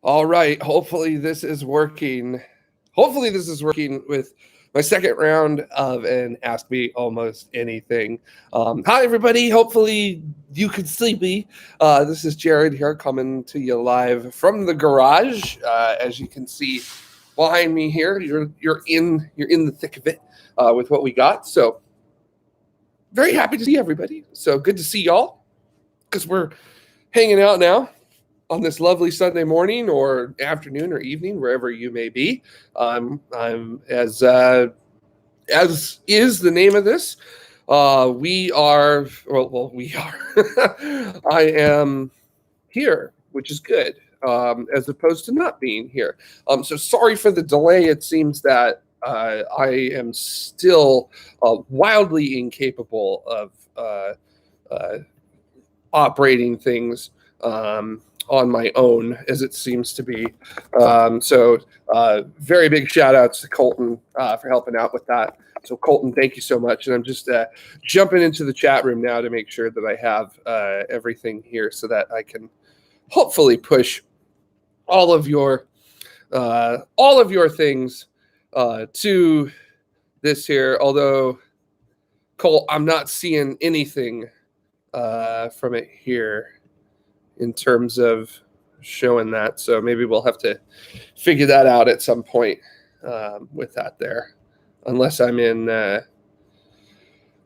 All right. Hopefully this is working. Hopefully this is working with my second round of an Ask Me Almost Anything. Hi, everybody. Hopefully you can see me. This is Jared here coming to you live from the garage. As you can see behind me here, you're in the thick of it with what we got. So very happy to see everybody. So good to see y'all because we're hanging out now on this lovely Sunday morning or afternoon or evening, wherever you may be. I'm as is the name of this. We are. I am here, which is good, as opposed to not being here. So sorry for the delay. It seems that I am still wildly incapable of operating things on my own, as it seems to be. So very big shout outs to Colton for helping out with that. So Colton, thank you so much. And I'm just jumping into the chat room now to make sure that I have everything here so that I can hopefully push all of your things to this here. Although, Cole, I'm not seeing anything from it here in terms of showing that. So maybe we'll have to figure that out at some point with that there. Unless I'm in...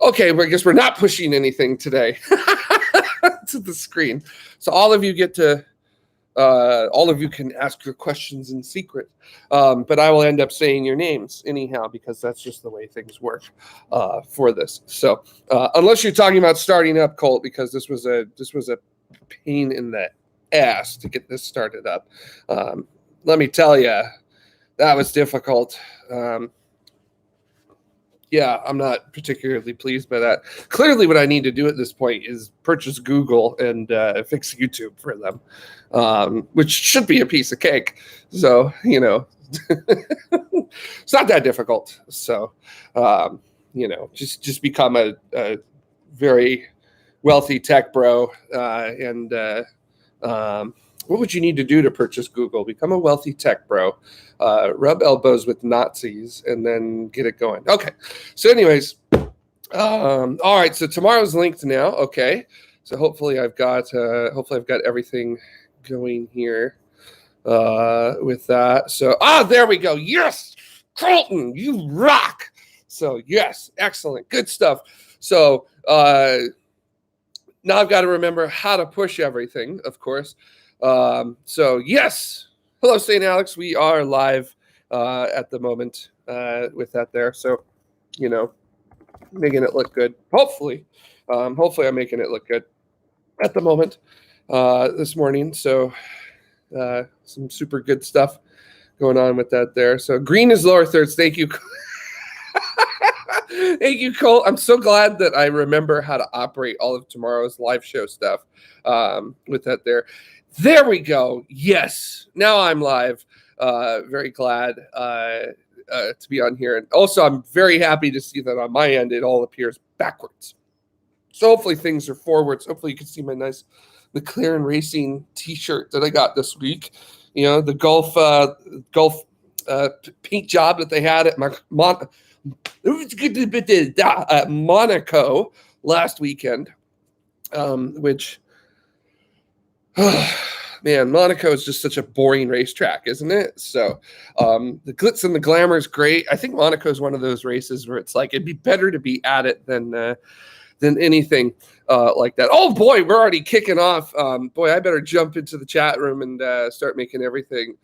Okay, well, I guess we're not pushing anything today to the screen. So all of you get to... all of you can ask your questions in secret. But I will end up saying your names anyhow, because that's just the way things work for this. So unless you're talking about starting up, Colt, because this was a pain in the ass to get this started up. Let me tell you, that was difficult. Yeah, I'm not particularly pleased by that. Clearly, what I need to do at this point is purchase Google and fix YouTube for them, which should be a piece of cake. So, it's not that difficult. So, just become a very wealthy tech bro. What would you need to do to purchase Google? Become a wealthy tech bro. Rub elbows with Nazis and then get it going. Okay. So anyways, all right. So tomorrow's linked now. Okay. So hopefully I've got everything going here with that. So, there we go. Yes. Colton, you rock. So yes, excellent. Good stuff. So, now I've got to remember how to push everything, of course. So yes, hello, St. Alex. We are live at the moment with that there. So, making it look good. Hopefully I'm making it look good at the moment this morning. So some super good stuff going on with that there. So green is lower thirds. Thank you. Thank you, Cole. I'm so glad that I remember how to operate all of tomorrow's live show stuff with that there. There we go. Yes. Now I'm live. Very glad to be on here. And also, I'm very happy to see that on my end, it all appears backwards. So hopefully things are forwards. Hopefully you can see my nice McLaren Racing t-shirt that I got this week. The golf paint job that they had at Monaco last weekend, which, man, Monaco is just such a boring racetrack, isn't it? So the glitz and the glamour is great. I think Monaco is one of those races where it's like it'd be better to be at it than anything like that. Oh boy, we're already kicking off. Boy, I better jump into the chat room and start making everything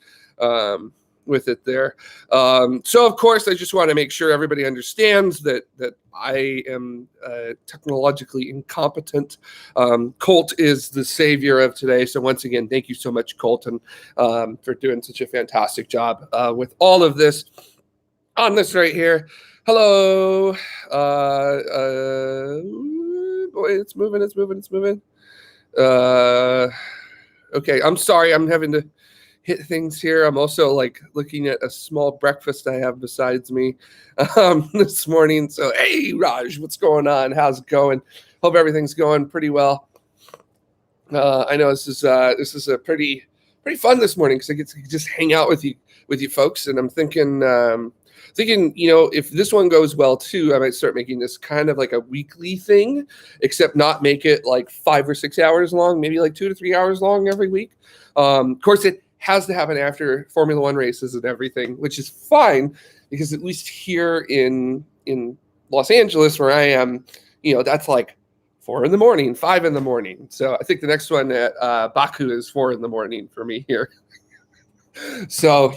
with it there. So of course, I just want to make sure everybody understands that I am technologically incompetent. Colt is the savior of today. So once again, thank you so much, Colton, for doing such a fantastic job with all of this on this right here. Hello. Boy, it's moving. Okay, I'm sorry. I'm having to hit things here. I'm also looking at a small breakfast I have besides me this morning. So, hey, Raj, what's going on? How's it going? Hope everything's going pretty well. I know this is a pretty pretty fun this morning because I get to just hang out with you folks. And I'm thinking, if this one goes well too, I might start making this kind of like a weekly thing, except not make it like 5 or 6 hours long, maybe like 2 to 3 hours long every week. Of course, it has to happen after Formula One races and everything, which is fine because at least here in Los Angeles, where I am, that's like 4 a.m, 5 a.m. So I think the next one at Baku is 4 a.m. for me here. So,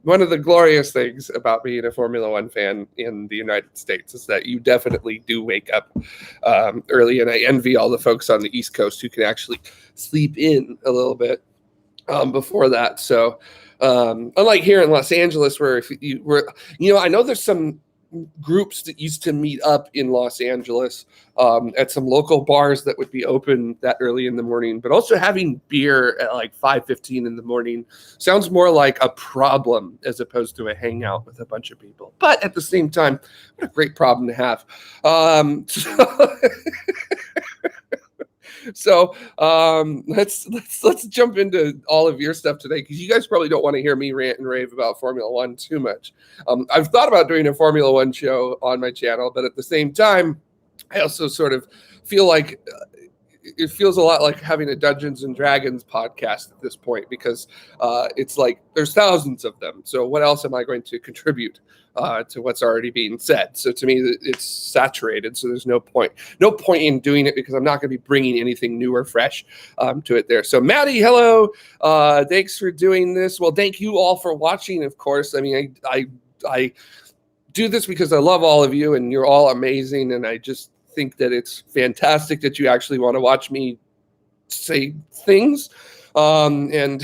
one of the glorious things about being a Formula One fan in the United States is that you definitely do wake up early. And I envy all the folks on the East Coast who can actually sleep in a little bit before that. So, unlike here in Los Angeles, where I know there's some groups that used to meet up in Los Angeles at some local bars that would be open that early in the morning, but also having beer at like 5:15 in the morning sounds more like a problem as opposed to a hangout with a bunch of people. But at the same time, what a great problem to have. So let's jump into all of your stuff today, because you guys probably don't want to hear me rant and rave about Formula One too much. I've thought about doing a Formula One show on my channel, but at the same time, I also sort of feel like it feels a lot like having a Dungeons and Dragons podcast at this point, because it's like there's thousands of them. So what else am I going to contribute to what's already being said? So to me, it's saturated. So there's no point in doing it, because I'm not going to be bringing anything new or fresh to it there. So Maddie, hello. Thanks for doing this. Well, thank you all for watching. Of course, I mean, I do this because I love all of you and you're all amazing. And I just think that it's fantastic that you actually want to watch me say things. And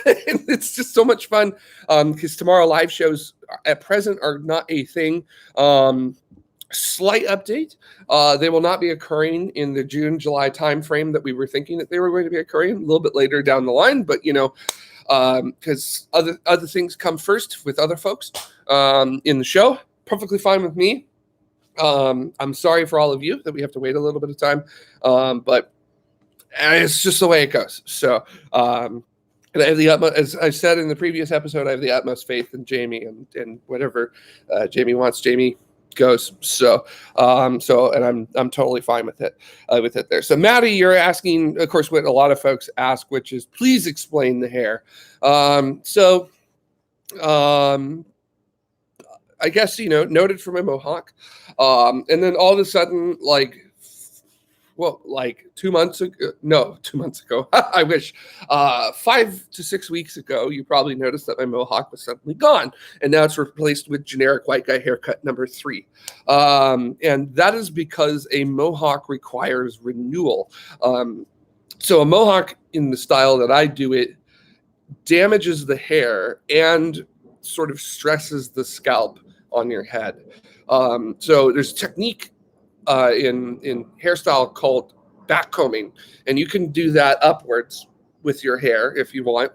it's just so much fun, because tomorrow live shows at present are not a thing. Slight update. They will not be occurring in the June-July timeframe that we were thinking that they were going to be occurring, a little bit later down the line. But, because other things come first with other folks in the show. Perfectly fine with me. I'm sorry for all of you that we have to wait a little bit of time, but it's just the way it goes. So, and I have the utmost, as I said in the previous episode, I have the utmost faith in Jamie, and whatever Jamie wants, Jamie goes. So, and I'm totally fine with it there. So, Maddie, you're asking, of course, what a lot of folks ask, which is, please explain the hair. I guess, noted for my mohawk. And then all of a sudden, like 2 months ago, I wish, 5 to 6 weeks ago, you probably noticed that my mohawk was suddenly gone. And now it's replaced with generic white guy haircut number 3. And that is because a mohawk requires renewal. So a mohawk in the style that I do it damages the hair and sort of stresses the scalp on your head. So there's a technique in hairstyle called backcombing, and you can do that upwards with your hair if you want.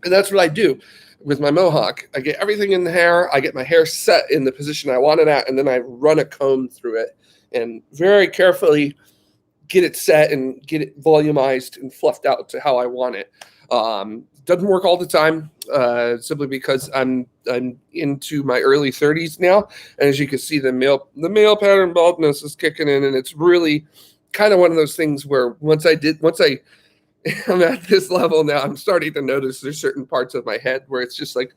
And that's what I do with my mohawk. I get everything in the hair. I get my hair set in the position I want it at, and then I run a comb through it and very carefully get it set and get it volumized and fluffed out to how I want it. Doesn't work all the time, simply because I'm into my early 30s now, and as you can see, the male pattern baldness is kicking in, and it's really kind of one of those things where once I'm at this level now, I'm starting to notice there's certain parts of my head where it's just like,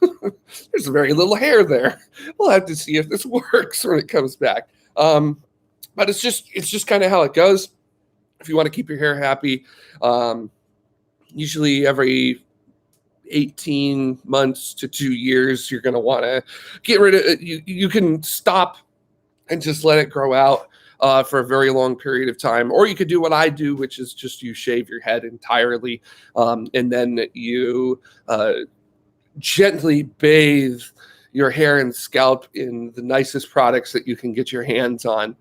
there's very little hair there. We'll have to see if this works when it comes back. But it's just kind of how it goes. If you want to keep your hair happy, usually every 18 months to 2 years, you're going to want to get rid of it. You can stop and just let it grow out for a very long period of time. Or you could do what I do, which is just you shave your head entirely, and then you gently bathe your hair and scalp in the nicest products that you can get your hands on,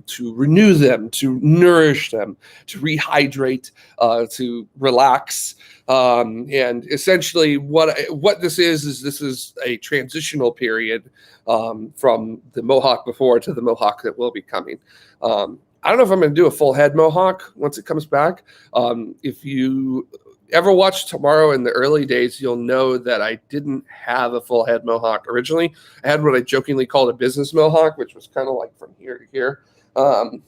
to renew them, to nourish them, to rehydrate, to relax. And essentially what this is a transitional period from the mohawk before to the mohawk that will be coming. I don't know if I'm going to do a full head mohawk once it comes back. If you ever watched TMRO in the early days, you'll know that I didn't have a full head mohawk originally. I had what I jokingly called a business mohawk, which was kind of like from here to here. I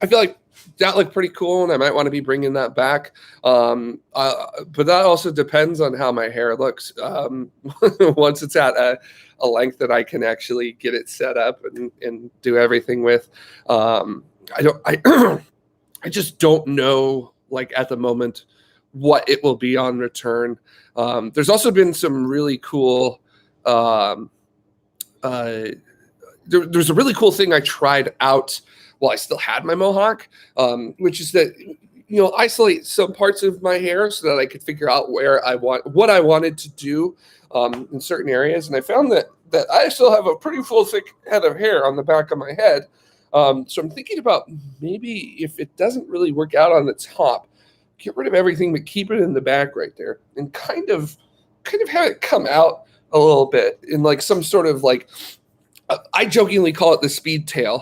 feel like that looked pretty cool, and I might want to be bringing that back. But that also depends on how my hair looks. Once it's at a length that I can actually get it set up and do everything with. I just don't know, like at the moment, what it will be on return. There's also been some really cool. There's a really cool thing I tried out while I still had my mohawk, which is that isolate some parts of my hair so that I could figure out what I wanted to do in certain areas, and I found that I still have a pretty full, thick head of hair on the back of my head. So I'm thinking about maybe if it doesn't really work out on the top, get rid of everything but keep it in the back right there, and kind of have it come out a little bit in like some sort of like. I jokingly call it the speed tail,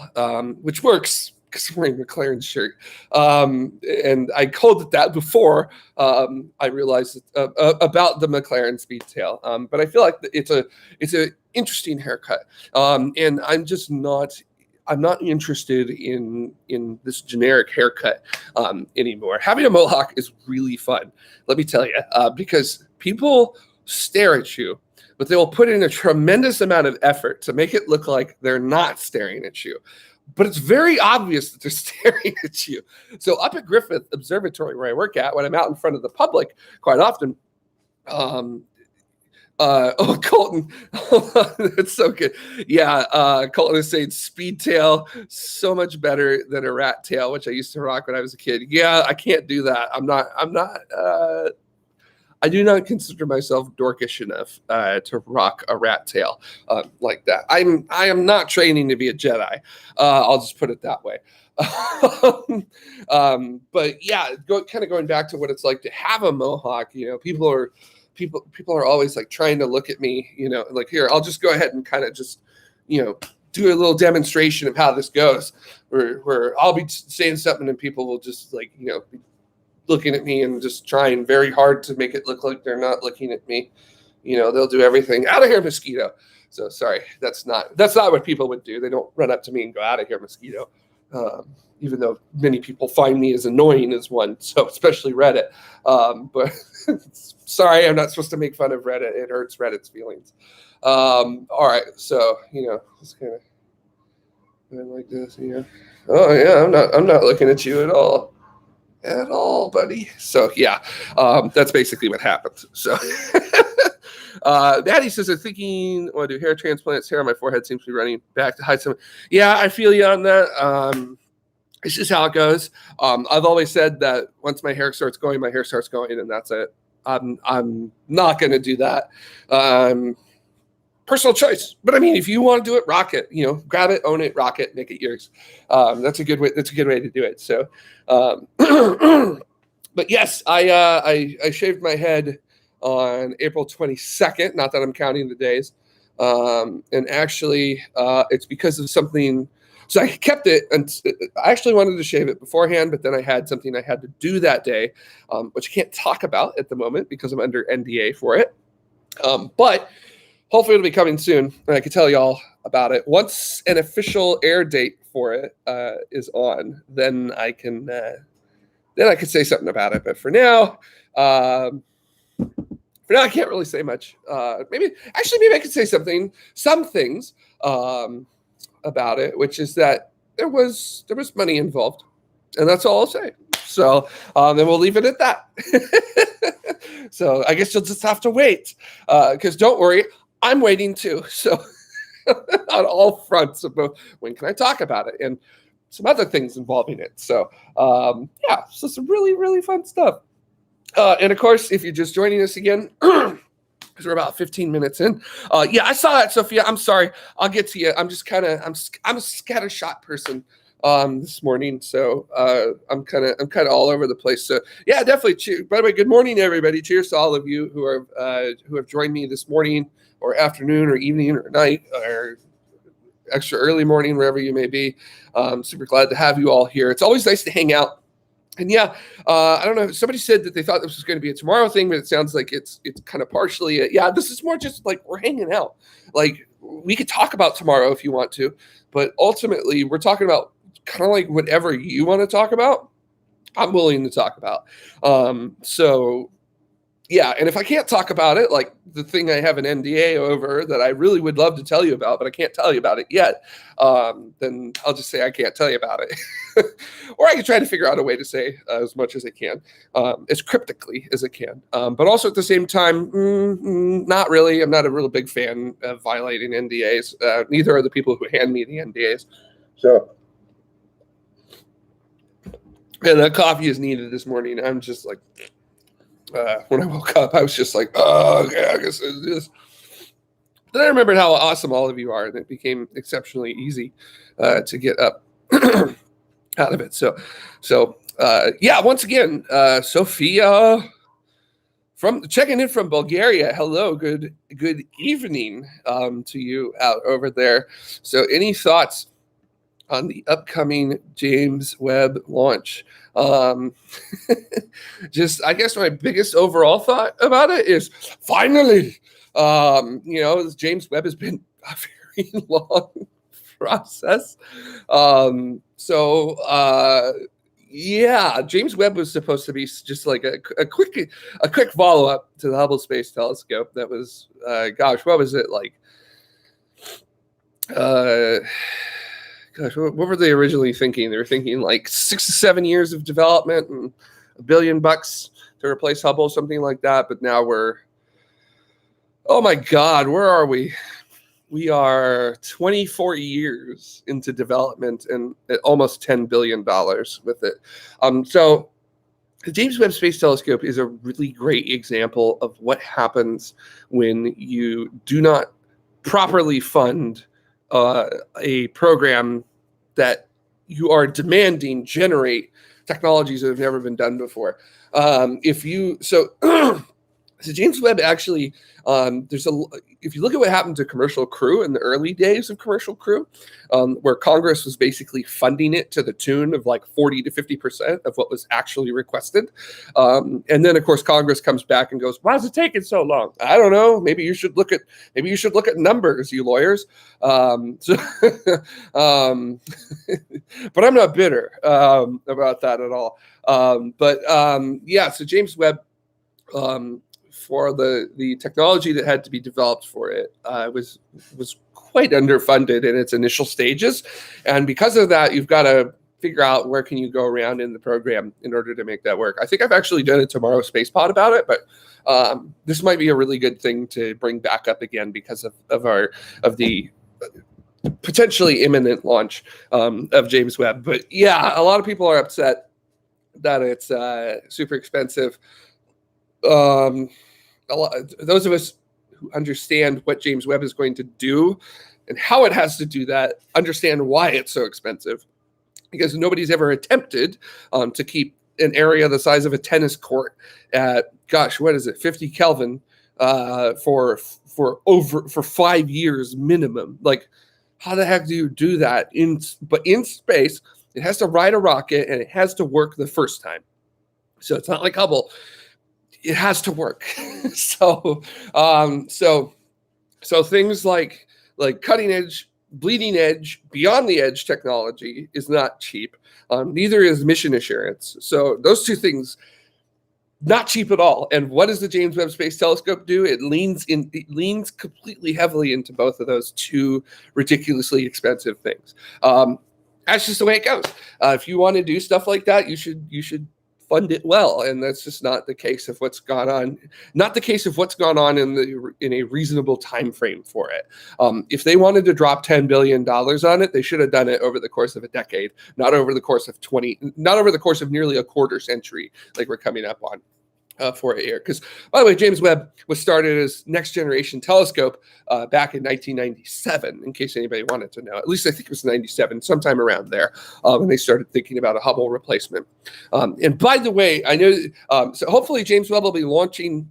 which works because I'm wearing a McLaren shirt. And I called it that before I realized about the McLaren speed tail. But I feel like it's an interesting haircut. And I'm not interested in this generic haircut anymore. Having a mohawk is really fun, let me tell you, because people stare at you, but they will put in a tremendous amount of effort to make it look like they're not staring at you. But it's very obvious that they're staring at you. So up at Griffith Observatory, where I work at, when I'm out in front of the public, quite often, Colton, that's so good. Yeah, Colton is saying speed tail, so much better than a rat tail, which I used to rock when I was a kid. Yeah, I can't do that. I do not consider myself dorkish enough to rock a rat tail like that. I am not training to be a Jedi. I'll just put it that way. But yeah, going back to what it's like to have a mohawk. People are always like trying to look at me. Like here, I'll just go ahead and kind of just do a little demonstration of how this goes. Where I'll be saying something and people will just like be looking at me and just trying very hard to make it look like they're not looking at me. They'll do everything. Out of here, mosquito. So sorry, that's not what people would do. They don't run up to me and go, out of here, mosquito. Even though many people find me as annoying as one, so especially Reddit. But sorry, I'm not supposed to make fun of Reddit. It hurts Reddit's feelings. All right, so just kind of like this. Oh yeah, I'm not looking at you at all. Buddy. So yeah, that's basically what happened. So Maddie says, I'm thinking, want to do hair transplants. Hair on my forehead seems to be running back to hide some. Yeah, I feel you on that. It's just how it goes. I've always said that once my hair starts going, and that's it. I'm not going to do that. Personal choice. But I mean, if you want to do it, rock it. Grab it, own it, rock it, make it yours. That's a good way. That's a good way to do it. So, but yes, I shaved my head on April 22nd. Not that I'm counting the days. And actually, it's because of something. So I kept it, and I actually wanted to shave it beforehand, but then I had something I had to do that day, which I can't talk about at the moment because I'm under NDA for it. But hopefully it'll be coming soon, and I can tell y'all about it. Once an official air date for it is on, then I can say something about it. But for now, I can't really say much. Maybe I could say some things about it, which is that there was money involved, and that's all I'll say. So then we'll leave it at that. So I guess you'll just have to wait, because don't worry, I'm waiting too. So on all fronts of both, when can I talk about it, and some other things involving it. So yeah, so some really, really fun stuff. And of course, if you're just joining us again, because we're about 15 minutes in. Yeah, I saw that, Sophia. I'm sorry. I'll get to you. I'm just I'm a scattershot person this morning, so I'm kind of all over the place. So yeah, definitely. By the way, good morning, everybody. Cheers to all of you who have joined me this morning, or afternoon, or evening, or night, or extra early morning, wherever you may be. Super glad to have you all here. It's always nice to hang out And yeah, I don't know. Somebody said that they thought this was going to be a tomorrow thing, but it sounds like it's kind of partially. Yeah, this is more just like we're hanging out. Like we could talk about tomorrow if you want to, but ultimately we're talking about kind of like whatever you want to talk about. I'm willing to talk about. So yeah, and if I can't talk about it, like the thing I have an NDA over that I really would love to tell you about, but I can't tell you about it yet, then I'll just say I can't tell you about it. Or I can try to figure out a way to say as much as I can, as cryptically as I can. But also at the same time, not really. I'm not a real big fan of violating NDAs. Neither are the people who hand me the NDAs. So, and that coffee is needed this morning. I'm just like... when I woke up, I was just like, oh, okay, I guess it's this. Then I remembered how awesome all of you are, and it became exceptionally easy to get up out of it. So yeah, once again, Sophia from checking in from Bulgaria. Hello, good evening to you out over there. So any thoughts on the upcoming James Webb launch? Just, I guess my biggest overall thought about it is finally, James Webb has been a very long process. Yeah, James Webb was supposed to be just like a quick follow up to the Hubble Space Telescope. That was, what was it like? What were they originally thinking? They were thinking like 6 to 7 years of development and $1 billion to replace Hubble, something like that. But now oh my God, where are we? We are 24 years into development and at almost $10 billion with it. So the James Webb Space Telescope is a really great example of what happens when you do not properly fund a program that you are demanding generate technologies that have never been done before. So James Webb actually, if you look at what happened to Commercial Crew in the early days of Commercial Crew, where Congress was basically funding it to the tune of like 40 to 50% of what was actually requested. And then of course Congress comes back and goes, why is it taking so long? I don't know. Maybe you should look at numbers, you lawyers. But I'm not bitter about that at all. So James Webb, for the technology that had to be developed for it, was quite underfunded in its initial stages, and because of that, you've got to figure out where can you go around in the program in order to make that work. I think I've actually done a Tomorrow Space Pod about it, but this might be a really good thing to bring back up again because of the potentially imminent launch of James Webb. But yeah, a lot of people are upset that it's super expensive. Those of us who understand what James Webb is going to do and how it has to do that understand why it's so expensive, because nobody's ever attempted to keep an area the size of a tennis court at 50 Kelvin for 5 years minimum. Like, how the heck do you do that? But in space, it has to ride a rocket and it has to work the first time. So it's not like Hubble. It has to work. So things like cutting edge, bleeding edge, beyond the edge technology is not cheap. Neither is mission assurance. So those two things, not cheap at all. And what does the James Webb Space Telescope do? It leans completely heavily into both of those two ridiculously expensive things. That's just the way it goes. If you want to do stuff like that, you should fund it well, and that's just not the case of what's gone on. Not the case of what's gone on in a reasonable time frame for it. If they wanted to drop $10 billion on it, they should have done it over the course of a decade, not over the course of nearly a quarter century, like we're coming up on. For a year. Because, by the way, James Webb was started as Next Generation Telescope back in 1997, in case anybody wanted to know. At least I think it was 97, sometime around there, when they started thinking about a Hubble replacement. And by the way, I know, so hopefully James Webb will be launching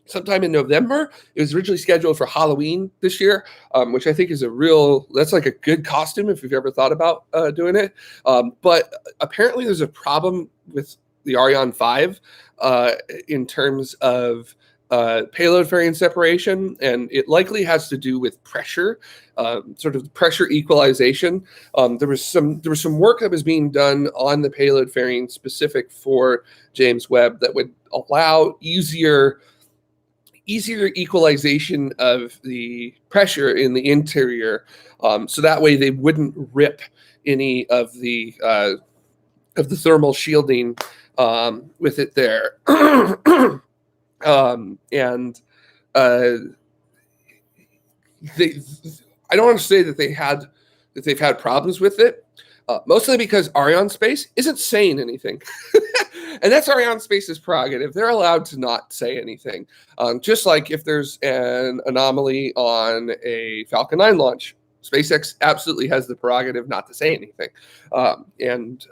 sometime in November. It was originally scheduled for Halloween this year, which I think is that's like a good costume if you've ever thought about doing it. But apparently there's a problem with the Ariane 5 in terms of payload variance separation, and it likely has to do with pressure, sort of pressure equalization. There was some work that was being done on the payload variance specific for James Webb that would allow easier equalization of the pressure in the interior, so that way they wouldn't rip any of the thermal shielding with it there. And they, I don't want to say that they've had problems with it, mostly because Arianespace isn't saying anything. And that's Arianespace's prerogative. They're allowed to not say anything. Just like if there's an anomaly on a Falcon 9 launch, SpaceX absolutely has the prerogative not to say anything. And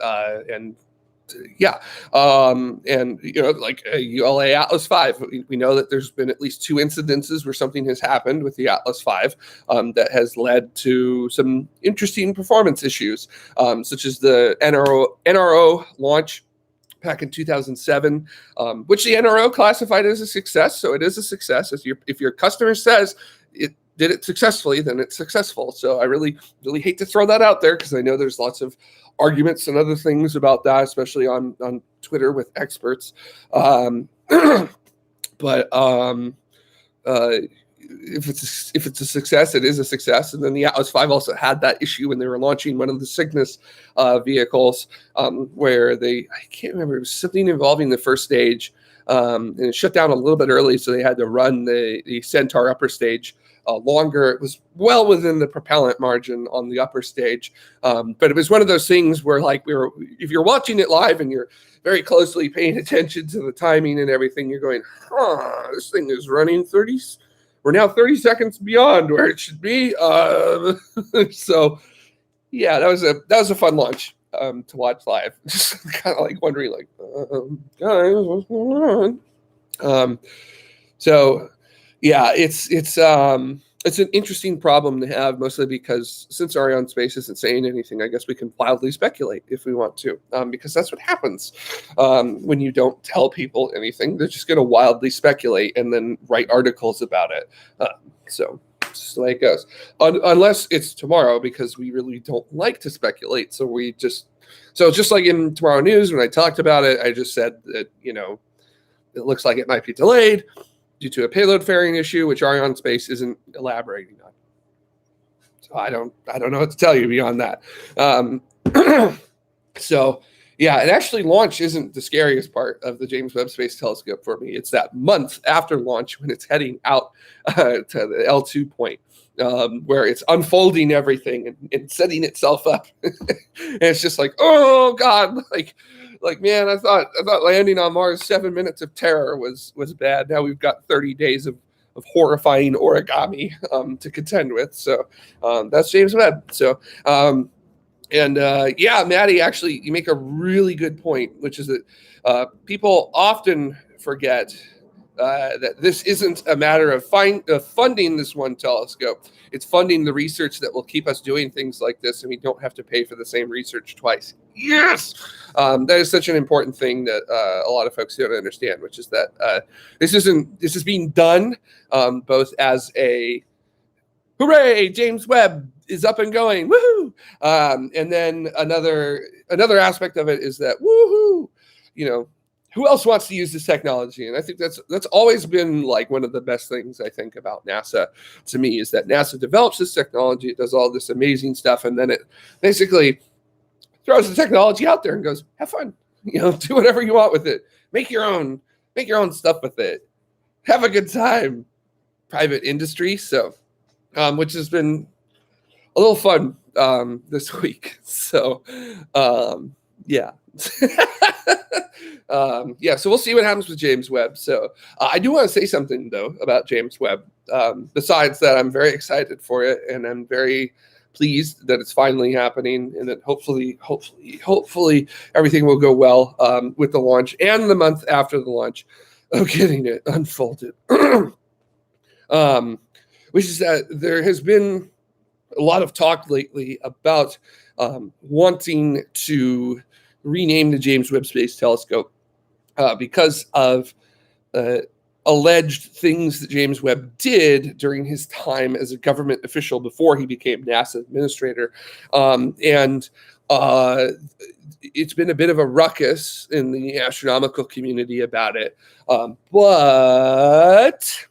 like ULA Atlas 5, we know that there's been at least 2 incidences where something has happened with the Atlas 5 that has led to some interesting performance issues, such as the NRO launch back in 2007, which the NRO classified as a success. So it is a success. If your customer says it did it successfully, then it's successful. So I really, really hate to throw that out there, because I know there's lots of arguments and other things about that, especially on Twitter with experts. But if it's a success, it is a success. And then the Atlas 5 also had that issue when they were launching one of the Cygnus vehicles, where I can't remember, it was something involving the first stage, and it shut down a little bit early, so they had to run the Centaur upper stage longer. It was well within the propellant margin on the upper stage, but it was one of those things where, like, if you're watching it live and you're very closely paying attention to the timing and everything, you're going, this thing is running 30. We're now 30 seconds beyond where it should be. So, yeah, that was a fun launch to watch live. Just kind of like wondering, like, guys, what's going on? So, yeah, it's an interesting problem to have, mostly because since Arianespace isn't saying anything, I guess we can wildly speculate if we want to, because that's what happens when you don't tell people anything. They're just going to wildly speculate and then write articles about it. So it's just the way it goes, unless it's tomorrow, because we really don't like to speculate. So just like in Tomorrow News, when I talked about it, I just said that, it looks like it might be delayed due to a payload fairing issue, which Arianespace isn't elaborating on. So I don't know what to tell you beyond that. So yeah, and actually launch isn't the scariest part of the James Webb Space Telescope for me. It's that month after launch when it's heading out to the L2 point, where it's unfolding everything and setting itself up. And it's just like, oh God, like, man, I thought landing on Mars, 7 minutes of terror was bad. Now we've got 30 days of horrifying origami to contend with. So that's James Webb. So yeah, Maddie, actually, you make a really good point, which is that people often forget that this isn't a matter of funding this one telescope. It's funding the research that will keep us doing things like this, and we don't have to pay for the same research twice. Yes! That is such an important thing that a lot of folks don't understand, which is that this is being done both as a hooray, James Webb is up and going, woohoo! And then another aspect of it is that, woohoo, who else wants to use this technology? And I think that's always been like one of the best things I think about NASA to me, is that NASA develops this technology, it does all this amazing stuff, and then it basically throws the technology out there and goes, have fun, do whatever you want with it, make your own stuff with it, have a good time, private industry. So, which has been a little fun this week. So, yeah. So we'll see what happens with James Webb. So I do want to say something, though, about James Webb. Besides that, I'm very excited for it, and I'm very pleased that it's finally happening, and that hopefully everything will go well with the launch and the month after the launch of getting it unfolded. Which is that there has been a lot of talk lately about wanting to rename the James Webb Space Telescope because of alleged things that James Webb did during his time as a government official before he became NASA administrator. And it's been a bit of a ruckus in the astronomical community about it. But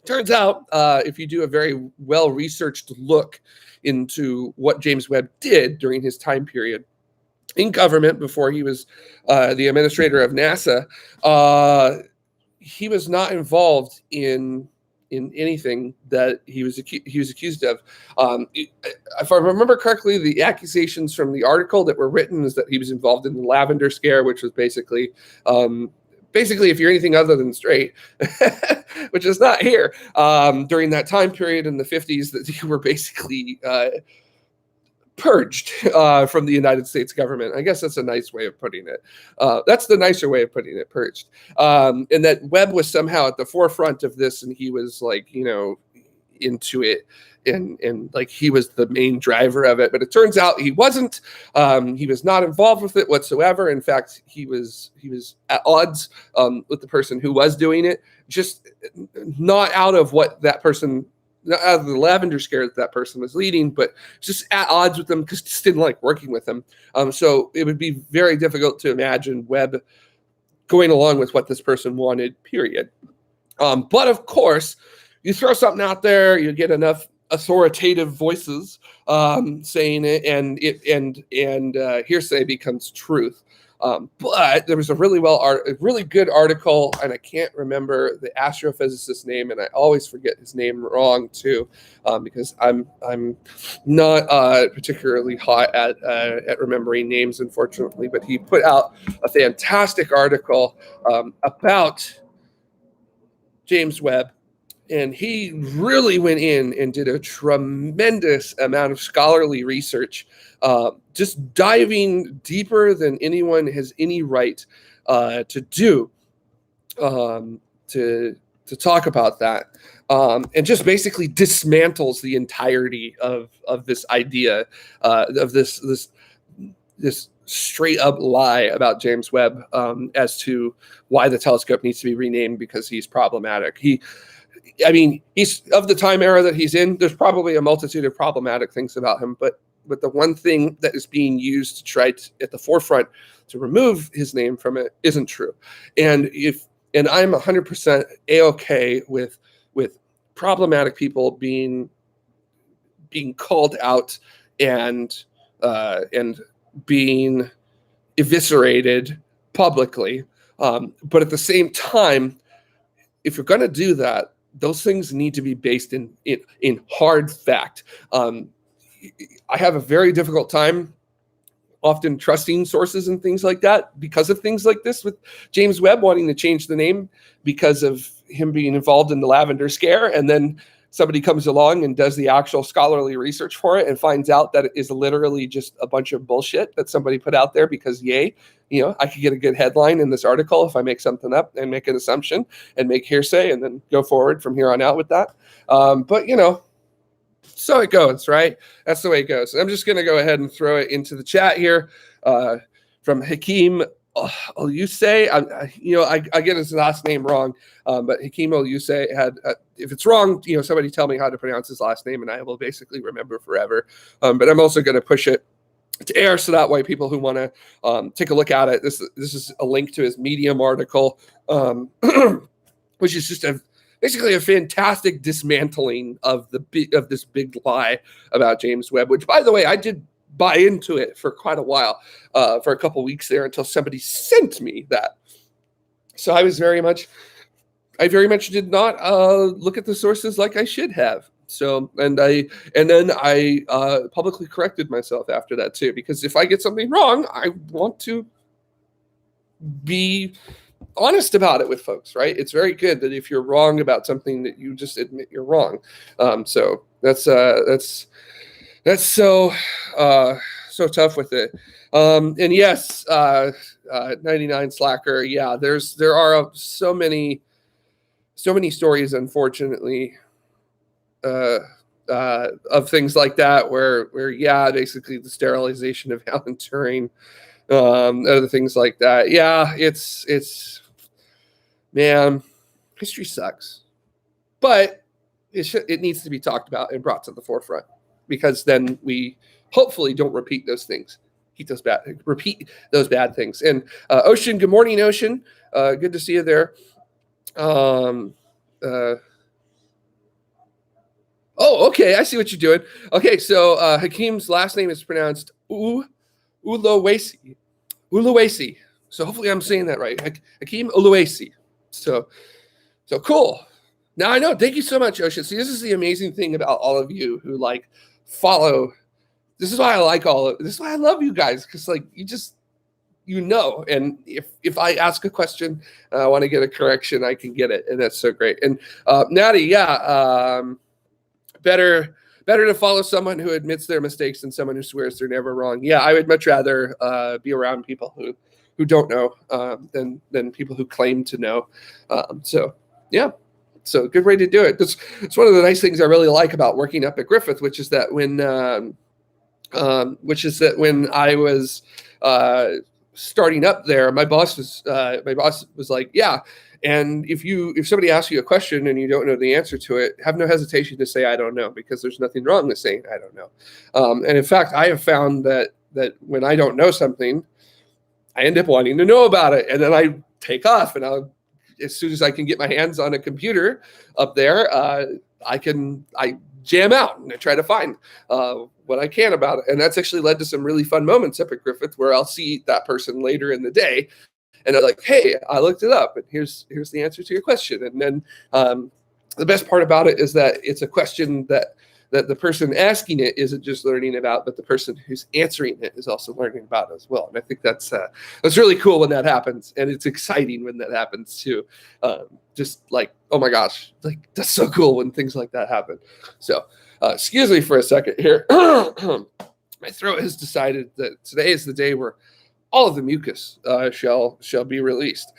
turns out, if you do a very well-researched look into what James Webb did during his time period in government before he was the administrator of NASA, he was not involved in anything that he was accused of. If I remember correctly, the accusations from the article that were written is that he was involved in the Lavender Scare, which was basically if you're anything other than straight, which is not here, during that time period in the 50s, that you were basically purged from the United States government. I guess that's a nice way of putting it. That's the nicer way of putting it, purged. And that Webb was somehow at the forefront of this, and he was into it, and like he was the main driver of it. But it turns out he wasn't. He was not involved with it whatsoever. In fact, he was at odds with the person who was doing it, just not out of what that person, out of the Lavender Scare that person was leading, but just at odds with them because just didn't like working with them. So it would be very difficult to imagine Webb going along with what this person wanted, period. But of course, you throw something out there, you get enough authoritative voices saying it, and hearsay becomes truth. But there was a really good article, and I can't remember the astrophysicist's name, and I always forget his name wrong too, because I'm not particularly hot at remembering names, unfortunately. But he put out a fantastic article about James Webb. And he really went in and did a tremendous amount of scholarly research, just diving deeper than anyone has any right to do, to talk about that, and just basically dismantles the entirety of this idea, of this straight up lie about James Webb, as to why the telescope needs to be renamed because he's problematic. He's of the time era that he's in. There's probably a multitude of problematic things about him, but the one thing that is being used to try to, at the forefront, to remove his name from it isn't true. And I'm 100% a-okay with problematic people being called out and being eviscerated publicly. But at the same time, if you're going to do that, those things need to be based in hard fact. I have a very difficult time often trusting sources and things like that because of things like this, with James Webb wanting to change the name because of him being involved in the Lavender Scare. And then somebody comes along and does the actual scholarly research for it and finds out that it is literally just a bunch of bullshit that somebody put out there because, yay, I could get a good headline in this article if I make something up and make an assumption and make hearsay and then go forward from here on out with that. But so it goes, right? That's the way it goes. I'm just going to go ahead and throw it into the chat here from Hakeem Olusay. I get his last name wrong, but Hakeem Olusay had, if it's wrong, somebody tell me how to pronounce his last name and I will basically remember forever. But I'm also going to push it to air so that way people who want to take a look at it. This is a link to his Medium article, which is just basically a fantastic dismantling of this big lie about James Webb, which, by the way, I did buy into it for quite a while, for a couple weeks there, until somebody sent me that. So I very much did not look at the sources like I should have. So, and then I publicly corrected myself after that too, because if I get something wrong, I want to be honest about it with folks, right? It's very good that if you're wrong about something that you just admit you're wrong. So that's so tough with it. And yes, 99 Slacker. Yeah, there are so many stories, unfortunately, of things like that where basically the sterilization of Alan Turing other things like that. Yeah, it's man, history sucks, but it needs to be talked about and brought to the forefront, because then we hopefully don't repeat those things. Repeat those bad things. And Ocean, good morning, Ocean. Good to see you there. Oh, okay. I see what you're doing. Okay, so Hakeem's last name is pronounced Uluwesi. Uluwesi. So hopefully I'm saying that right. Hakeem Uluwesi. So cool. Now I know. Thank you so much, Ocean. See, this is the amazing thing about all of you who like follow. This is why I like this is why I love you guys, because like you know, and if I ask a question, I want to get a correction, I can get it, and that's so great. And Natty, yeah, better to follow someone who admits their mistakes than someone who swears they're never wrong. Yeah, I would much rather be around people who don't know than people who claim to know. So yeah. So good way to do it. It's one of the nice things I really like about working up at Griffith, which is that when I was starting up there, my boss was like, yeah. And if somebody asks you a question and you don't know the answer to it, have no hesitation to say, I don't know, because there's nothing wrong with saying, I don't know. And in fact, I have found that when I don't know something, I end up wanting to know about it. And then I take off, and as soon as I can get my hands on a computer up there, I jam out and I try to find what I can about it. And that's actually led to some really fun moments up at Griffith, where I'll see that person later in the day, and they're like, hey, I looked it up, and here's the answer to your question. And then the best part about it is that it's a question that the person asking it isn't just learning about, but the person who's answering it is also learning about as well. And I think that's really cool when that happens, and it's exciting when that happens too. Just like, oh my gosh, like that's so cool when things like that happen. So excuse me for a second here. My throat has decided that today is the day where all of the mucus shall be released.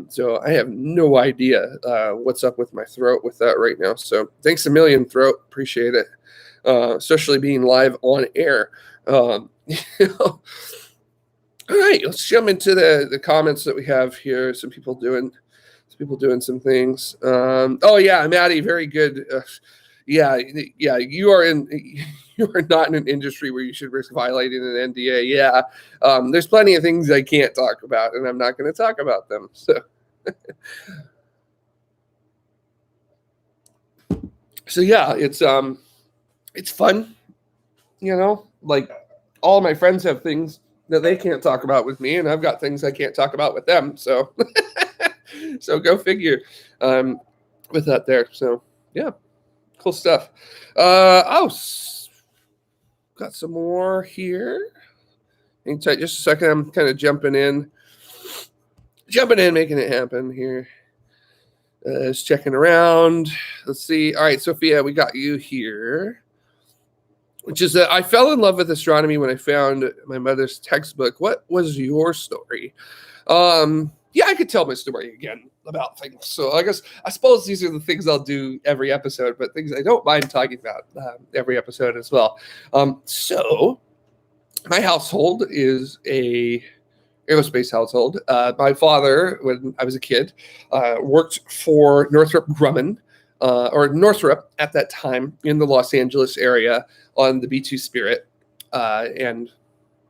So I have no idea what's up with my throat with that right now. So thanks a million, throat. Appreciate it. Especially being live on air. All right, let's jump into the comments that we have here. Some people doing some things. Oh yeah, Maddie, very good. Yeah, you are not in an industry where you should risk violating an NDA. Yeah, there's plenty of things I can't talk about, and I'm not going to talk about them. So yeah, it's fun, you know. Like all my friends have things that they can't talk about with me, and I've got things I can't talk about with them. So, so go figure. With that there. So yeah. Cool stuff. Got some more here. Hang tight just a second. I'm kind of jumping in, making it happen here. Just checking around. Let's see. All right, Sophia, we got you here. Which is that I fell in love with astronomy when I found my mother's textbook. What was your story? Yeah, I could tell my story again about things. So I suppose these are the things I'll do every episode, but things I don't mind talking about every episode as well. So my household is a aerospace household. My father, when I was a kid, worked for Northrop Grumman, or Northrop at that time in the Los Angeles area on the B-2 Spirit and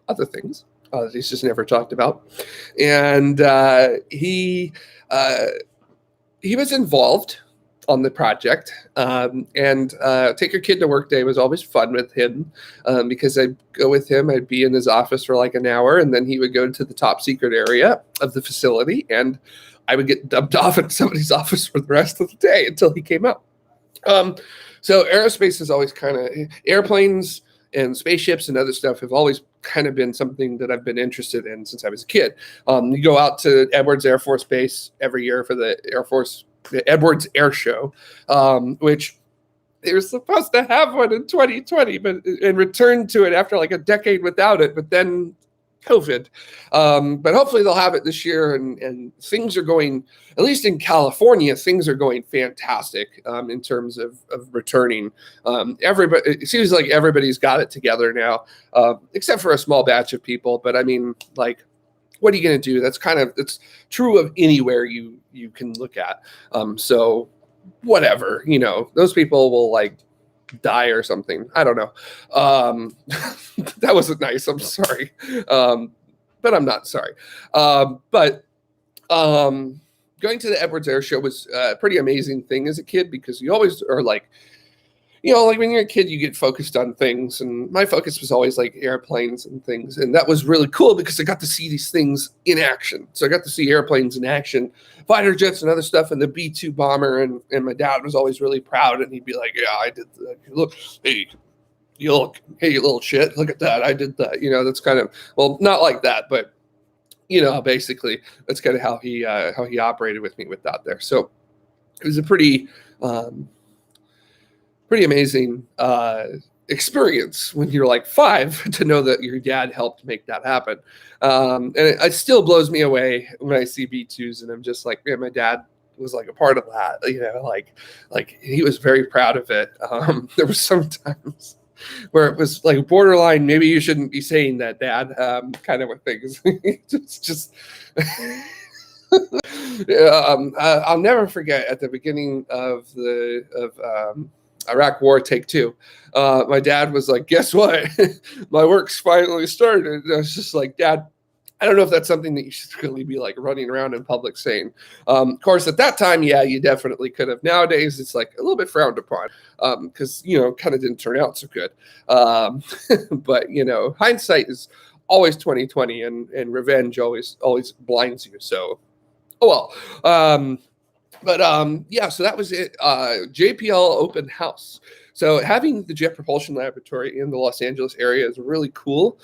other things. He's just never talked about. And he was involved on the project. And Take Your Kid to Work Day was always fun with him because I'd go with him. I'd be in his office for like an hour, and then he would go to the top secret area of the facility, and I would get dumped off in somebody's office for the rest of the day until he came out. So aerospace is always kind of airplanes and spaceships and other stuff have always kind of been something that I've been interested in since I was a kid. You go out to Edwards Air Force Base every year for the Edwards Air Show, which they were supposed to have one in 2020, but and returned to it after like a decade without it. But then COVID. But hopefully they'll have it this year, and things are going, at least in California, things are going fantastic in terms of returning. Everybody, it seems like everybody's got it together now, except for a small batch of people. But I mean, like, what are you going to do? It's true of anywhere you can look at. So whatever, those people will like die or something. I don't know. That wasn't nice. I'm sorry. But I'm not sorry. But going to the Edwards Air Show was a pretty amazing thing as a kid, because you always are like, like when you're a kid, you get focused on things. And my focus was always like airplanes and things. And that was really cool because I got to see these things in action. So I got to see airplanes in action, fighter jets and other stuff, and the B-2 bomber. And my dad was always really proud. And he'd be like, yeah, I did that. Look, hey, you little shit. Look at that. I did that. That's kind of, well, not like that, but, basically that's kind of how he operated with me with that there. So it was a pretty amazing experience when you're like 5 to know that your dad helped make that happen. And it still blows me away when I see B-2s, and I'm just like, man, my dad was like a part of that, like he was very proud of it. There was sometimes where it was like borderline, maybe you shouldn't be saying that, Dad, kind of a thing. It's just I'll never forget at the beginning of Iraq War Take 2. My dad was like, guess what? My work's finally started. And I was just like, Dad, I don't know if that's something that you should really be like running around in public saying. Of course, at that time, yeah, you definitely could have. Nowadays, it's like a little bit frowned upon because, kind of didn't turn out so good. But, hindsight is always 20/20, and revenge always blinds you. So, oh well. Yeah, so that was it. JPL open house. So having the Jet Propulsion Laboratory in the Los Angeles area is really cool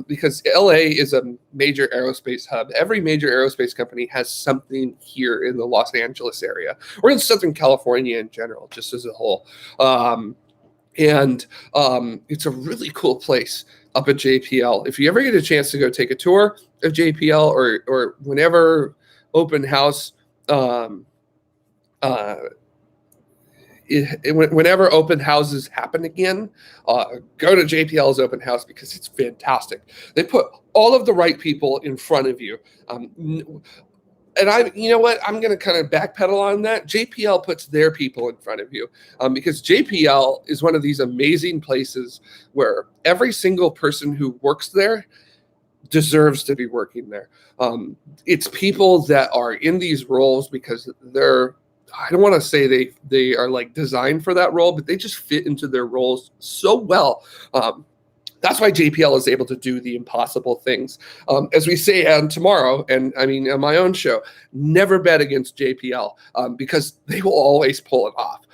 because LA is a major aerospace hub. Every major aerospace company has something here in the Los Angeles area, or in Southern California in general, just as a whole. And it's a really cool place up at JPL. If you ever get a chance to go take a tour of JPL, or whenever open house, whenever open houses happen again, go to JPL's open house because it's fantastic. They put all of the right people in front of you. And you know what? I'm going to kind of backpedal on that. JPL puts their people in front of you because JPL is one of these amazing places where every single person who works there deserves to be working there. It's people that are in these roles because I don't want to say they are like designed for that role, but they just fit into their roles so well. That's why JPL is able to do the impossible things. As we say on tomorrow, and I mean on my own show, never bet against JPL because they will always pull it off.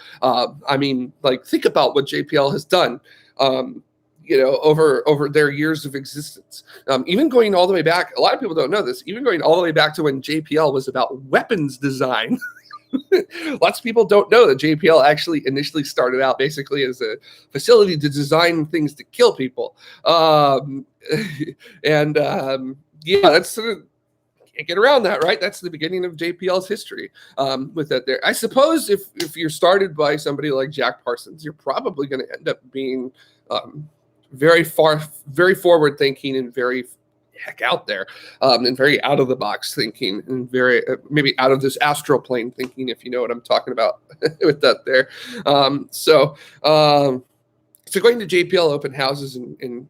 I mean, like, think about what JPL has done. Over their years of existence. Even going all the way back, a lot of people don't know this, even going all the way back to when JPL was about weapons design. Lots of people don't know that JPL actually initially started out basically as a facility to design things to kill people. Yeah, that's sort of, can't get around that, right? That's the beginning of JPL's history with that there. I suppose if you're started by somebody like Jack Parsons, you're probably going to end up being very forward thinking and very heck out there and very out of the box thinking and very maybe out of this astral plane thinking, if you know what I'm talking about with that there. So going to JPL open houses and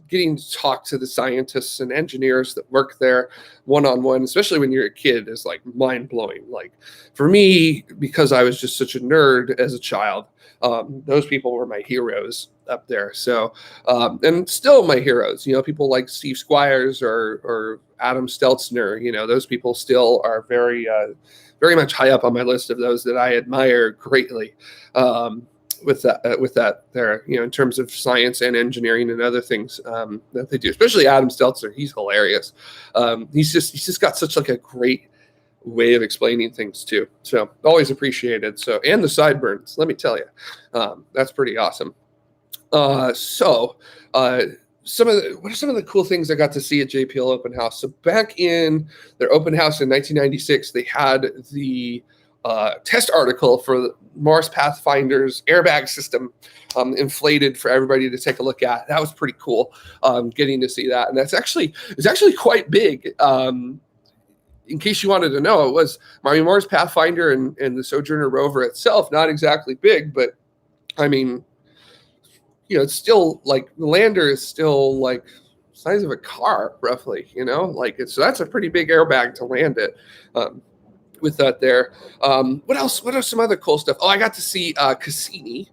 getting to talk to the scientists and engineers that work there one-on-one, especially when you're a kid, is like mind-blowing. Like for me, because I was just such a nerd as a child, those people were my heroes up there. So, and still my heroes, people like Steve Squires or Adam Stelzner, those people still are very, very much high up on my list of those that I admire greatly. With that there, in terms of science and engineering and other things that they do, especially Adam Stelzner. He's hilarious. He's just got such like a great way of explaining things too. So always appreciated. So, and the sideburns, let me tell you, that's pretty awesome. what are some of the cool things I got to see at JPL Open House? So back in their open house in 1996, they had the test article for the Mars Pathfinder's airbag system inflated for everybody to take a look at. That was pretty cool, getting to see that. And it's actually quite big. In case you wanted to know, it was Mars Pathfinder and the Sojourner rover itself, not exactly big, but I mean, it's still like the lander is still like size of a car, roughly, so that's a pretty big airbag to land it. With that there. What else? What are some other cool stuff? Oh, I got to see Cassini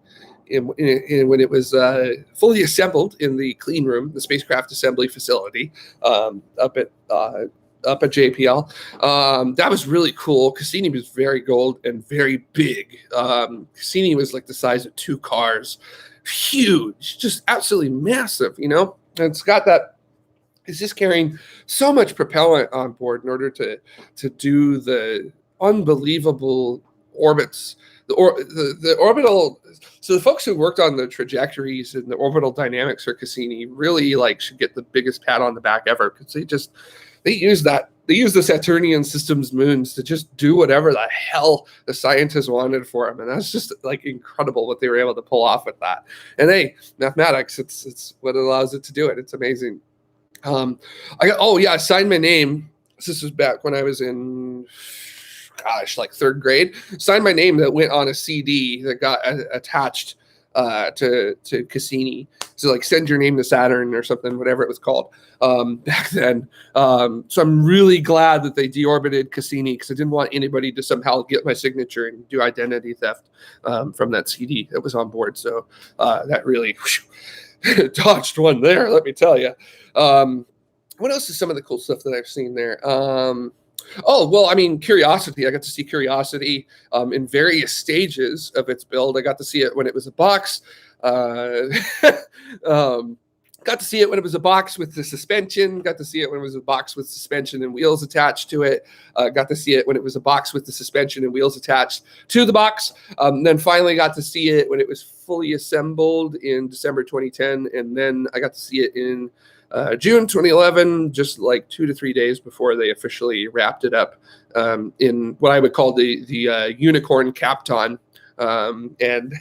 when it was fully assembled in the clean room, the spacecraft assembly facility up at JPL. That was really cool. Cassini was very gold and very big. Cassini was like the size of 2 cars. Huge, just absolutely massive, And it's got that. It's just carrying so much propellant on board in order to do the unbelievable orbits, the orbital. So the folks who worked on the trajectories and the orbital dynamics for Cassini really should get the biggest pat on the back ever, because they use the Saturnian system's moons to just do whatever the hell the scientists wanted for them. And that's just incredible what they were able to pull off with that. And hey, mathematics, it's what allows it to do it. It's amazing. I signed my name. This was back when I was in, 3rd grade. Signed my name that went on a CD that got attached to Cassini. So send your name to Saturn or something, whatever it was called back then. So I'm really glad that they deorbited Cassini, because I didn't want anybody to somehow get my signature and do identity theft from that CD that was on board. So that really dodged one there, let me tell you. What else is some of the cool stuff that I've seen there? Curiosity. I got to see Curiosity in various stages of its build. I got to see it when it was a box. Got to see it when it was a box with the suspension. Got to see it when it was a box with suspension and wheels attached to it. Got to see it when it was a box with the suspension and wheels attached to the box. Then finally got to see it when it was fully assembled in December 2010. And then I got to see it in June 2011, just 2 to 3 days before they officially wrapped it up in what I would call the unicorn Kapton. And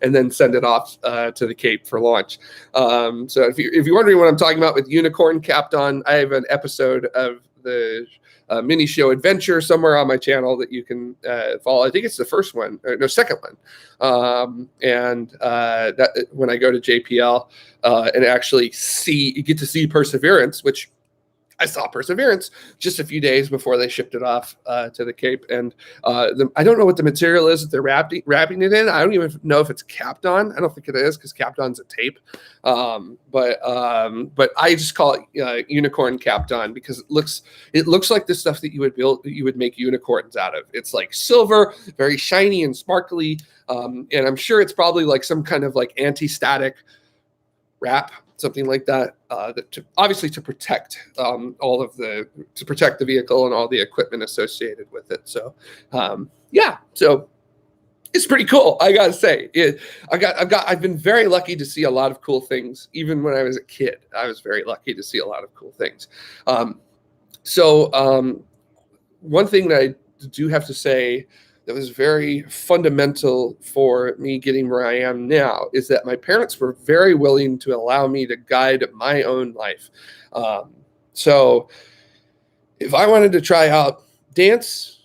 then send it off to the Cape for launch. So if you're wondering what I'm talking about with Unicorn Kapton, I have an episode of the mini show Adventure somewhere on my channel that you can follow. I think it's the first one, second one. That when I go to JPL and actually get to see Perseverance, which I saw Perseverance just a few days before they shipped it off to the Cape. And I don't know what the material is that they're wrapping it in. I don't even know if it's Kapton. I don't think it is, because Kapton's a tape. But I just call it Unicorn Kapton, because it looks like the stuff that you would make unicorns out of. It's silver, very shiny and sparkly. And I'm sure it's probably some kind of anti-static wrap, something like that, obviously to protect to protect the vehicle and all the equipment associated with it. So, so it's pretty cool. I gotta say, I've been very lucky to see a lot of cool things. Even when I was a kid, I was very lucky to see a lot of cool things. One thing that I do have to say that was very fundamental for me getting where I am now is that my parents were very willing to allow me to guide my own life. So if I wanted to try out dance,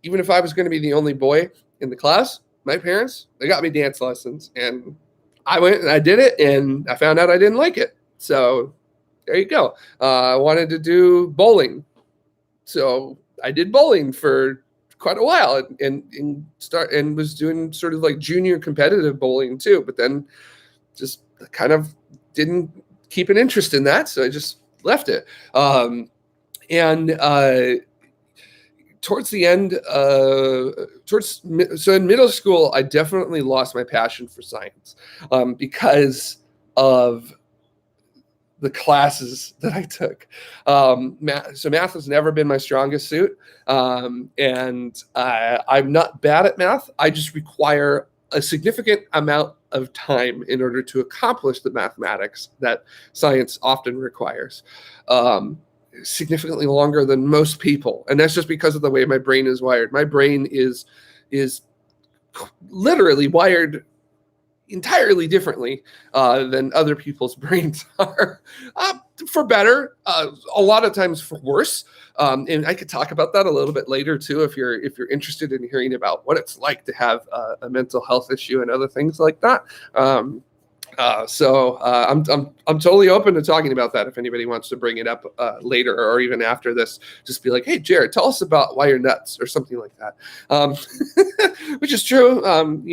even if I was going to be the only boy in the class, my parents, they got me dance lessons, and I went and I did it, and I found out I didn't like it. So there you go. I wanted to do bowling. So I did bowling for quite a while and was doing sort of junior competitive bowling too, but then just kind of didn't keep an interest in that. So I just left it. Towards the end, so in middle school, I definitely lost my passion for science because of the classes that I took. Math has never been my strongest suit. And I'm not bad at math. I just require a significant amount of time in order to accomplish the mathematics that science often requires. Significantly longer than most people. And that's just because of the way my brain is wired. My brain is literally wired entirely differently than other people's brains are, for better, a lot of times for worse. And I could talk about that a little bit later too, if you're interested in hearing about what it's like to have a mental health issue and other things like that. So I'm totally open to talking about that. If anybody wants to bring it up later or even after this, just be like, hey, Jared, tell us about why you're nuts or something like that. Which is true. I'm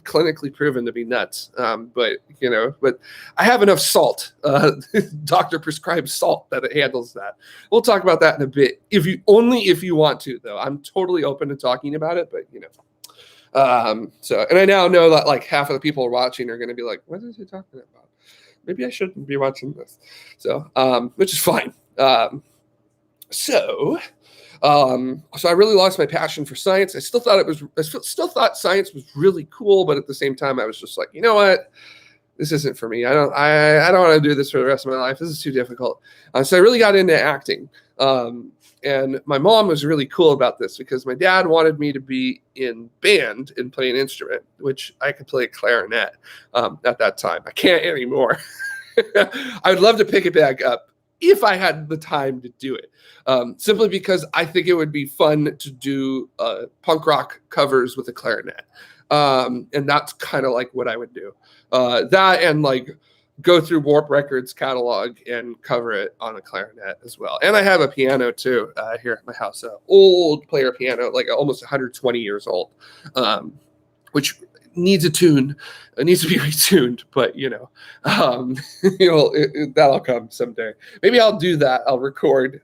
clinically proven to be nuts. But I have enough salt. Doctor prescribes salt that it handles that. We'll talk about that in a bit. If you want to, though. I'm totally open to talking about it, but and I now know that like half of the people watching are going to be like, what is he talking about? Maybe I shouldn't be watching this. So, which is fine. So I really lost my passion for science. I still thought science was really cool, but at the same time, I was just like, you know what? This isn't for me. I don't want to do this for the rest of my life. This is too difficult. So I really got into acting. And my mom was really cool about this because my dad wanted me to be in band and play an instrument, which I could play clarinet at that time. I can't anymore. I would love to pick it back up if I had the time to do it, simply because I think it would be fun to do punk rock covers with a clarinet. And that's kind of like what I would do. That and like go through Warp Records catalog and cover it on a clarinet as well. And I have a piano too here at my house, an old player piano, like almost 120 years old, which needs a tune. It needs to be retuned, but that'll come someday. Maybe I'll do that. I'll record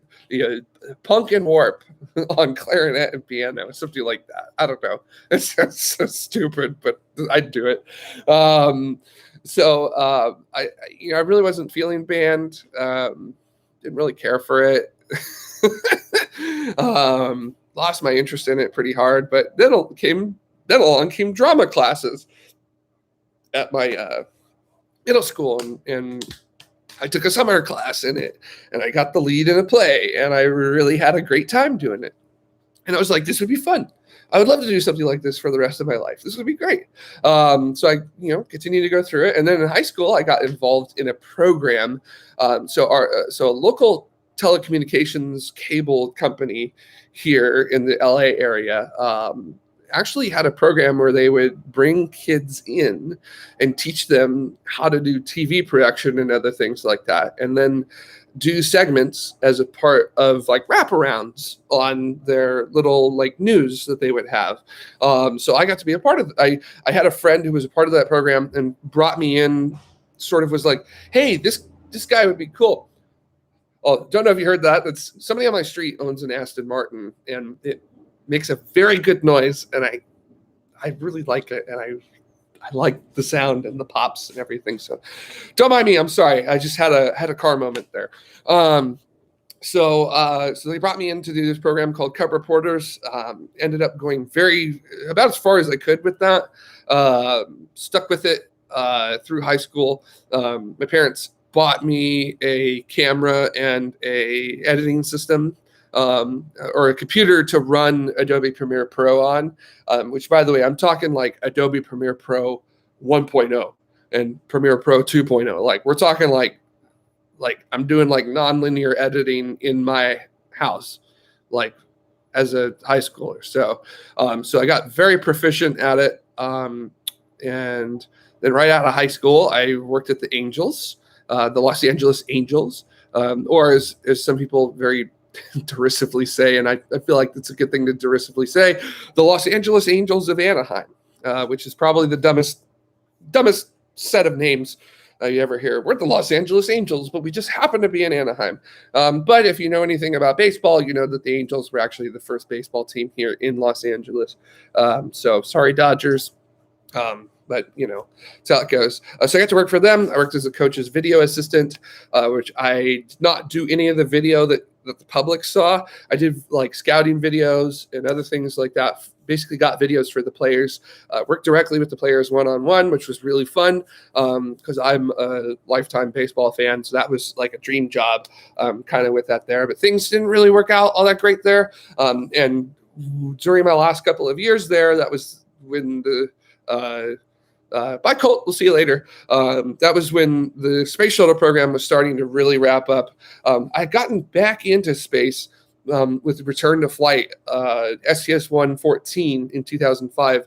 punk and warp on clarinet and piano, something like that. I don't know. It sounds so stupid, but I'd do it. So I really wasn't feeling band. Didn't really care for it. Lost my interest in it pretty hard. But then along came drama classes at my middle school, and I took a summer class in it, and I got the lead in a play, and I really had a great time doing it. And I was like, this would be fun. I would love to do something like this for the rest of my life. This would be great. So I, continued to go through it. And then in high school, I got involved in a program. So a local telecommunications cable company here in the LA area actually had a program where they would bring kids in and teach them how to do TV production and other things like that. And then do segments as a part of like wraparounds on their little like news that they would have. So I got to be a part of it. I had a friend who was a part of that program and brought me in, sort of was like, hey, this guy would be cool. Oh, don't know if you heard that. That's somebody on my street owns an Aston Martin, and it makes a very good noise. And I really like it. And I like the sound and the pops and everything. So don't mind me. I'm sorry. I just had a car moment there. So they brought me in to do this program called Cub Reporters. Ended up going about as far as I could with that. Stuck with it through high school. My parents bought me a camera and a editing system, or a computer to run Adobe Premiere Pro on, which, by the way, I'm talking like Adobe Premiere Pro 1.0 and Premiere Pro 2.0. Like we're talking like I'm doing like nonlinear editing in my house, like as a high schooler. So I got very proficient at it. And then right out of high school, I worked at the Angels, the Los Angeles Angels, or as some people very derisively say, and I feel like that's a good thing to derisively say, the Los Angeles Angels of Anaheim, which is probably the dumbest set of names you ever hear. We're the Los Angeles Angels, but we just happen to be in Anaheim. But if you know anything about baseball, you know that the Angels were actually the first baseball team here in Los Angeles. So sorry, Dodgers. But that's how it goes. So I got to work for them. I worked as a coach's video assistant, which I did not do any of the video that that the public saw. I did like scouting videos and other things like that. Basically got videos for the players, worked directly with the players one-on-one, which was really fun because I'm a lifetime baseball fan. So that was like a dream job kind of with that there. But things didn't really work out all that great there. And during my last couple of years there, that was when the bye, Colt. We'll see you later. That was when the space shuttle program was starting to really wrap up. I had gotten back into space with the return to flight, STS-114 in 2005,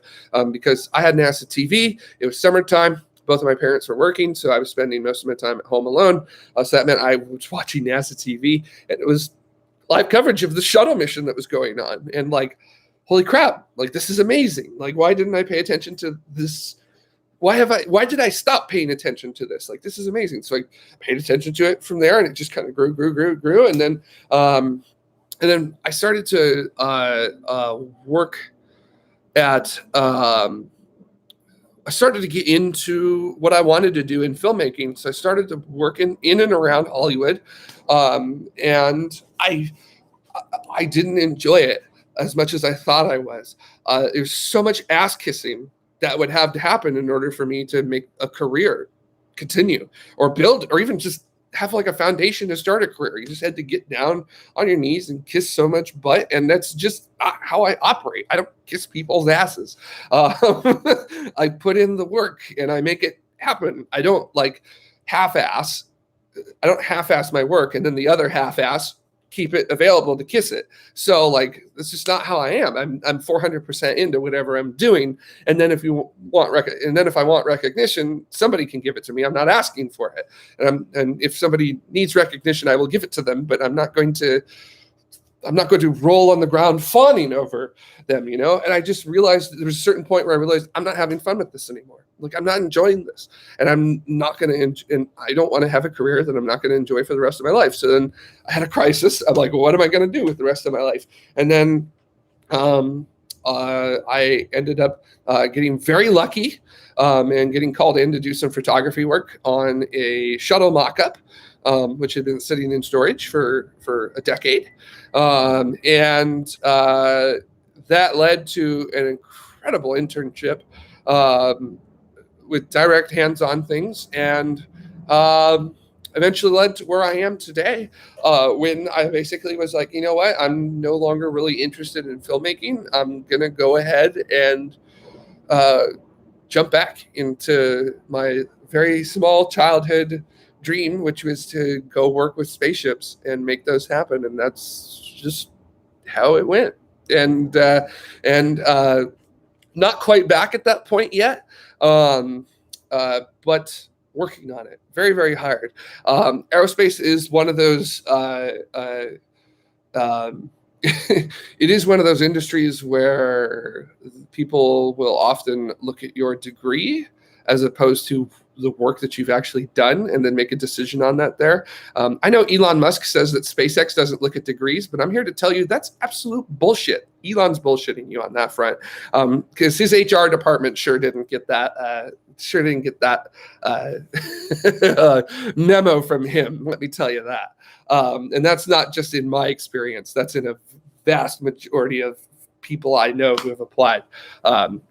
because I had NASA TV. It was summertime. Both of my parents were working, so I was spending most of my time at home alone. So that meant I was watching NASA TV, and it was live coverage of the shuttle mission that was going on. And like, holy crap, like this is amazing. Like, why didn't I pay attention to this? Why did I stop paying attention to this? Like, this is amazing. So I paid attention to it from there, and it just kind of grew. And then I started to work at, I started to get into what I wanted to do in filmmaking. So I started to work in and around Hollywood. And I didn't enjoy it as much as I thought I was. There's so much ass kissing that would have to happen in order for me to make a career continue or build or even just have like a foundation to start a career. You just had to get down on your knees and kiss so much butt. And that's just how I operate. I don't kiss people's asses. I put in the work and I make it happen. I don't like half-ass. I don't half-ass my work and then the other half-ass keep it available to kiss it. So like, that's just not how I am. I'm 400% into whatever I'm doing. And then if I want recognition, somebody can give it to me. I'm not asking for it. And if somebody needs recognition, I will give it to them, but I'm not going to roll on the ground fawning over them, you know? And I just realized there was a certain point where I realized I'm not having fun with this anymore. Like, I'm not enjoying this, and I'm not going to, and I don't want to have a career that I'm not going to enjoy for the rest of my life. So then I had a crisis. I'm like, well, what am I going to do with the rest of my life? And then I ended up getting very lucky and getting called in to do some photography work on a shuttle mock-up, which had been sitting in storage for a decade. And that led to an incredible internship with direct hands-on things, and eventually led to where I am today, when I basically was like, you know what, I'm no longer really interested in filmmaking. I'm going to go ahead and jump back into my very small childhood dream, which was to go work with spaceships and make those happen. And that's just how it went. And not quite back at that point yet, but working on it very, very hard. Aerospace is one of those, it is one of those industries where people will often look at your degree as opposed to the work that you've actually done and then make a decision on that there. I know Elon Musk says that SpaceX doesn't look at degrees, but I'm here to tell you that's absolute bullshit. Elon's bullshitting you on that front, because his HR department sure didn't get that memo from him. Let me tell you that. And that's not just in my experience. That's in a vast majority of people I know who have applied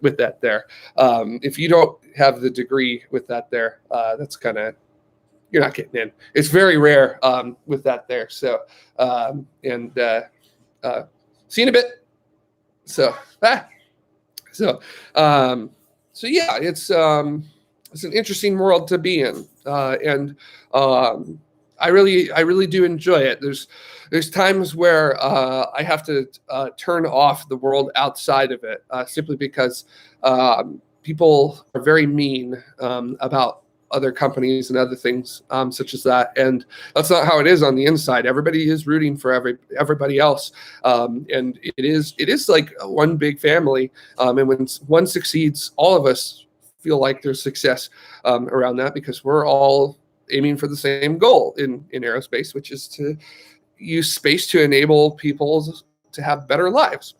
with that there. If you don't have the degree with that there, that's kind of, you're not getting in. It's very rare with that there. So, see you in a bit. So yeah, it's an interesting world to be in. And I really do enjoy it. There's times where I have to turn off the world outside of it, simply because people are very mean about other companies and other things such as that. And that's not how it is on the inside. Everybody is rooting for everybody else. And it is like one big family. And when one succeeds, all of us feel like there's success around that, because we're all aiming for the same goal in aerospace, which is to use space to enable people to have better lives.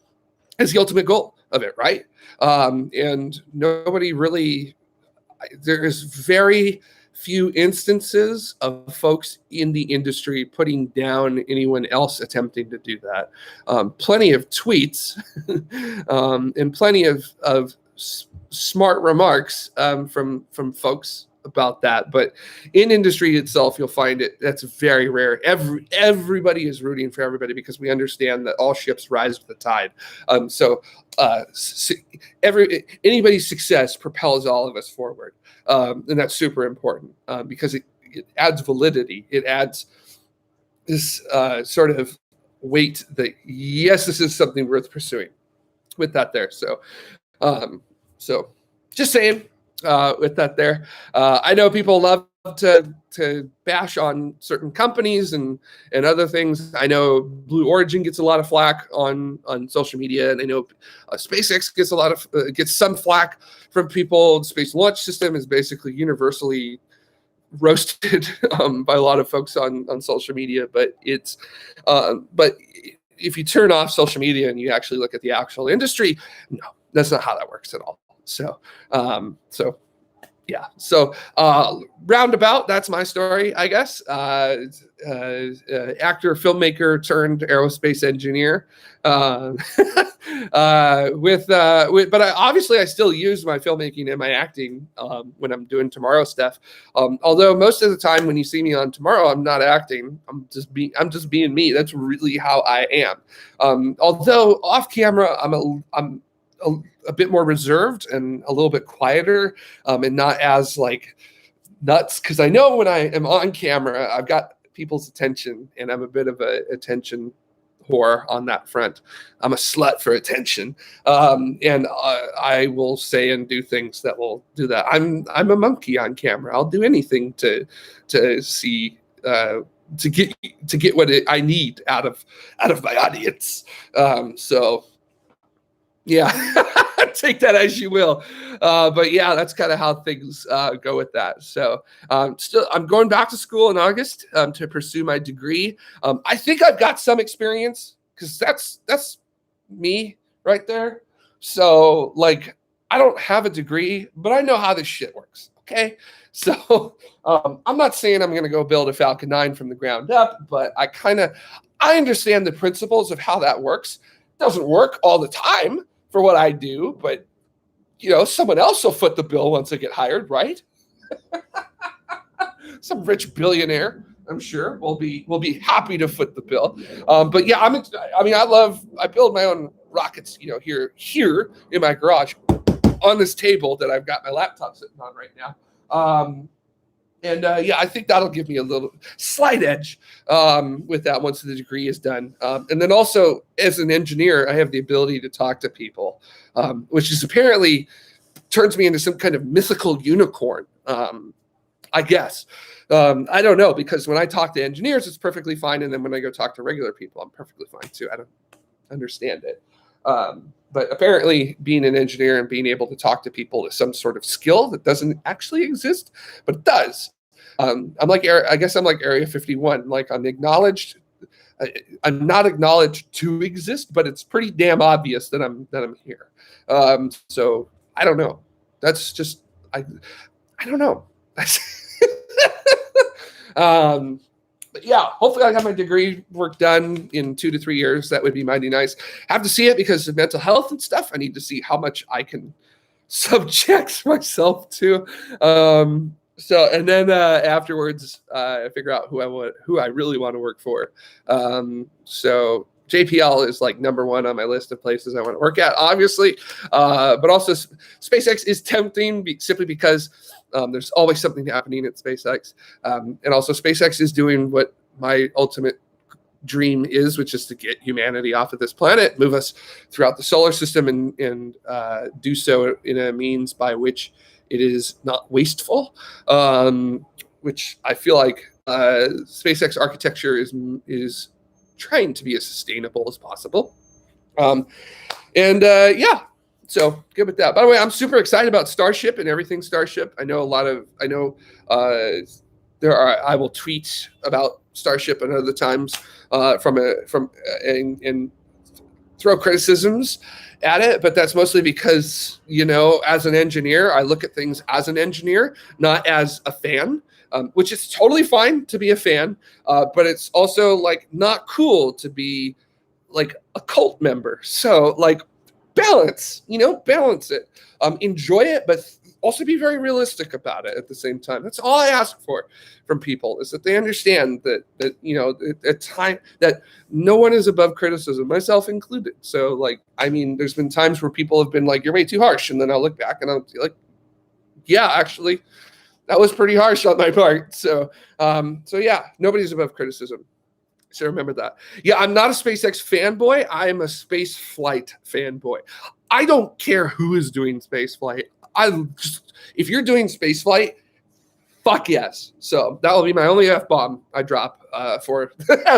Is the ultimate goal of it, right? And nobody really, there is very few instances of folks in the industry putting down anyone else attempting to do that. Plenty of tweets and plenty of smart remarks from folks about that, but in industry itself, you'll find that's very rare. Everybody is rooting for everybody because we understand that all ships rise with the tide. Anybody's success propels all of us forward, and that's super important because it adds validity. It adds this sort of weight that yes, this is something worth pursuing. With that there, so just saying. With that there, I know people love to bash on certain companies and other things. I know Blue Origin gets a lot of flack on social media, and I know SpaceX gets some flack from people. The Space Launch System is basically universally roasted by a lot of folks on social media. But if you turn off social media and you actually look at the actual industry, no, that's not how that works at all. So yeah. So roundabout, that's my story, I guess. Actor, filmmaker turned aerospace engineer. But obviously I still use my filmmaking and my acting when I'm doing TMRO stuff. Although most of the time when you see me on TMRO, I'm not acting. I'm just being me. That's really how I am. Although off camera, I'm a bit more reserved and a little bit quieter, and not as like nuts. Because I know when I am on camera, I've got people's attention, and I'm a bit of a attention whore on that front. I'm a slut for attention, and I will say and do things that will do that. I'm a monkey on camera. I'll do anything to see. To get what I need out of my audience. Yeah, take that as you will. But yeah, that's kind of how things go with that. So I'm going back to school in August to pursue my degree. I think I've got some experience because that's me right there. So like, I don't have a degree, but I know how this shit works. Okay. So I'm not saying I'm going to go build a Falcon 9 from the ground up, but I understand the principles of how that works. It doesn't work all the time for what I do, but someone else will foot the bill once I get hired, right? Some rich billionaire, I'm sure, will be happy to foot the bill. But yeah, I build my own rockets, here in my garage on this table that I've got my laptop sitting on right now. Yeah, I think that'll give me a little slight edge with that once the degree is done. And then also, as an engineer, I have the ability to talk to people, which is apparently turns me into some kind of mythical unicorn, I guess. I don't know, because when I talk to engineers, it's perfectly fine. And then when I go talk to regular people, I'm perfectly fine too. I don't understand it. But apparently being an engineer and being able to talk to people is some sort of skill that doesn't actually exist, but it does. I guess I'm like Area 51. Like I'm not acknowledged to exist, but it's pretty damn obvious that I'm here. So I don't know. That's just, I don't know. But yeah, hopefully I have my degree work done in 2 to 3 years. That would be mighty nice. I have to see it because of mental health and stuff. I need to see how much I can subject myself to. And then afterwards, I figure out who I really want to work for. So JPL is like number one on my list of places I want to work at, obviously. But also SpaceX is tempting simply because there's always something happening at SpaceX. And also SpaceX is doing what my ultimate dream is, which is to get humanity off of this planet, move us throughout the solar system, and do so in a means by which it is not wasteful, which I feel like SpaceX architecture is trying to be as sustainable as possible. Yeah, so good with that. By the way, I'm super excited about Starship and everything Starship. I will tweet about Starship and other times and throw criticisms at it, but that's mostly because, as an engineer, I look at things as an engineer, not as a fan, which is totally fine to be a fan, but it's also like not cool to be like a cult member. So like balance it, enjoy it, but also be very realistic about it at the same time. That's all I ask for from people, is that they understand that at time that no one is above criticism, myself included. So like, I mean, there's been times where people have been like, you're way too harsh. And then I'll look back and I'll be like, yeah, actually that was pretty harsh on my part. So yeah, nobody's above criticism. So remember that. Yeah, I'm not a SpaceX fanboy. I'm a space flight fanboy. I don't care who is doing space flight. If you're doing space flight, fuck yes. So that will be my only F-bomb I drop for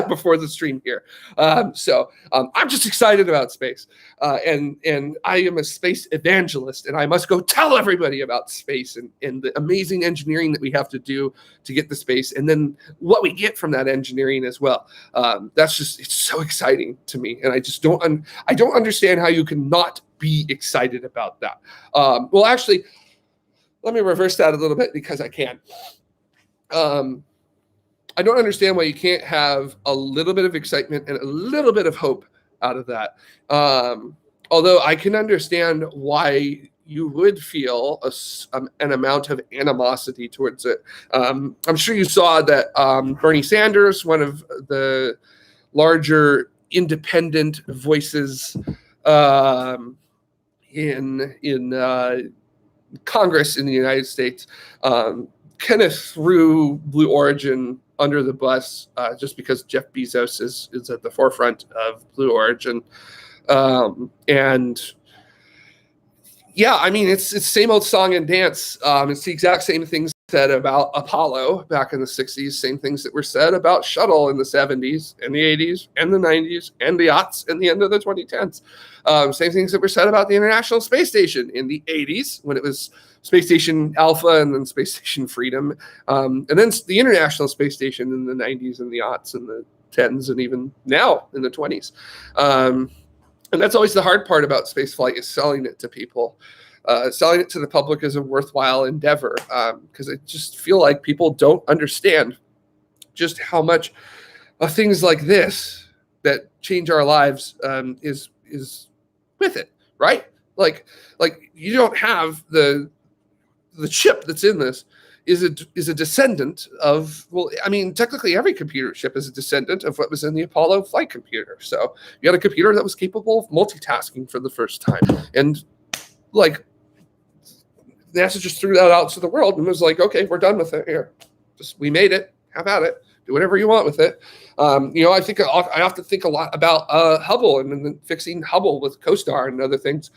before the stream here. I'm just excited about space. And I am a space evangelist, and I must go tell everybody about space and the amazing engineering that we have to do to get the space, and then what we get from that engineering as well. It's so exciting to me. And I just don't understand how you can not be excited about that. Well, actually, let me reverse that a little bit, because I can. I don't understand why you can't have a little bit of excitement and a little bit of hope out of that. Although I can understand why you would feel an amount of animosity towards it. I'm sure you saw that Bernie Sanders, one of the larger independent voices in Congress in the United States, kind of threw Blue Origin under the bus just because Jeff Bezos is at the forefront of Blue Origin. And yeah, I mean, it's same old song and dance. It's the exact same things said about Apollo back in the 60s, same things that were said about Shuttle in the 70s and the 80s and the 90s and the aughts and the end of the 2010s. Same things that were said about the International Space Station in the 80s, when it was Space Station Alpha and then Space Station Freedom. And then the International Space Station in the 90s and the aughts and the 10s and even now in the 20s. And that's always the hard part about spaceflight, is selling it to people. Selling it to the public is a worthwhile endeavor, because I just feel like people don't understand just how much of things like this that change our lives is with it, right? Like you don't have the chip that's in this is a descendant of, well, I mean, technically every computer chip is a descendant of what was in the Apollo flight computer. So you had a computer that was capable of multitasking for the first time, and like NASA just threw that out to the world and was like, okay, we're done with it. Here, we made it. Have at it. Do whatever you want with it. I think I often think a lot about Hubble and then fixing Hubble with CoStar and other things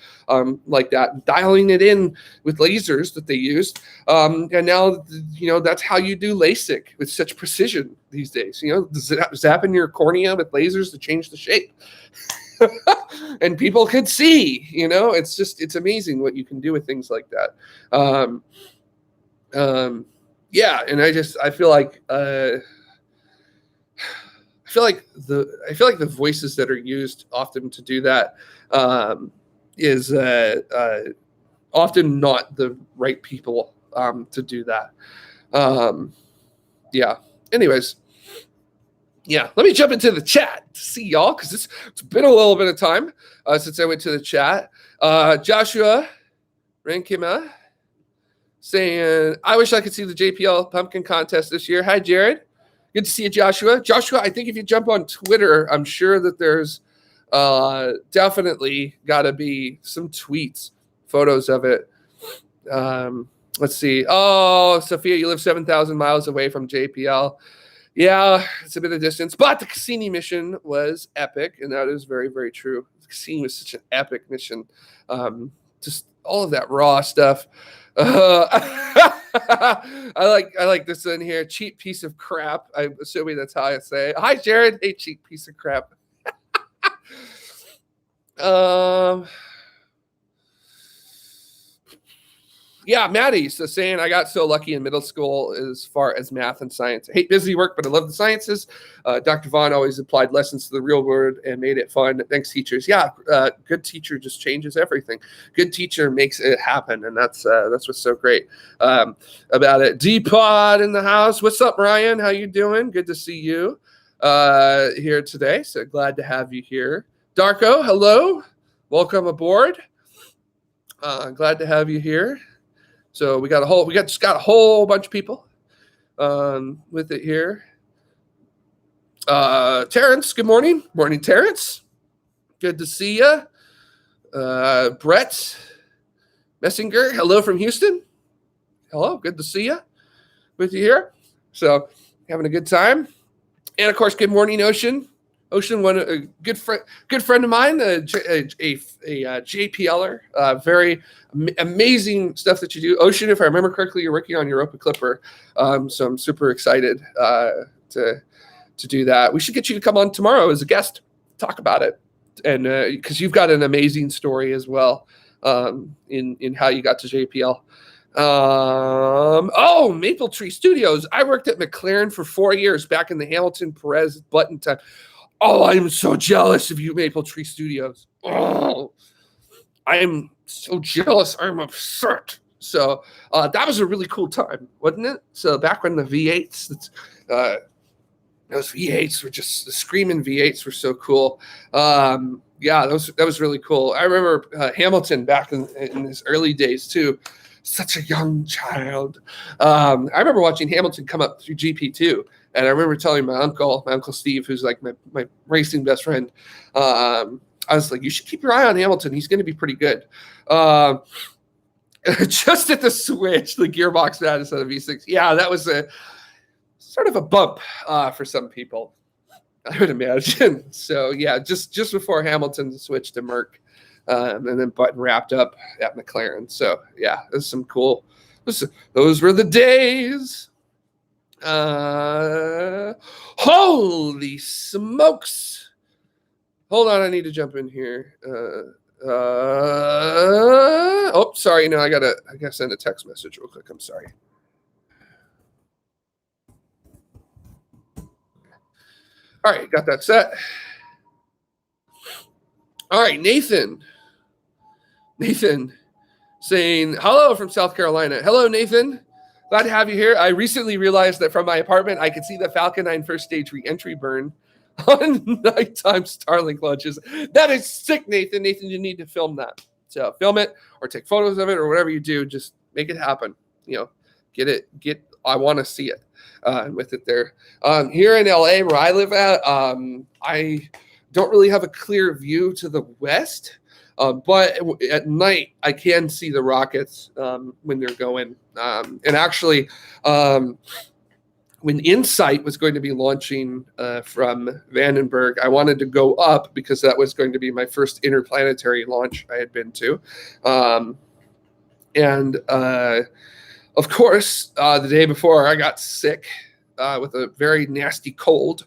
like that, dialing it in with lasers that they used. And now, that's how you do LASIK with such precision these days. Zapping your cornea with lasers to change the shape. And people could see, it's amazing what you can do with things like that. Yeah. And I feel like the voices that are used often to do that is often not the right people to do that. Yeah. Anyways. Yeah, let me jump into the chat to see y'all, because it's been a little bit of time since I went to the chat. Joshua Rankima saying, I wish I could see the JPL pumpkin contest this year. Hi, Jared. Good to see you, Joshua. Joshua, I think if you jump on Twitter, I'm sure that there's definitely got to be some tweets, photos of it. Let's see. Oh, Sophia, you live 7,000 miles away from JPL. Yeah, it's a bit of distance, but the Cassini mission was epic, and that is very, very true. Cassini was such an epic mission. Just all of that raw stuff. I like this in here. Cheap piece of crap. I'm assuming that's how I say it. Hi, Jared. Hey, cheap piece of crap. Yeah, Maddie. So saying I got so lucky in middle school as far as math and science. I hate busy work, but I love the sciences. Dr. Vaughn always applied lessons to the real world and made it fun. Thanks, teachers. Yeah, good teacher just changes everything. Good teacher makes it happen, and that's what's so great about it. D-Pod in the house. What's up, Ryan? How you doing? Good to see you here today. So glad to have you here. Darko, hello. Welcome aboard. Glad to have you here. So we got just got a whole bunch of people with it here. Terrence, good morning. Morning, Terrence. Good to see you. Brett Messinger, hello from Houston. Hello, good to see you with you here. So having a good time. And of course, good morning, Ocean. Ocean, a good friend of mine, a JPLer, very amazing stuff that you do. Ocean, if I remember correctly, you're working on Europa Clipper, so I'm super excited to do that. We should get you to come on tomorrow as a guest, talk about it, and because you've got an amazing story as well in how you got to JPL. Maple Tree Studios. I worked at McLaren for 4 years back in the Hamilton Perez Button time. Oh, I'm so jealous of you, Maple Tree Studios. Oh, I am so jealous. I'm upset. So that was a really cool time, wasn't it? So back when the V8s, those V8s were just, the screaming V8s were so cool. Yeah, that was really cool. I remember Hamilton back in his early days too. Such a young child. I remember watching Hamilton come up through GP2. And I remember telling my uncle Steve, who's like my racing best friend, I was like, you should keep your eye on Hamilton. He's going to be pretty good. Just at the switch, the gearbox man instead of V6. Yeah, that was a sort of a bump for some people, I would imagine. So yeah, just before Hamilton switched to Merc, and then Button wrapped up at McLaren. So yeah, there's some cool. Those were the days. Holy smokes. Hold on, I need to jump in here. Sorry. No, I gotta send a text message real quick. I'm sorry. All right, got that set. All right, Nathan saying hello from South Carolina. Hello, Nathan. Glad to have you here. I recently realized that from my apartment, I could see the Falcon 9 first stage re-entry burn on nighttime Starlink launches. That is sick, Nathan. Nathan, you need to film that. So film it or take photos of it or whatever you do. Just make it happen. I want to see it with it there. Here in LA, where I live at, I don't really have a clear view to the west. But at night, I can see the rockets when they're going. And actually, when InSight was going to be launching from Vandenberg, I wanted to go up because that was going to be my first interplanetary launch I had been to. Of course, the day before, I got sick with a very nasty cold.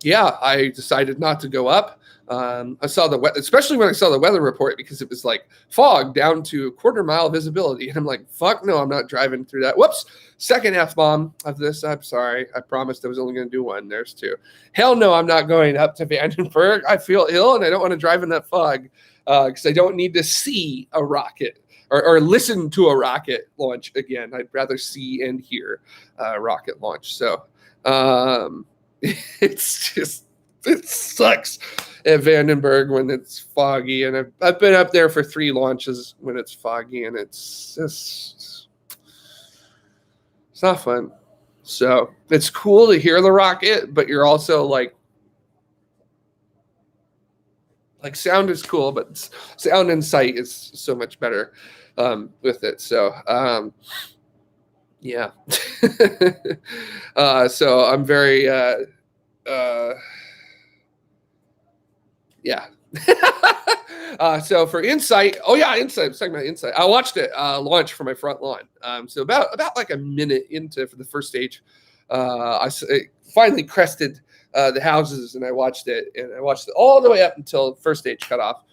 Yeah, I decided not to go up. I saw especially when I saw the weather report, because it was like fog down to 1/4 mile visibility. And I'm like, fuck no, I'm not driving through that. Whoops. Second F-bomb of this. I'm sorry. I promised I was only going to do one. There's two. Hell no, I'm not going up to Vandenberg. I feel ill and I don't want to drive in that fog because I don't need to see a rocket or listen to a rocket launch again. I'd rather see and hear a rocket launch. So, it sucks at Vandenberg when it's foggy, and I've been up there for 3 launches when it's foggy, and it's not fun. So it's cool to hear the rocket, but you're also like sound is cool, but sound and sight is so much better with it. So yeah. So I'm very yeah. So for InSight, InSight. I was talking about InSight. I watched it launch from my front lawn. So about like a minute into for the first stage, it finally crested the houses, and I watched it all the way up until first stage cut off.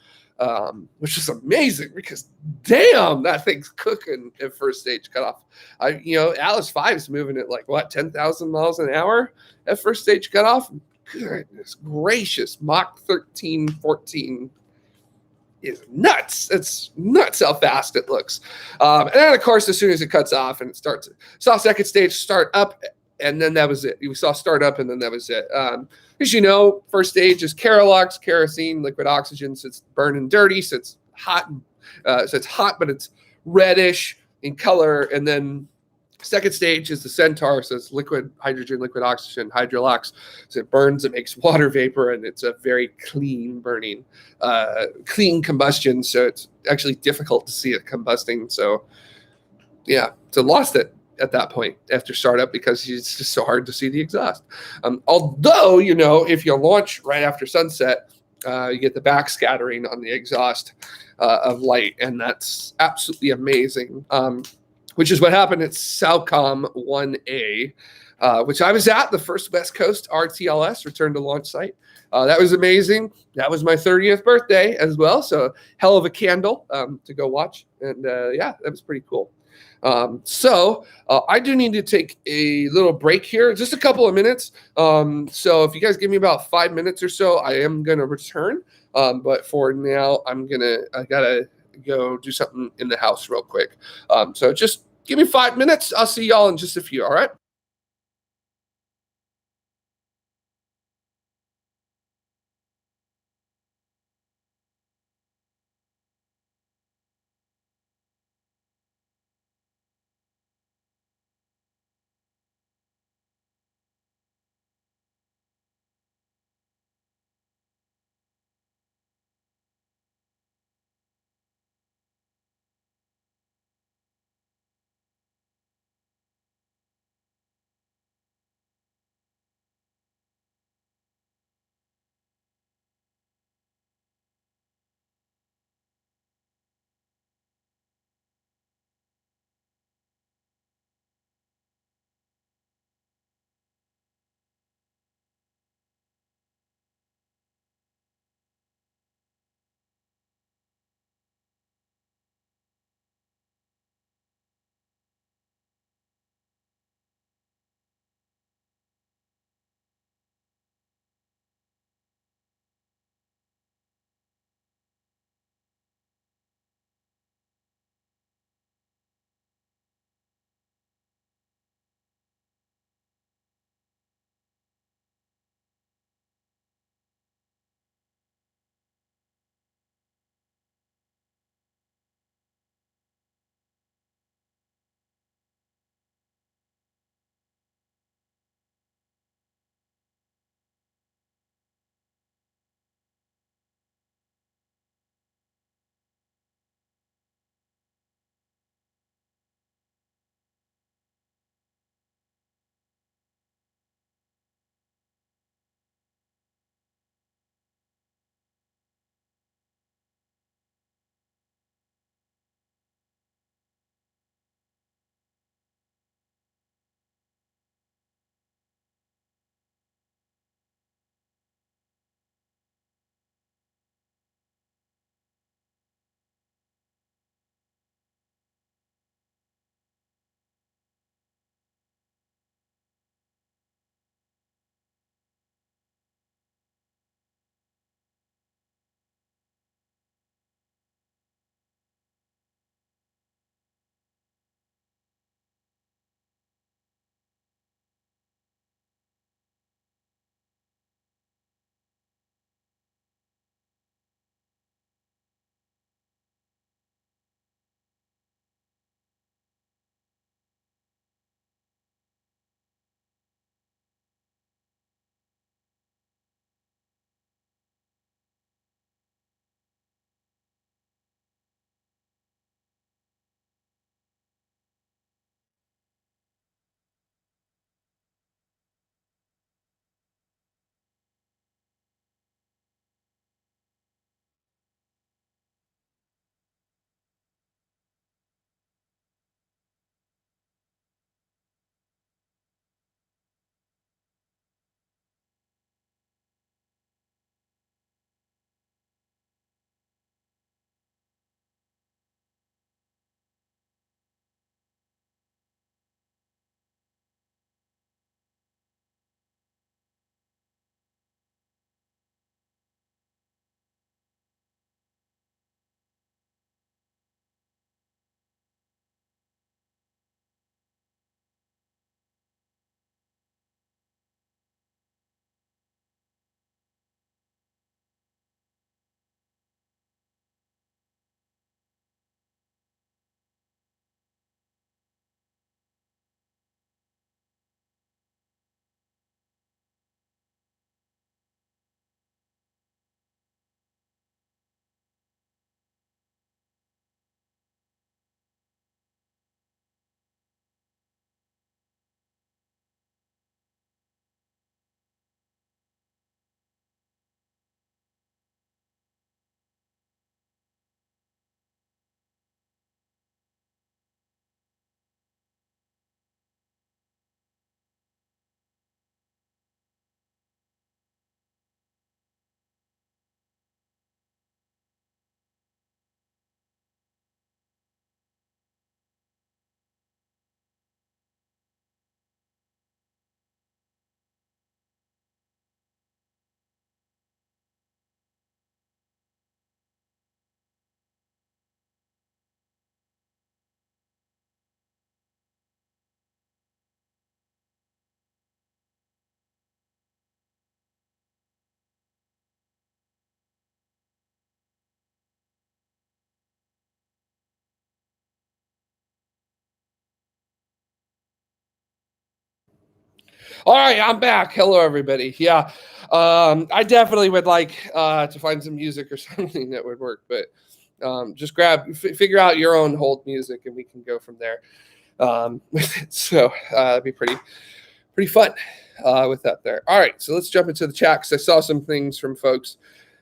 which is amazing because damn, that thing's cooking at first stage cutoff. Alice 5 is moving at like what 10,000 miles an hour at first stage cutoff. Goodness gracious, Mach 13, 14 is nuts. It's nuts how fast it looks. And then, of course, as soon as it cuts off and it starts, saw second stage start up, and then that was it. We saw start up, and then that was it. As you know, first stage is Kerolox, kerosene, liquid oxygen. So it's burning dirty. So it's hot. So it's hot, but it's reddish in color. And then second stage is the Centaur, so it's liquid hydrogen, liquid oxygen, hydrolox. So it burns, it makes water vapor, and it's a very clean burning, clean combustion. So it's actually difficult to see it combusting. So yeah, so lost it at that point after startup because it's just so hard to see the exhaust. Although, if you launch right after sunset, you get the backscattering on the exhaust of light, and that's absolutely amazing. Which is what happened at Salcom 1A, which I was at, the first West Coast RTLS, return to launch site. That was amazing. That was my 30th birthday as well, so hell of a candle to go watch. And yeah, that was pretty cool. So I do need to take a little break here, just a couple of minutes. So if you guys give me about 5 minutes or so, I am going to return. But for now, I got to go do something in the house real quick. So just give me 5 minutes. I'll see y'all in just a few. All right. All right, I'm back. Hello, everybody. Yeah, I definitely would like to find some music or something that would work, but just figure out your own hold music, and we can go from there with it. So it'd be pretty fun with that there. All right, so let's jump into the chat because I saw some things from folks.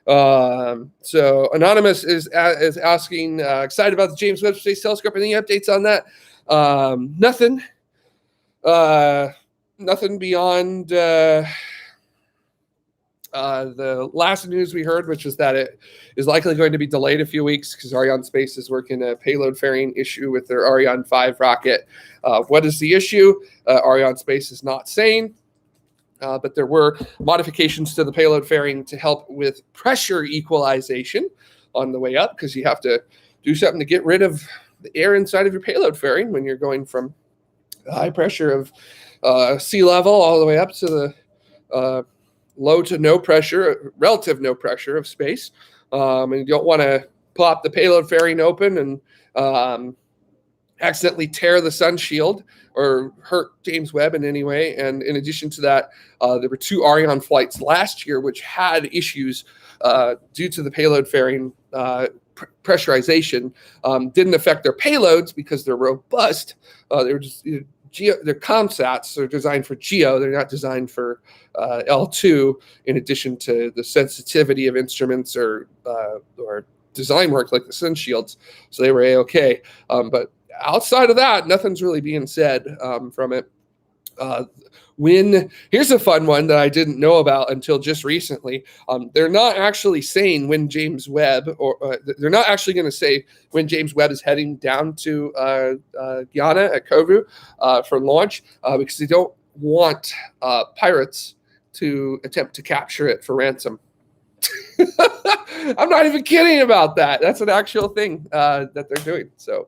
So Anonymous is asking, excited about the James Webb Space Telescope. Any updates on that? Nothing. Nothing beyond the last news we heard, which was that it is likely going to be delayed a few weeks because Arianespace is working a payload fairing issue with their Ariane 5 rocket. What is the issue? Arianespace is not saying. But there were modifications to the payload fairing to help with pressure equalization on the way up, because you have to do something to get rid of the air inside of your payload fairing when you're going from the high pressure of sea level all the way up to the low to no pressure, relative no pressure of space. And you don't want to pop the payload fairing open and accidentally tear the sun shield or hurt James Webb in any way. And in addition to that, there were 2 Ariane flights last year which had issues due to the payload fairing pressurization. Didn't affect their payloads because they're robust. They were just they're ComSats. They're designed for GEO. They're not designed for L2. In addition to the sensitivity of instruments or design work like the sun shields, so they were A-okay. But outside of that, nothing's really being said from it. Here's a fun one that I didn't know about until just recently. They're not actually saying when James Webb, or they're not actually going to say when James Webb is heading down to Guyana at Kovu for launch, because they don't want pirates to attempt to capture it for ransom. I'm not even kidding about that. That's an actual thing that they're doing. So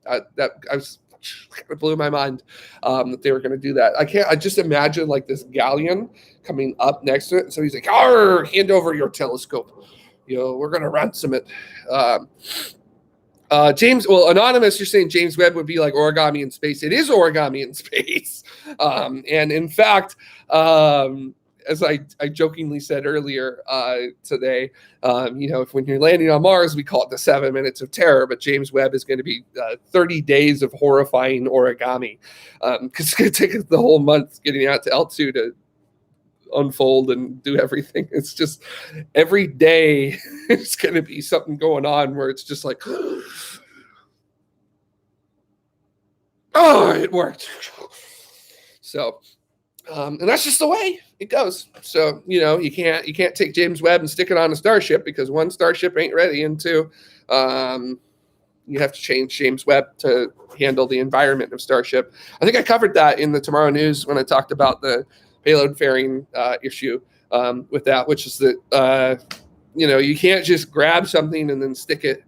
it blew my mind that they were going to do that. I just imagine like this galleon coming up next to it. So he's like, "Arr, hand over your telescope. We're going to ransom it." Anonymous, you're saying James Webb would be like origami in space. It is origami in space. And in fact, as I jokingly said earlier today, when you're landing on Mars, we call it the 7 minutes of terror, but James Webb is going to be 30 days of horrifying origami, because it's going to take us the whole month getting out to L2 to unfold and do everything. It's just every day it's going to be something going on where it's just like, oh, it worked. So, and that's just the way it goes. So, you can't take James Webb and stick it on a starship, because 1, starship ain't ready, and 2, you have to change James Webb to handle the environment of starship. I think I covered that in the Tomorrow News when I talked about the payload fairing issue with that, which is that, you can't just grab something and then stick it.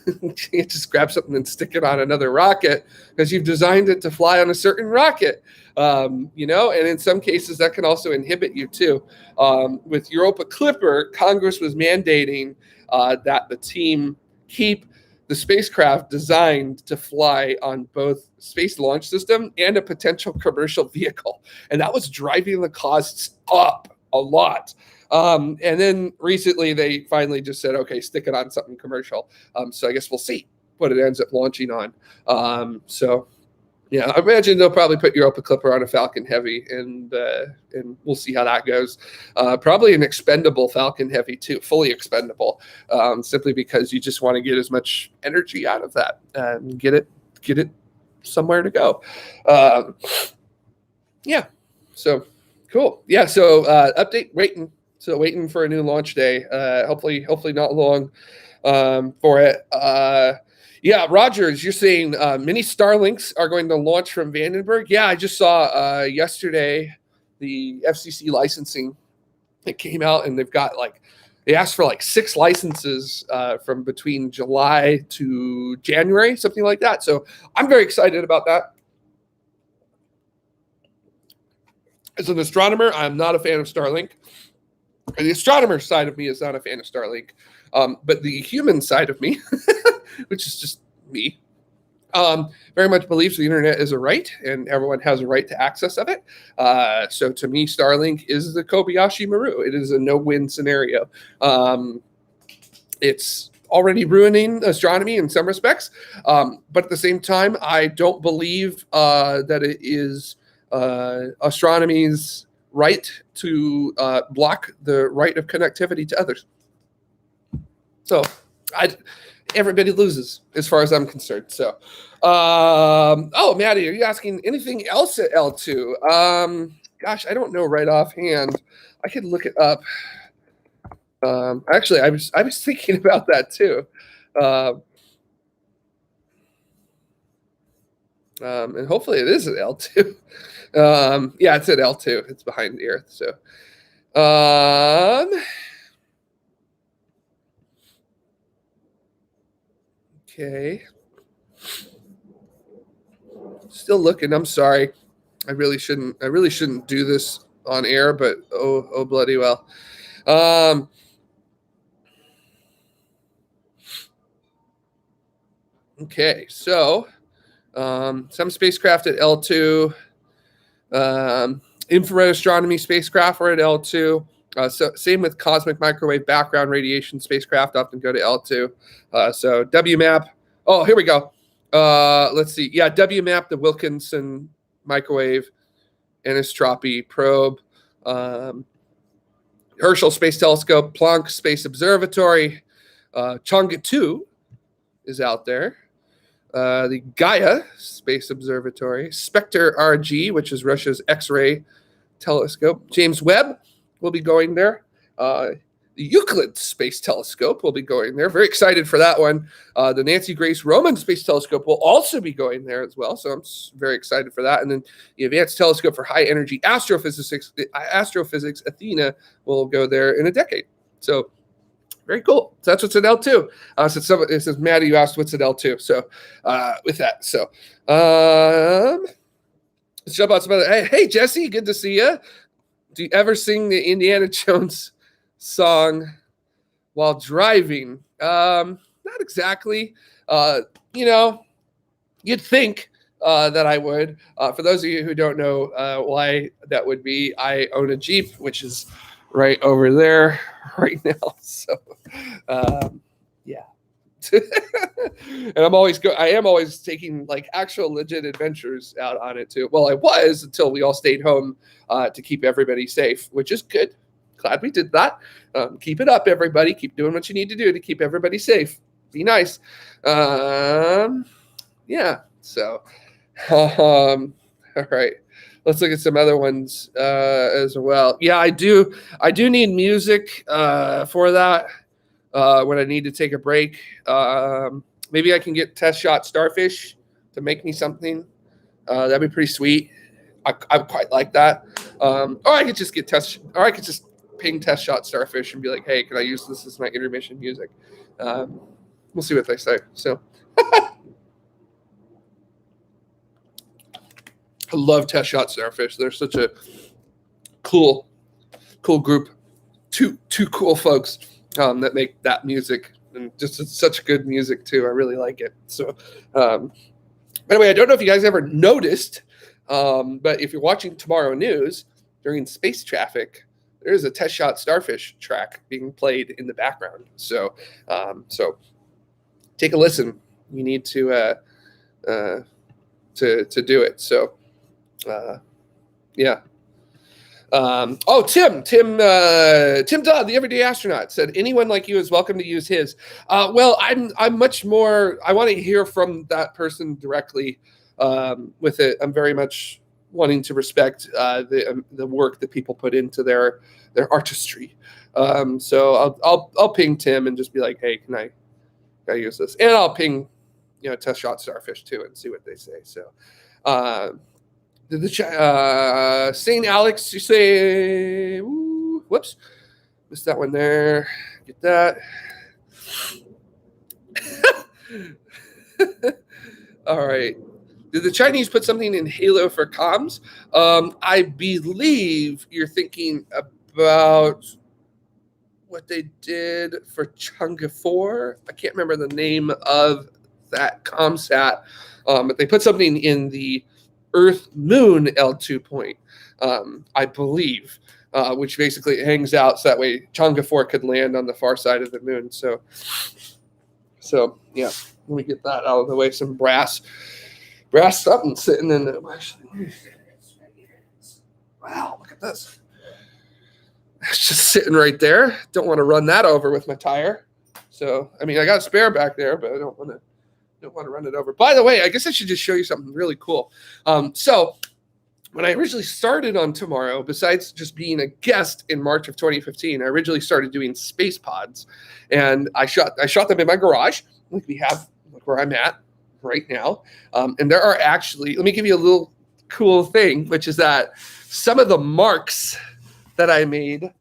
You can't just grab something and stick it on another rocket, because you've designed it to fly on a certain rocket, and in some cases that can also inhibit you too. With Europa Clipper, Congress was mandating that the team keep the spacecraft designed to fly on both Space Launch System and a potential commercial vehicle. And that was driving the costs up a lot. And then recently they finally just said, okay, stick it on something commercial. So I guess we'll see what it ends up launching on. So yeah, I imagine they'll probably put Europa Clipper on a Falcon Heavy, and we'll see how that goes. Probably an expendable Falcon Heavy too, fully expendable, simply because you just want to get as much energy out of that and get it somewhere to go. Yeah, so cool. Yeah, so update, waiting for a new launch day. Hopefully not long for it. Yeah, Rogers, you're saying mini Starlinks are going to launch from Vandenberg. Yeah, I just saw yesterday the FCC licensing that came out, and they asked for 6 licenses from between July to January, something like that. So I'm very excited about that. As an astronomer, I'm not a fan of Starlink. The astronomer side of me is not a fan of Starlink. But the human side of me, which is just me, very much believes the internet is a right and everyone has a right to access of it. So to me, Starlink is the Kobayashi Maru. It is a no-win scenario. It's already ruining astronomy in some respects. But at the same time, I don't believe that it is astronomy's right to block the right of connectivity to others. So everybody loses as far as I'm concerned. So, oh, Maddie, are you asking anything else at L2? Gosh, I don't know right offhand. I could look it up. Actually, I was thinking about that too. And hopefully it is at L2. Yeah, it's at L2. It's behind the Earth. So, okay. Still looking. I'm sorry. I really shouldn't do this on air, but oh bloody well. Okay, so some spacecraft at L2. Infrared astronomy spacecraft are at L2. So same with cosmic microwave background radiation spacecraft often go to L2. So WMAP. Oh, here we go. Let's see. Yeah, WMAP, the Wilkinson microwave anisotropy probe. Herschel Space Telescope, Planck Space Observatory. Chang'e 2 is out there. The Gaia Space Observatory, Spectre RG, which is Russia's X-ray telescope. James Webb will be going there. The Euclid Space Telescope will be going there. Very excited for that one. The Nancy Grace Roman Space Telescope will also be going there as well. So I'm very excited for that. And then the Advanced Telescope for High Energy Astrophysics, Athena, will go there in a decade. So very cool. So that's what's at L2. It says, Maddie, you asked what's at L2. So with that, so let's jump on some other. Hey, Jesse, good to see you. Do you ever sing the Indiana Jones song while driving? Not exactly. You'd think that I would. For those of you who don't know why that would be, I own a Jeep, which is right over there right now. So, yeah. And I am always taking like actual legit adventures out on it too. Well, I was until we all stayed home to keep everybody safe, which is good. Glad we did that. Keep it up, everybody. Keep doing what you need to do to keep everybody safe. Be nice. Yeah. So, all right. Let's look at some other ones as well. Yeah, I do need music for that when I need to take a break. Maybe I can get Test Shot Starfish to make me something. That'd be pretty sweet. I would quite like that. Or I could just ping Test Shot Starfish and be like, hey, can I use this as my intermission music? We'll see what they say. So. I love Test Shot Starfish. They're such a cool group. Two cool folks that make that music, and just it's such good music too. I really like it. So, anyway, I don't know if you guys ever noticed, but if you're watching Tomorrow News during space traffic, there's a Test Shot Starfish track being played in the background. So take a listen. You need to do it. So. Yeah. Tim Dodd, the Everyday Astronaut, said anyone like you is welcome to use his. Well, I'm much more. I want to hear from that person directly with it. I'm very much wanting to respect the work that people put into their artistry. So I'll ping Tim and just be like, hey, can I use this? And I'll ping Test Shot Starfish too and see what they say. So. St. Alex, you say, ooh, whoops, missed that one there. Get that. All right. Did the Chinese put something in Halo for comms? I believe you're thinking about what they did for Chang'e 4. I can't remember the name of that ComSat. But they put something in the Earth-Moon L2 point, I believe, which basically hangs out so that way Chang'e 4 could land on the far side of the moon. So yeah, let me get that out of the way. Some brass something sitting in the. Actually, wow, look at this. It's just sitting right there. Don't want to run that over with my tire. So, I mean, I got a spare back there, but I don't want to run it over. By the way, I guess I should just show you something really cool. So when I originally started on Tomorrow, besides just being a guest in March of 2015, I originally started doing space pods, and I shot them in my garage, like we have, like where I'm at right now. And there are actually, let me give you a little cool thing, which is that some of the marks that I made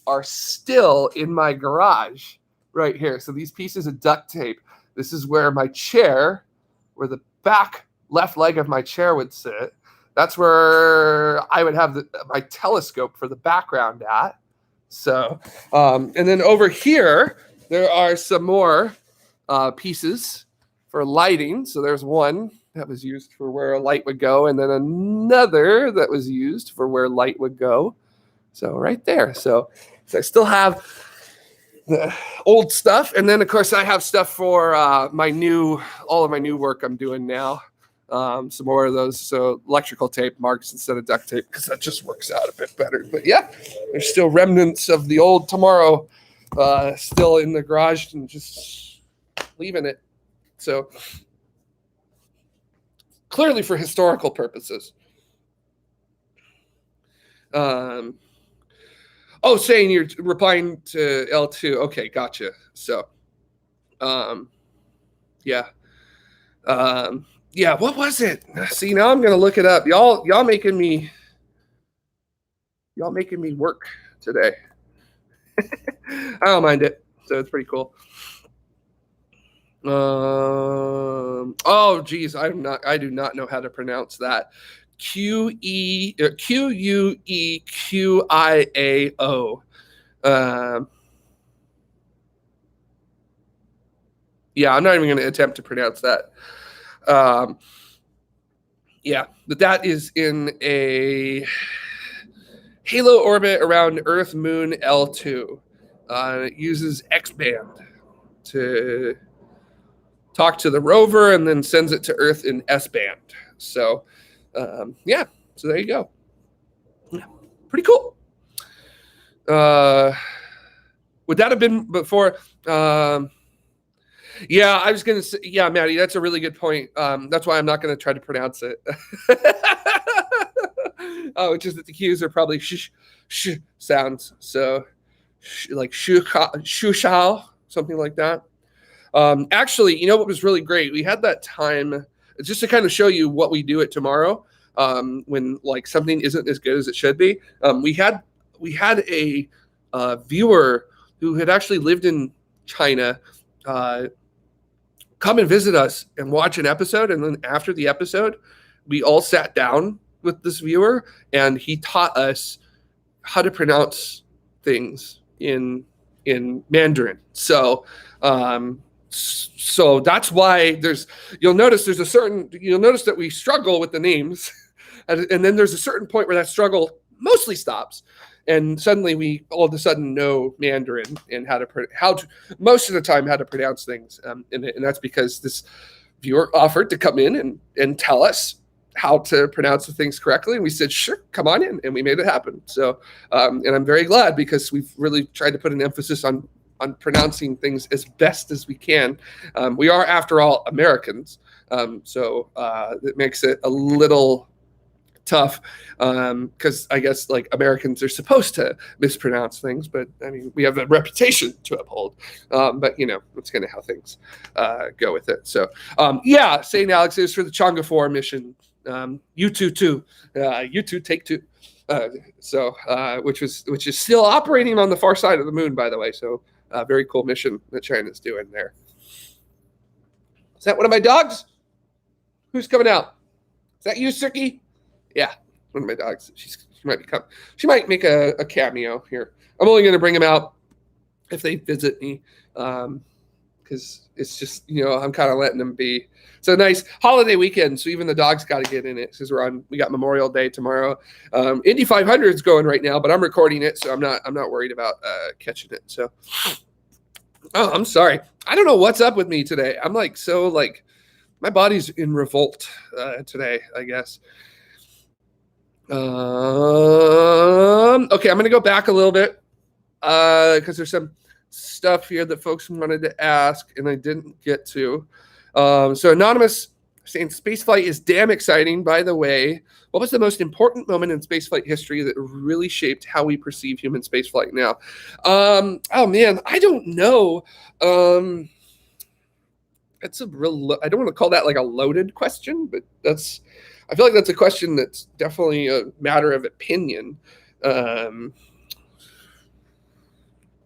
are still in my garage right here. So these pieces of duct tape, this is where my chair, where the back left leg of my chair would sit. That's where I would have my telescope for the background at. So, and then over here, there are some more pieces for lighting. So there's one that was used for where a light would go, and then another that was used for where light would go. So right there. So I still have the old stuff. And then, of course, I have stuff for all of my new work I'm doing now. Some more of those. So electrical tape marks instead of duct tape, because that just works out a bit better. But yeah, there's still remnants of the old Tomorrow still in the garage and just leaving it. So clearly for historical purposes. Saying you're replying to L2. Okay, gotcha. So, yeah. Yeah, what was it? See, now I'm gonna look it up. Y'all making me work today. I don't mind it. So it's pretty cool. Oh geez, I do not know how to pronounce that. Queequiao. Yeah, I'm not even going to attempt to pronounce that. Yeah, but that is in a halo orbit around Earth Moon L2. It uses X-band to talk to the rover and then sends it to Earth in S-band. So, yeah, so there you go. Yeah, pretty cool. Would that have been before? Yeah, I was going to say, yeah, Maddie, that's a really good point. That's why I'm not going to try to pronounce it. Which is that the Q's are probably sh sounds. So, like shu shao, something like that. Actually, you know what was really great? We had that time just to kind of show you what we do at Tomorrow when like something isn't as good as it should be. We had a viewer who had actually lived in China come and visit us and watch an episode, and then after the episode, we all sat down with this viewer, and he taught us how to pronounce things in Mandarin. So that's why you'll notice that we struggle with the names, and then there's a certain point where that struggle mostly stops, and suddenly we all of a sudden know Mandarin and how to most of the time how to pronounce things, and that's because this viewer offered to come in and tell us how to pronounce the things correctly, and we said sure, come on in, and we made it happen. So and I'm very glad, because we've really tried to put an emphasis on pronouncing things as best as we can. We are, after all, Americans, so it makes it a little tough, because I guess like Americans are supposed to mispronounce things, but I mean, we have a reputation to uphold. But you know, that's kind of how things go with it. So yeah, St. Alex is for the Chang'e 4 mission. U2 too. U2 take 2. Which is still operating on the far side of the moon, by the way. So very cool mission that China's doing there. Is that one of my dogs? Who's coming out? Is that you, Suki? Yeah, one of my dogs. She might make a cameo here. I'm only going to bring him out if they visit me, because because it's just, I'm kind of letting them be. So nice holiday weekend. So even the dogs got to get in it because we got Memorial Day tomorrow. Indy 500 is going right now, but I'm recording it, so I'm not worried about catching it. So, oh, I'm sorry. I don't know what's up with me today. I'm my body's in revolt today, I guess. Okay, I'm going to go back a little bit because there's some stuff here that folks wanted to ask and I didn't get to. So Anonymous saying spaceflight is damn exciting. By the way, what was the most important moment in spaceflight history that really shaped how we perceive human spaceflight now? Oh man, I don't know. That's I don't want to call that like a loaded question, but I feel like that's a question that's definitely a matter of opinion.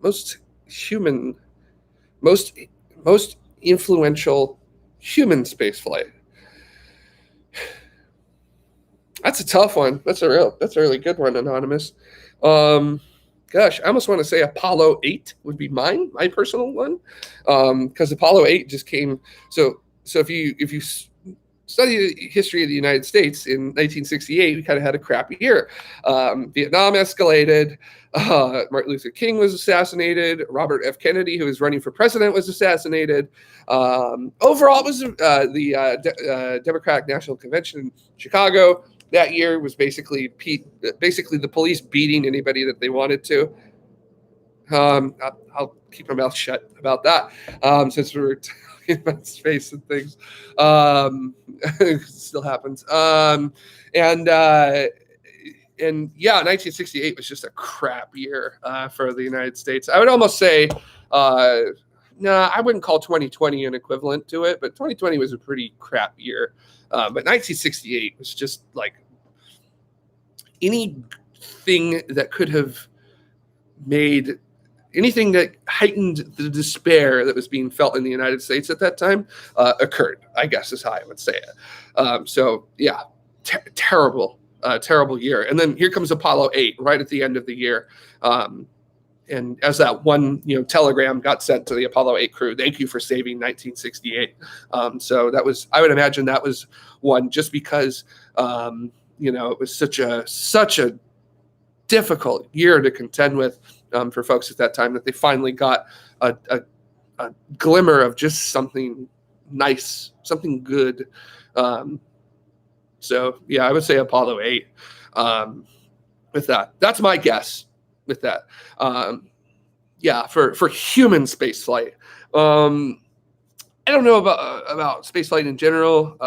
Most influential human spaceflight. That's a tough one. That's a really good one, Anonymous. Gosh, I almost want to say Apollo 8 would be my personal one, because Apollo 8 just came. So if you study the history of the United States in 1968, we kind of had a crappy year. Vietnam escalated. Martin Luther King was assassinated. Robert F. Kennedy, who was running for president, was assassinated. Overall, it was the Democratic National Convention in Chicago. That year was basically the police beating anybody that they wanted to. I'll keep my mouth shut about that, since we were talking about space and things. It still happens. And yeah, 1968 was just a crap year for the United States. I would almost say, no, I wouldn't call 2020 an equivalent to it, but 2020 was a pretty crap year. But 1968 was just like anything that could have made anything that heightened the despair that was being felt in the United States at that time occurred, I guess is how I would say it. So yeah, terrible year. And then here comes Apollo 8 right at the end of the year. And as that one, telegram got sent to the Apollo 8 crew, thank you for saving 1968. So I would imagine that was one just because, it was such a difficult year to contend with for folks at that time that they finally got a glimmer of just something nice, something good. So yeah, I would say Apollo 8 with that. That's my guess with that. Yeah, for human space flight. I don't know about space flight in general.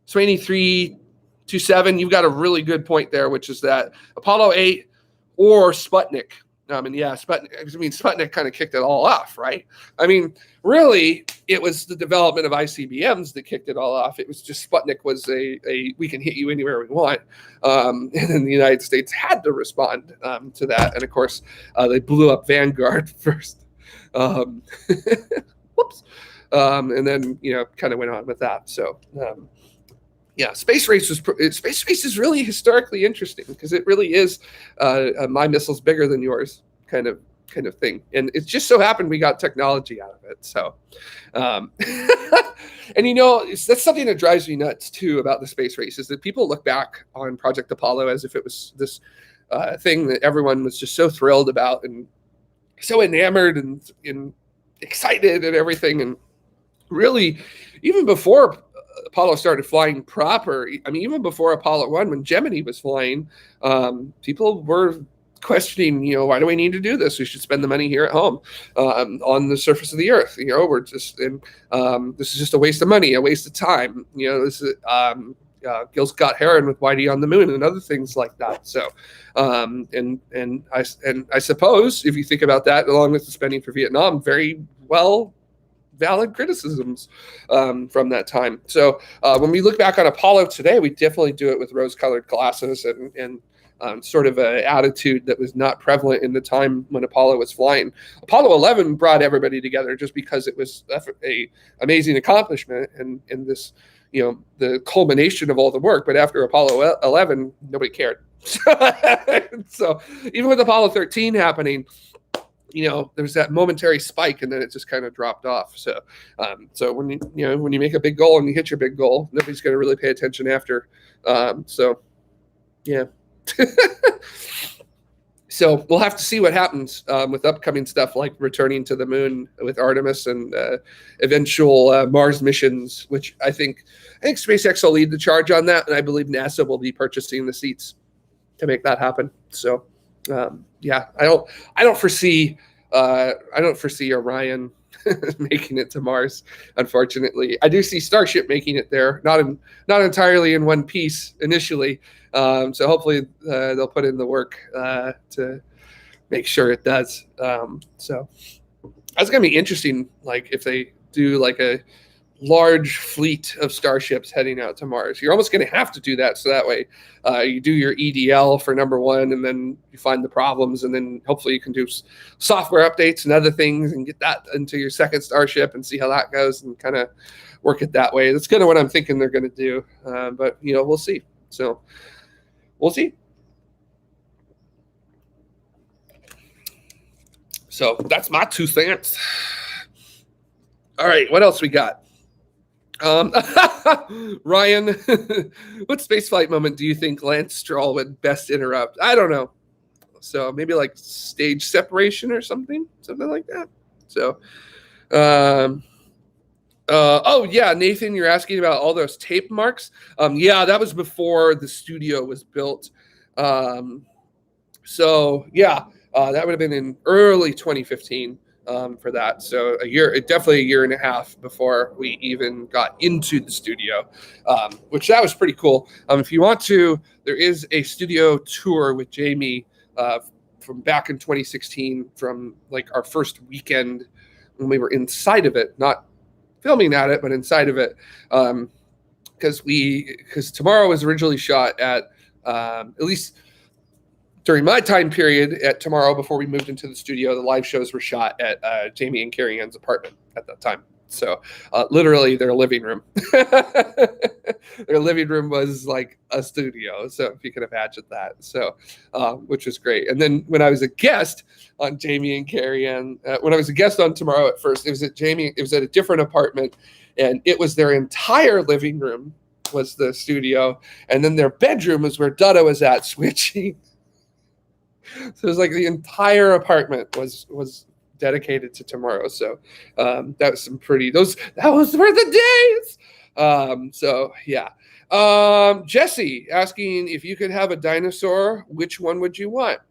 Swaney 327, you've got a really good point there, which is that Apollo 8 or Sputnik. Sputnik kind of kicked it all off, right? Really, it was the development of ICBMs that kicked it all off. It was just Sputnik was a we can hit you anywhere we want. And then the United States had to respond to that. And of course, they blew up Vanguard first. Whoops. And then, kind of went on with that. So, yeah, space race is really historically interesting because it really is my missile's bigger than yours kind of thing. And it just so happened we got technology out of it. So, and that's something that drives me nuts too about the space race is that people look back on Project Apollo as if it was this thing that everyone was just so thrilled about and so enamored and excited and everything. And really, even before Apollo started flying proper, even before Apollo 1, when Gemini was flying, people were questioning, why do we need to do this? We should spend the money here at home on the surface of the Earth. We're just, this is just a waste of money, a waste of time. This is Gil Scott Heron with Whitey on the Moon and other things like that. So, and I suppose if you think about that, along with the spending for Vietnam, very well valid criticisms from that time. So when we look back on Apollo today, we definitely do it with rose-colored glasses and sort of an attitude that was not prevalent in the time when Apollo was flying. Apollo 11 brought everybody together just because it was a amazing accomplishment and this, the culmination of all the work. But after Apollo 11, nobody cared. So even with Apollo 13 happening, there's that momentary spike and then it just kind of dropped off. So, so when you make a big goal and you hit your big goal, nobody's going to really pay attention after. So, yeah. So we'll have to see what happens with upcoming stuff like returning to the moon with Artemis and eventual Mars missions, which I think SpaceX will lead the charge on that, and I believe NASA will be purchasing the seats to make that happen. So, yeah, I don't foresee Orion making it to Mars. Unfortunately, I do see Starship making it there, not entirely in one piece initially. So hopefully they'll put in the work to make sure it does. So that's gonna be interesting. Like if they do like a large fleet of starships heading out to Mars, you're almost going to have to do that. So that way you do your EDL for number one, and then you find the problems, and then hopefully you can do software updates and other things and get that into your second starship and see how that goes and kind of work it that way. That's kind of what I'm thinking they're going to do. But, we'll see. So we'll see. So that's my 2 cents. All right, what else we got? Ryan, what spaceflight moment do you think Lance Stroll would best interrupt? I don't know. So maybe like stage separation or something like that. So, oh yeah, Nathan, you're asking about all those tape marks. Yeah, that was before the studio was built. So yeah, that would have been in early 2015. For that. So definitely a year and a half before we even got into the studio, which that was pretty cool. If you want to, there is a studio tour with Jamie from back in 2016 from like our first weekend when we were inside of it, not filming at it, but inside of it. Because TMRO was originally shot at least during my time period at TMRO, before we moved into the studio, the live shows were shot at Jamie and Carrie Ann's apartment at that time. So literally their living room. Their living room was like a studio. So if you can imagine that. So, which was great. And then when I was a guest on Jamie and Carrie Ann, when I was a guest on TMRO at first, it was at a different apartment, and it was their entire living room was the studio. And then their bedroom was where Dutta was at switching. So it was like the entire apartment was dedicated to TMRO. So that was that was for the days. So yeah. Jesse asking if you could have a dinosaur, which one would you want?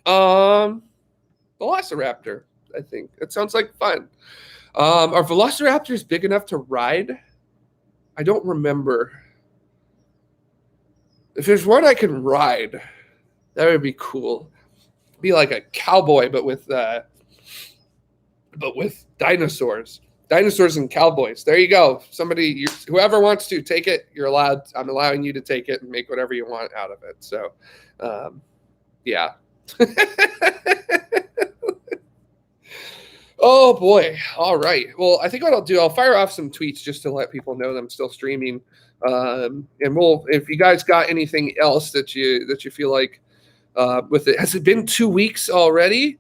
Velociraptor, I think. It sounds like fun. Are Velociraptors big enough to ride? I don't remember. If there's one I can ride, that would be cool. Be like a cowboy, but with dinosaurs. Dinosaurs and cowboys. There you go. Whoever wants to take it, you're allowed. I'm allowing you to take it and make whatever you want out of it. So, yeah. Oh boy. All right. Well, I think what I'll do, I'll fire off some tweets just to let people know that I'm still streaming. And if you guys got anything else that you feel like with it, has it been 2 weeks already?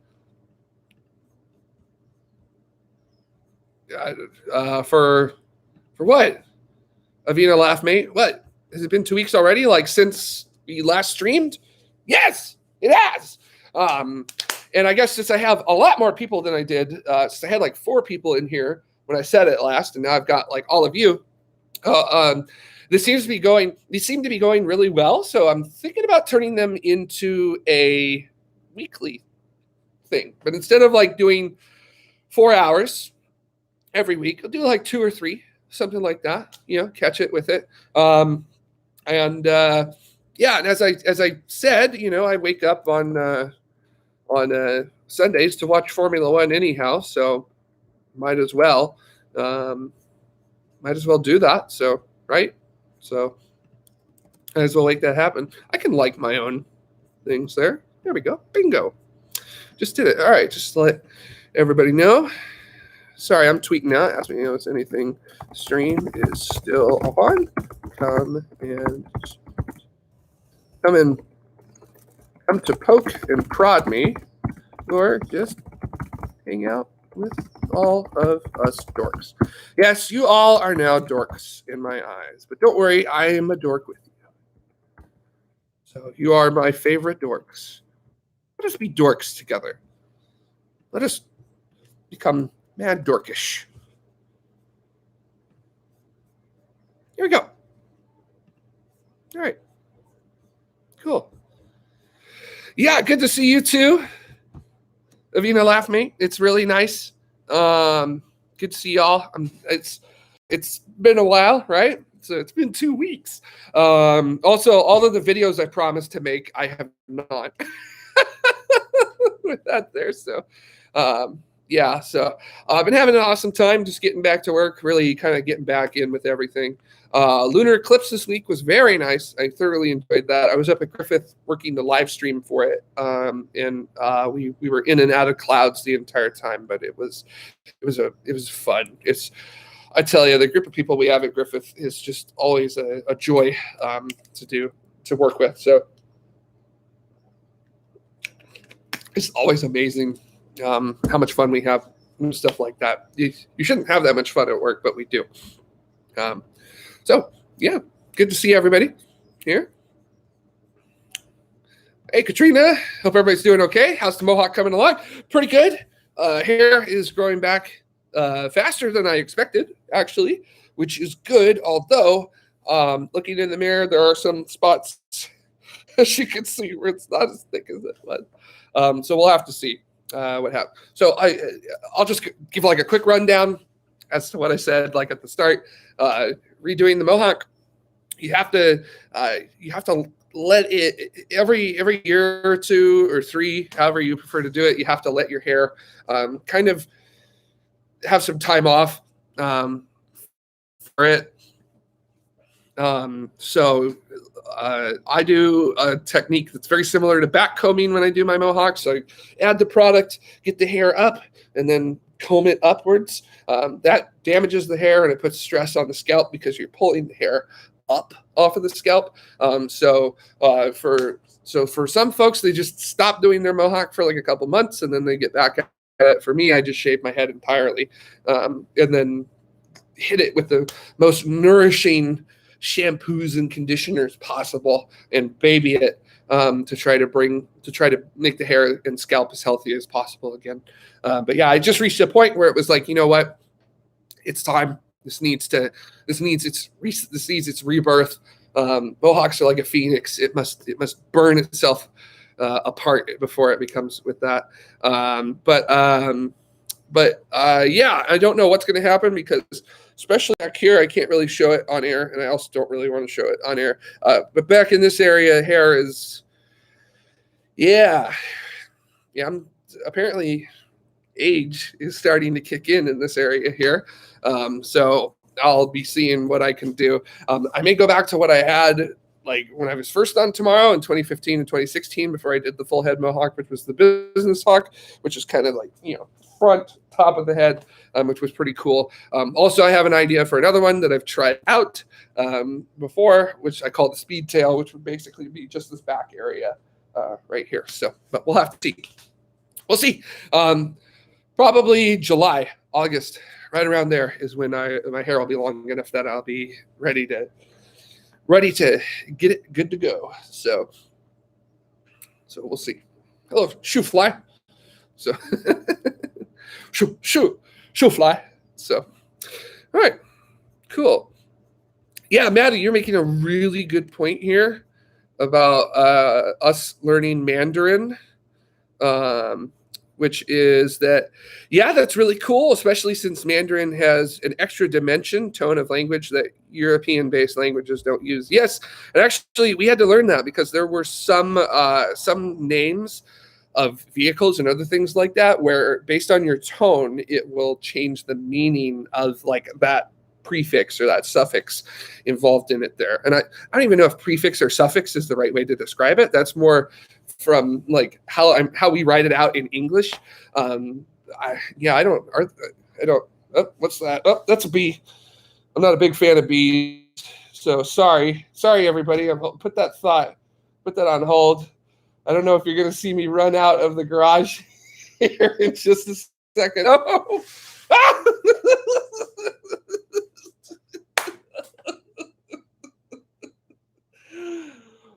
For what? Avina laugh, mate. What? Has it been 2 weeks already? Like since we last streamed? Yes, it has. And I guess since I have a lot more people than I did, since I had like 4 people in here when I said it last, and now I've got like all of you. These seem to be going really well. So I'm thinking about turning them into a weekly thing. But instead of like doing 4 hours every week, I'll do like 2 or 3, something like that. Catch it with it. Yeah, and as I said, I wake up on Sundays to watch Formula One anyhow. So might as well do that. So right. So might as well make that happen. I can like my own things there. There we go. Bingo. Just did it. All right. Just to let everybody know. Sorry, I'm tweeting now. Ask me if anything. Stream is still on. Come to poke and prod me, or just hang out with all of us dorks. Yes, you all are now dorks in my eyes, but don't worry, I am a dork with you. So you are my favorite dorks. Let us be dorks together. Let us become mad dorkish. Here we go. All right. Cool. Yeah, good to see you too. Avina Laugh Me. It's really nice. Good to see y'all. It's been a while, right? So it's been 2 weeks. Also, all of the videos I promised to make, I have not with that there. So yeah, so I've been having an awesome time just getting back to work, really kind of getting back in with everything. Lunar eclipse this week was very nice. I thoroughly enjoyed that. I was up at Griffith working the live stream for it, and we were in and out of clouds the entire time, but it was fun. I tell you, the group of people we have at Griffith is just always a joy to work with. So it's always amazing how much fun we have and stuff like that. You shouldn't have that much fun at work, but we do. So yeah, good to see everybody here. Hey, Katrina, hope everybody's doing okay. How's the mohawk coming along? Pretty good. Hair is growing back faster than I expected, actually, which is good. Although, looking in the mirror, there are some spots, as you can see, where it's not as thick as it was. So we'll have to see what happens. So I'll just give like a quick rundown as to what I said, like at the start. Redoing the mohawk, you have to let it every year or 2 or 3, however you prefer to do it. You have to let your hair kind of have some time off for it. So I do a technique that's very similar to back combing when I do my mohawk. So I add the product, get the hair up, and then comb it upwards. That damages the hair and it puts stress on the scalp because you're pulling the hair up off of the scalp. So for some folks, they just stop doing their mohawk for like a couple months and then they get back at it. For me, I just shave my head entirely and then hit it with the most nourishing shampoos and conditioners possible and baby it to try to make the hair and scalp as healthy as possible again. But yeah, I just reached a point where it was like, you know what, it's time. This needs its rebirth. Mohawks are like a phoenix. It must burn itself apart before it becomes with that. But yeah, I don't know what's going to happen because especially back here, I can't really show it on air, and I also don't really want to show it on air. But back in this area, hair is, yeah. I'm apparently age is starting to kick in this area here. So I'll be seeing what I can do. I may go back to what I had like when I was first on TMRO in 2015 and 2016 before I did the full head mohawk, which was the business hawk, which is kind of like, front top of the head, which was pretty cool. Also, I have an idea for another one that I've tried out before, which I call the speed tail, which would basically be just this back area right here. So, but we'll have to see. We'll see. Probably July, August, right around there is when my hair will be long enough that I'll be ready to get it good to go. So we'll see. Hello, shoe fly. So shoe fly. So all right, cool. Yeah, Maddie, you're making a really good point here about us learning Mandarin. Which is that, yeah, that's really cool, especially since Mandarin has an extra dimension, tone of language that European-based languages don't use. Yes, and actually we had to learn that because there were some names of vehicles and other things like that where based on your tone, it will change the meaning of like that prefix or that suffix involved in it there. And I don't even know if prefix or suffix is the right way to describe it. That's more from like how we write it out in English. I don't. Oh, what's that? Oh, that's a B. I'm not a big fan of B's, so sorry, everybody. I'll put that on hold. I don't know if you're going to see me run out of the garage here in just a second. Oh.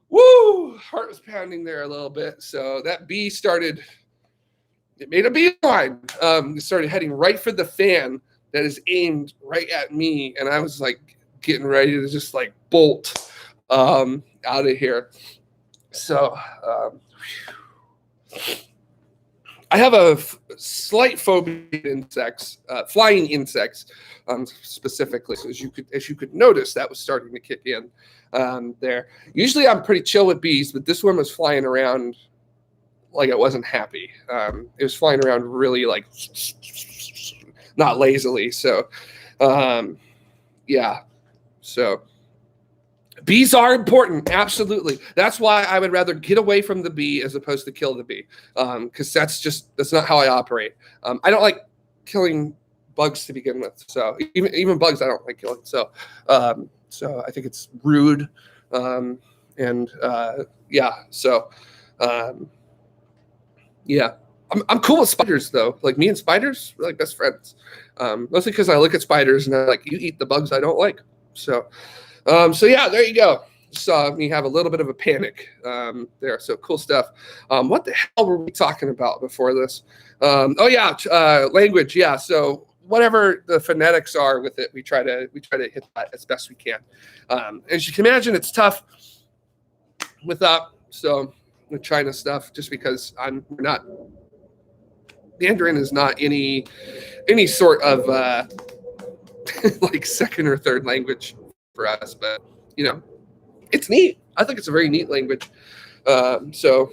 Woo! Heart was pounding there a little bit. So that bee started, it made a beeline. It started heading right for the fan that is aimed right at me. And I was like getting ready to just like bolt out of here. So I have a slight phobia of insects, flying insects, specifically. So as you could notice, that was starting to kick in there. Usually, I'm pretty chill with bees, but this one was flying around like it wasn't happy. It was flying around really like not lazily. So, yeah. So. Bees are important, absolutely. That's why I would rather get away from the bee as opposed to kill the bee, because that's not how I operate. I don't like killing bugs to begin with, so even bugs I don't like killing. So I think it's rude, and yeah. So yeah, I'm cool with spiders though. Like me and spiders, we're like best friends. Mostly because I look at spiders and I'm like, you eat the bugs I don't like. So yeah, there you go. Saw me have a little bit of a panic there. So cool stuff. What the hell were we talking about before this? Oh yeah, language. Yeah. So whatever the phonetics are with it, we try to hit that as best we can. As you can imagine, it's tough without with China stuff, just because we're not. Mandarin is not any sort of like second or third language for us, but it's neat. I think it's a very neat language. So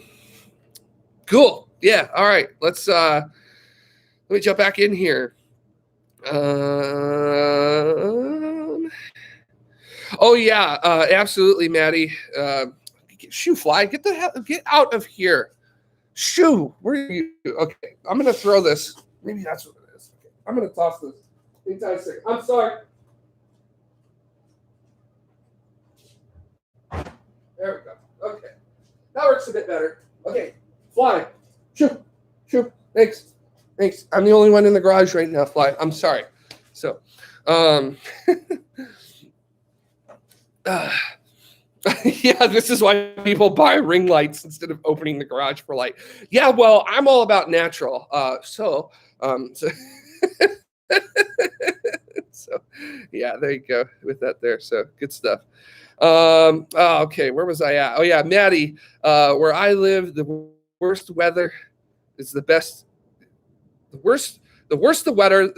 cool. Yeah. All right. Let me jump back in here. Oh yeah. Absolutely, Maddie. Shoo fly. Get out of here. Shoo. Where are you? Okay. I'm gonna throw this. Maybe that's what it is. Okay. I'm gonna toss this. I'm sorry. There we go. Okay. That works a bit better. Okay. Fly. Shoo. Shoo. Thanks. I'm the only one in the garage right now. Fly. I'm sorry. So, yeah, this is why people buy ring lights instead of opening the garage for light. Yeah, well, I'm all about natural. So so yeah, there you go with that there. So good stuff. Okay, where was I at? Oh yeah, Maddie, where I live, the worst weather is the best. The worse the weather,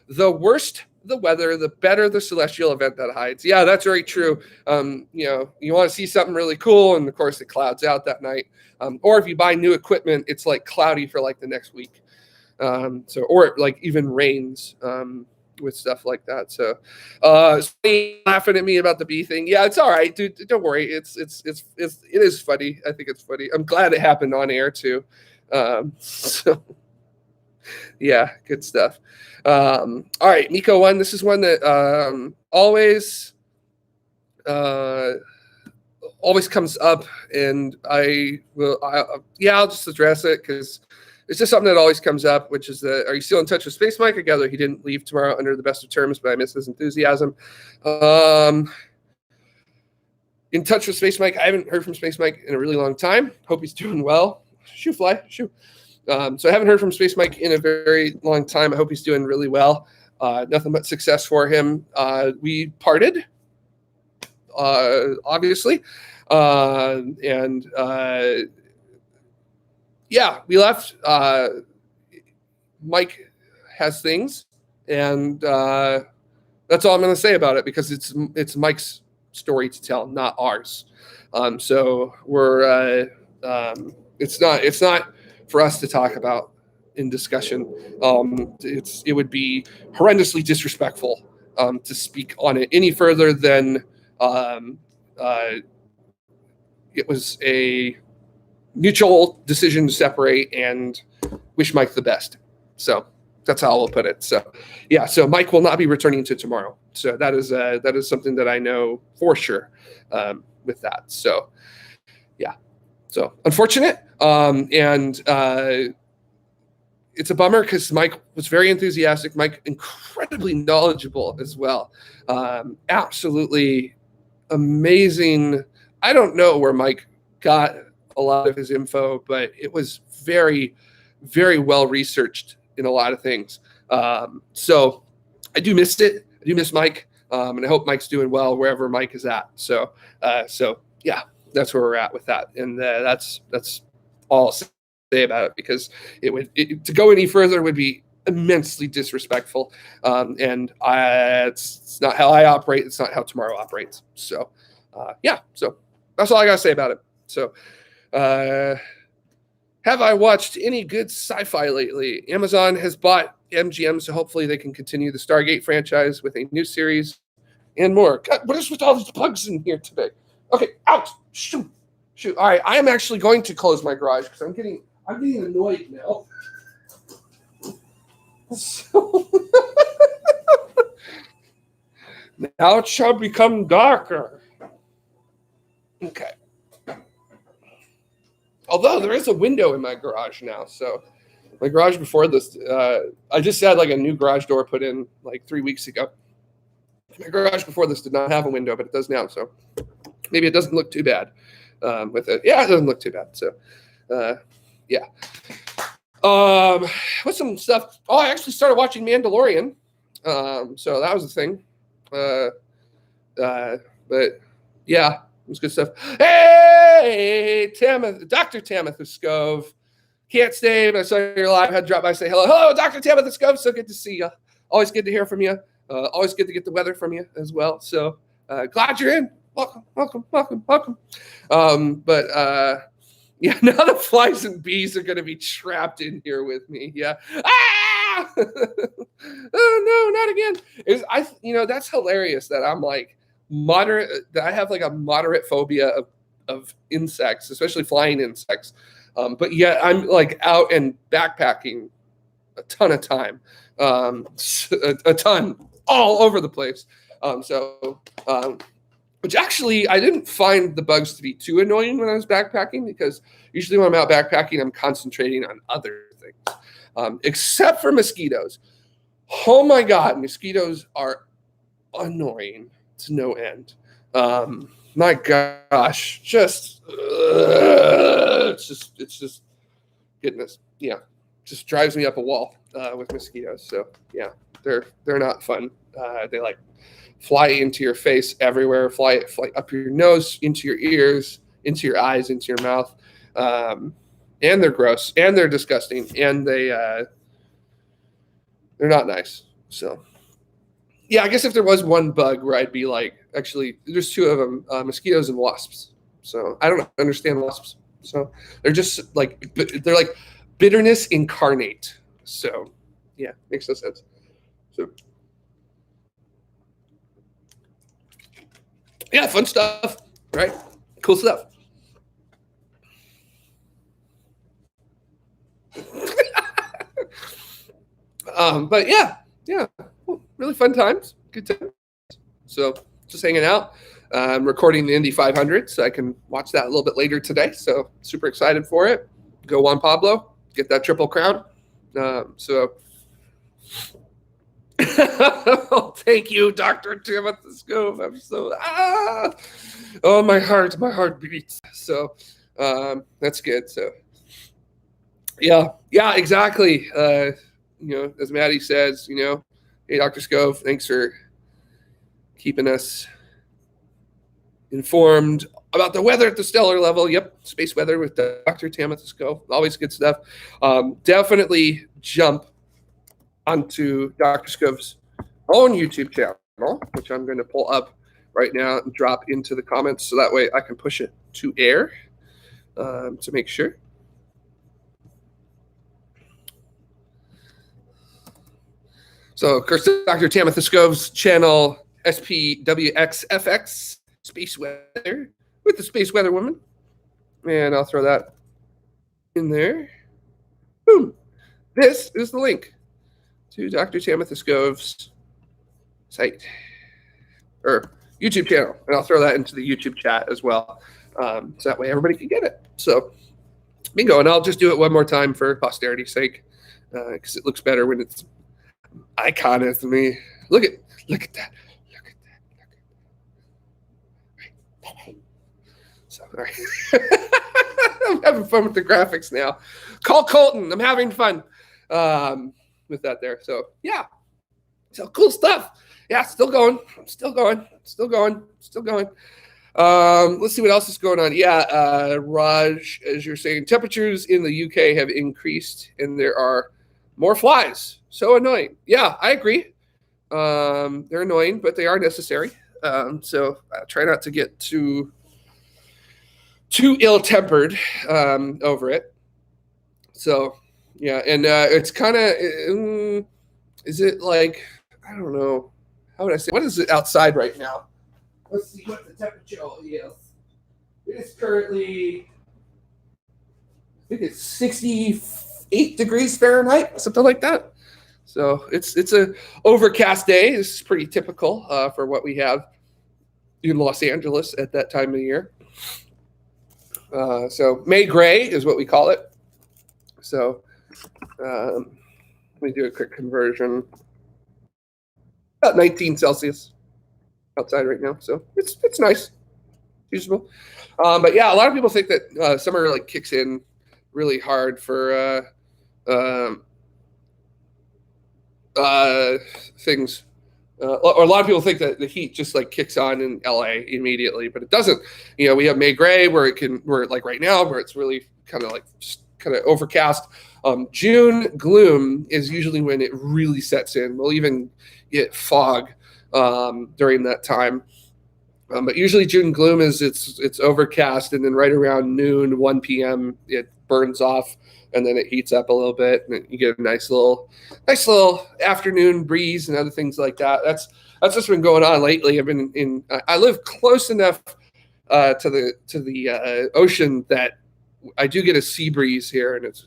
the worst the weather, the better the celestial event that hides. Yeah, that's very true. You want to see something really cool, and of course it clouds out that night. Or if you buy new equipment, it's like cloudy for like the next week. Or it like even rains with stuff like that. So, laughing at me about the bee thing. Yeah, it's all right, dude. Don't worry. It is funny. I think it's funny. I'm glad it happened on air too. So, yeah, good stuff. All right, Miko one. This is one that always comes up, and I'll just address it because it's just something that always comes up, which is are you still in touch with Space Mike? I gather he didn't leave tomorrow under the best of terms, but I miss his enthusiasm. In touch with Space Mike. I haven't heard from Space Mike in a really long time. Hope he's doing well. Shoo, fly, shoo. So I haven't heard from Space Mike in a very long time. I hope he's doing really well. Nothing but success for him. We parted, obviously. Yeah, we left. Mike has things, and that's all I'm going to say about it because it's Mike's story to tell, not ours. So we're it's not for us to talk about in discussion. It would be horrendously disrespectful to speak on it any further than it was a mutual decision to separate and wish Mike the best. So that's how we'll put it. So yeah, so Mike will not be returning to tomorrow. So that is something that I know for sure with that. So yeah, so unfortunate. And it's a bummer because Mike was very enthusiastic. Mike, incredibly knowledgeable as well. Absolutely amazing. I don't know where Mike got a lot of his info, but it was very, very well researched in a lot of things. So I do miss it. I do miss Mike, and I hope Mike's doing well wherever Mike is at. So yeah, that's where we're at with that, and that's all I'll say about it, because to go any further would be immensely disrespectful, and it's not how I operate. It's not how TMRO operates. So yeah, so that's all I gotta say about it. So have I watched any good sci-fi lately? Amazon has bought MGM, so hopefully they can continue the Stargate franchise with a new series and more. God, what is with all these bugs in here today? Okay, out. Shoot. All right, I am actually going to close my garage because I'm getting annoyed now. So now it shall become darker. Okay. Although there is a window in my garage now, so my garage before this, I just had like a new garage door put in like 3 weeks ago. My garage before this did not have a window, but it does now, so maybe it doesn't look too bad with it. Yeah, it doesn't look too bad. So, yeah. What's some stuff? Oh, I actually started watching Mandalorian, so that was a thing. But yeah. It was good stuff. Hey, Dr. Tamitha Scove. Can't stay, but I saw you're live. Had to drop by and say hello. Hello, Dr. Tamitha Scove. So good to see you. Always good to hear from you. Always good to get the weather from you as well. So glad you're in. Welcome. Yeah, now the flies and bees are going to be trapped in here with me. Yeah. Ah! Oh, no, not again. That's hilarious that I'm like, I have like a moderate phobia of insects, especially flying insects. But yet I'm like out and backpacking a ton of time, a ton all over the place. Which actually I didn't find the bugs to be too annoying when I was backpacking, because usually when I'm out backpacking, I'm concentrating on other things, except for mosquitoes. Oh my God, mosquitoes are annoying to no end. My gosh, it's just goodness. Yeah, just drives me up a wall with mosquitoes. So yeah, they're not fun. They like fly into your face everywhere, fly up your nose, into your ears, into your eyes, into your mouth. And they're gross, and they're disgusting, and they're not nice. So yeah, I guess if there was one bug where I'd be like, actually, there's two of them, mosquitoes and wasps. So I don't understand wasps. So they're just like, they're like bitterness incarnate. So yeah, makes no sense. So yeah, fun stuff, right? Cool stuff. But yeah, really fun times, good times. So just hanging out. I'm recording the Indy 500, so I can watch that a little bit later today. So super excited for it. Go Juan Pablo, get that Triple Crown. So oh, thank you, Dr. Timothy Scove. I'm so oh, my heart beats. So that's good. So yeah, exactly. As Maddie says, hey, Dr. Scove, thanks for keeping us informed about the weather at the stellar level. Yep, space weather with Dr. Tamitha Scove. Always good stuff. Definitely jump onto Dr. Scove's own YouTube channel, which I'm going to pull up right now and drop into the comments, so that way I can push it to air to make sure. So, of course, Dr. Tamitha Scove's channel, SPWXFX, Space Weather, with the Space Weather Woman. And I'll throw that in there. Boom. This is the link to Dr. Tamitha Scove's site, or YouTube channel. And I'll throw that into the YouTube chat as well. So that way everybody can get it. So, bingo. And I'll just do it one more time for posterity's sake. because it looks better when it's icon to me. Look at that. Look at that. So, all right. I'm having fun with the graphics now. Call Colton. I'm having fun with that there. So, yeah. So, cool stuff. Yeah, still going. Let's see what else is going on. Yeah, Raj, as you're saying, temperatures in the UK have increased and there are more flies. So annoying. Yeah, I agree. They're annoying, but they are necessary. So try not to get too ill-tempered over it. So, yeah, and it's kind of, is it like, I don't know, how would I say, what is it outside right now? Let's see what the temperature is. It is currently, I think it's 68 degrees Fahrenheit, something like that. So it's a overcast day. This is pretty typical for what we have in Los Angeles at that time of year. So May gray is what we call it. So let me do a quick conversion. About 19 Celsius outside right now, so it's nice, usable. But yeah, a lot of people think that summer like kicks in really hard for things. Or a lot of people think that the heat just like kicks on in LA immediately, but it doesn't. You know, we have May gray where like right now where it's really kind of like just kind of overcast. June gloom is usually when it really sets in. We'll even get fog during that time. But usually June gloom is it's overcast, and then right around noon, 1 p.m. it burns off, and then it heats up a little bit, and you get a nice little afternoon breeze and other things like that. That's what's been going on lately. I live close enough to the ocean that I do get a sea breeze here, and it's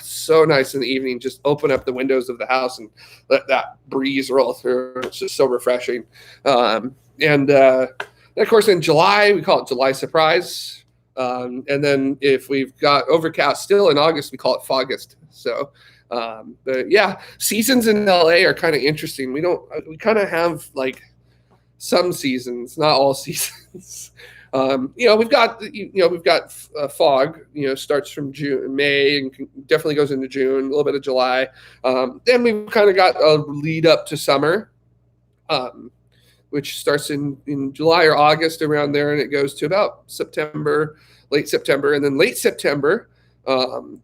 so nice in the evening. Just open up the windows of the house and let that breeze roll through. It's just so refreshing. And of course, in July, we call it July surprise. And then if we've got overcast still in August, we call it Fogust. So, but yeah, seasons in LA are kind of interesting. We kind of have like some seasons, not all seasons. We've got fog. Starts from May, and definitely goes into June, a little bit of July. Then we've kind of got a lead up to summer, which starts in July or August around there, and it goes to about September, late September, and then late September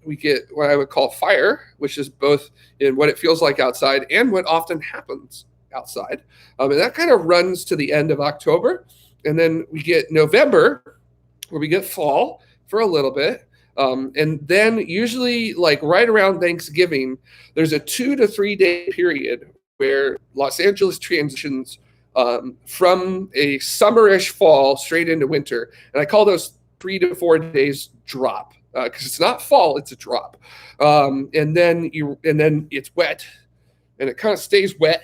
we get what I would call fire, which is both in what it feels like outside and what often happens outside, and that kind of runs to the end of October. And then we get November, where we get fall for a little bit. And then usually like right around Thanksgiving, there's a 2 to 3 day period where Los Angeles transitions from a summerish fall straight into winter. And I call those 3 to 4 days drop because it's not fall, it's a drop. And then it's wet, and it kind of stays wet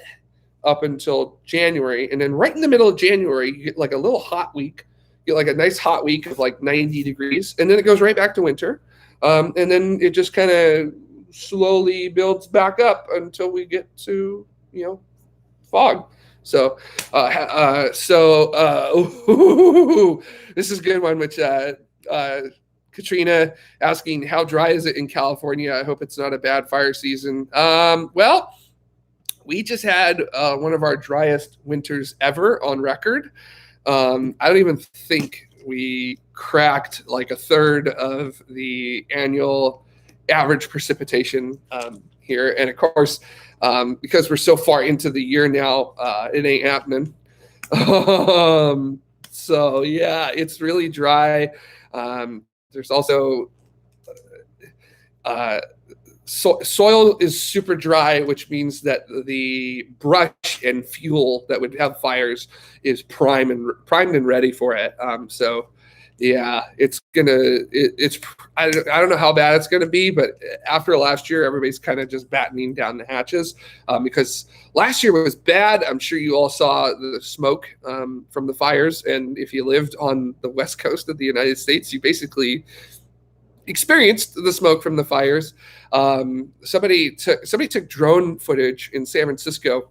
up until January, and then right in the middle of January, you get like a little hot week. You get like a nice hot week of like 90 degrees, and then it goes right back to winter, and then it just kind of slowly builds back up until we get to fog. So, this is a good one. Which Katrina asking, how dry is it in California? I hope it's not a bad fire season. Well. We just had one of our driest winters ever on record. I don't even think we cracked like a third of the annual average precipitation here. And of course, because we're so far into the year now, it ain't happening. So yeah, it's really dry. There's also soil is super dry, which means that the brush and fuel that would have fires is primed and ready for it. So yeah, I don't know how bad it's going to be, but after last year, everybody's kind of just battening down the hatches because last year was bad. I'm sure you all saw the smoke from the fires. And if you lived on the West Coast of the United States, you basically experienced the smoke from the fires. Somebody took drone footage in San Francisco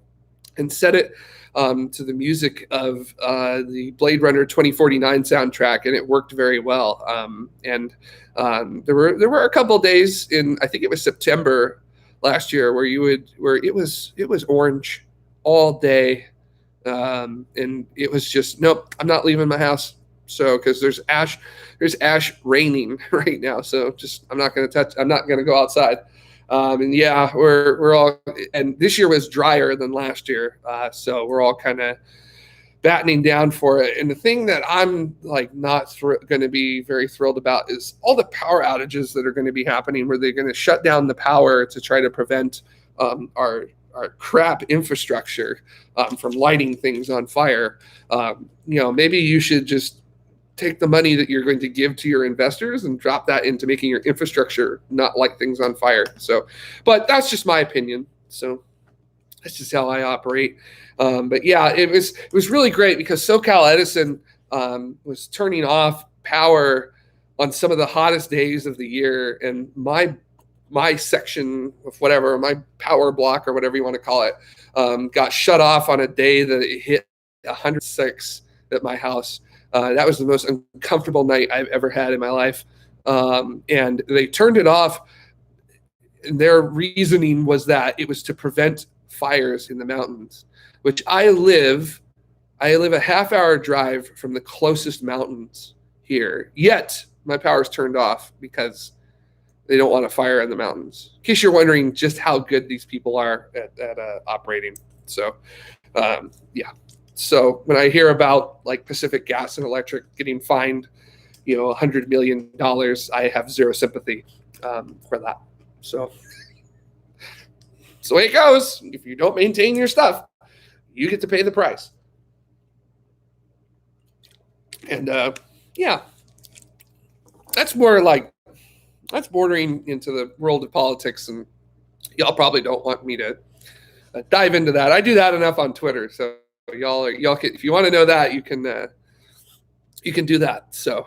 and set it to the music of the Blade Runner 2049 soundtrack, and it worked very well. There were a couple of days in, I think it was September last year, where it was orange all day, and it was just, nope, I'm not leaving my house. So because there's ash raining right now, so just I'm not going to go outside. And yeah, we're all, and this year was drier than last year, so we're all kind of battening down for it. And the thing that I'm like not going to be very thrilled about is all the power outages that are going to be happening, where they're going to shut down the power to try to prevent our crap infrastructure from lighting things on fire. Maybe you should just take the money that you're going to give to your investors and drop that into making your infrastructure not light things on fire. So, but that's just my opinion. So that's just how I operate. But yeah, it was really great because SoCal Edison was turning off power on some of the hottest days of the year, and my section of whatever, my power block or whatever you want to call it, got shut off on a day that it hit 106 at my house. That was the most uncomfortable night I've ever had in my life. And they turned it off. And their reasoning was that it was to prevent fires in the mountains, which I live a half-hour drive from the closest mountains here. Yet my power's turned off because they don't want a fire in the mountains. In case you're wondering just how good these people are at operating. So, yeah. So when I hear about like Pacific Gas and Electric getting fined, $100 million, I have zero sympathy for that. So it's the way it goes. If you don't maintain your stuff, you get to pay the price. And yeah, that's bordering into the world of politics, and y'all probably don't want me to dive into that. I do that enough on Twitter, so y'all can, if you want to know that, you can do that. So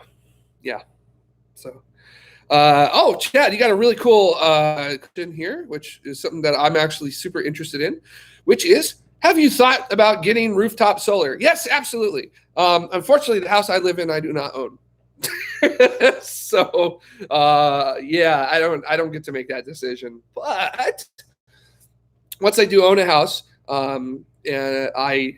yeah. So Chad, you got a really cool question here, which is something that I'm actually super interested in, which is, have you thought about getting rooftop solar? Yes, absolutely. Unfortunately, the house I live in, I do not own. So yeah, I don't get to make that decision. But once I do own a house, and I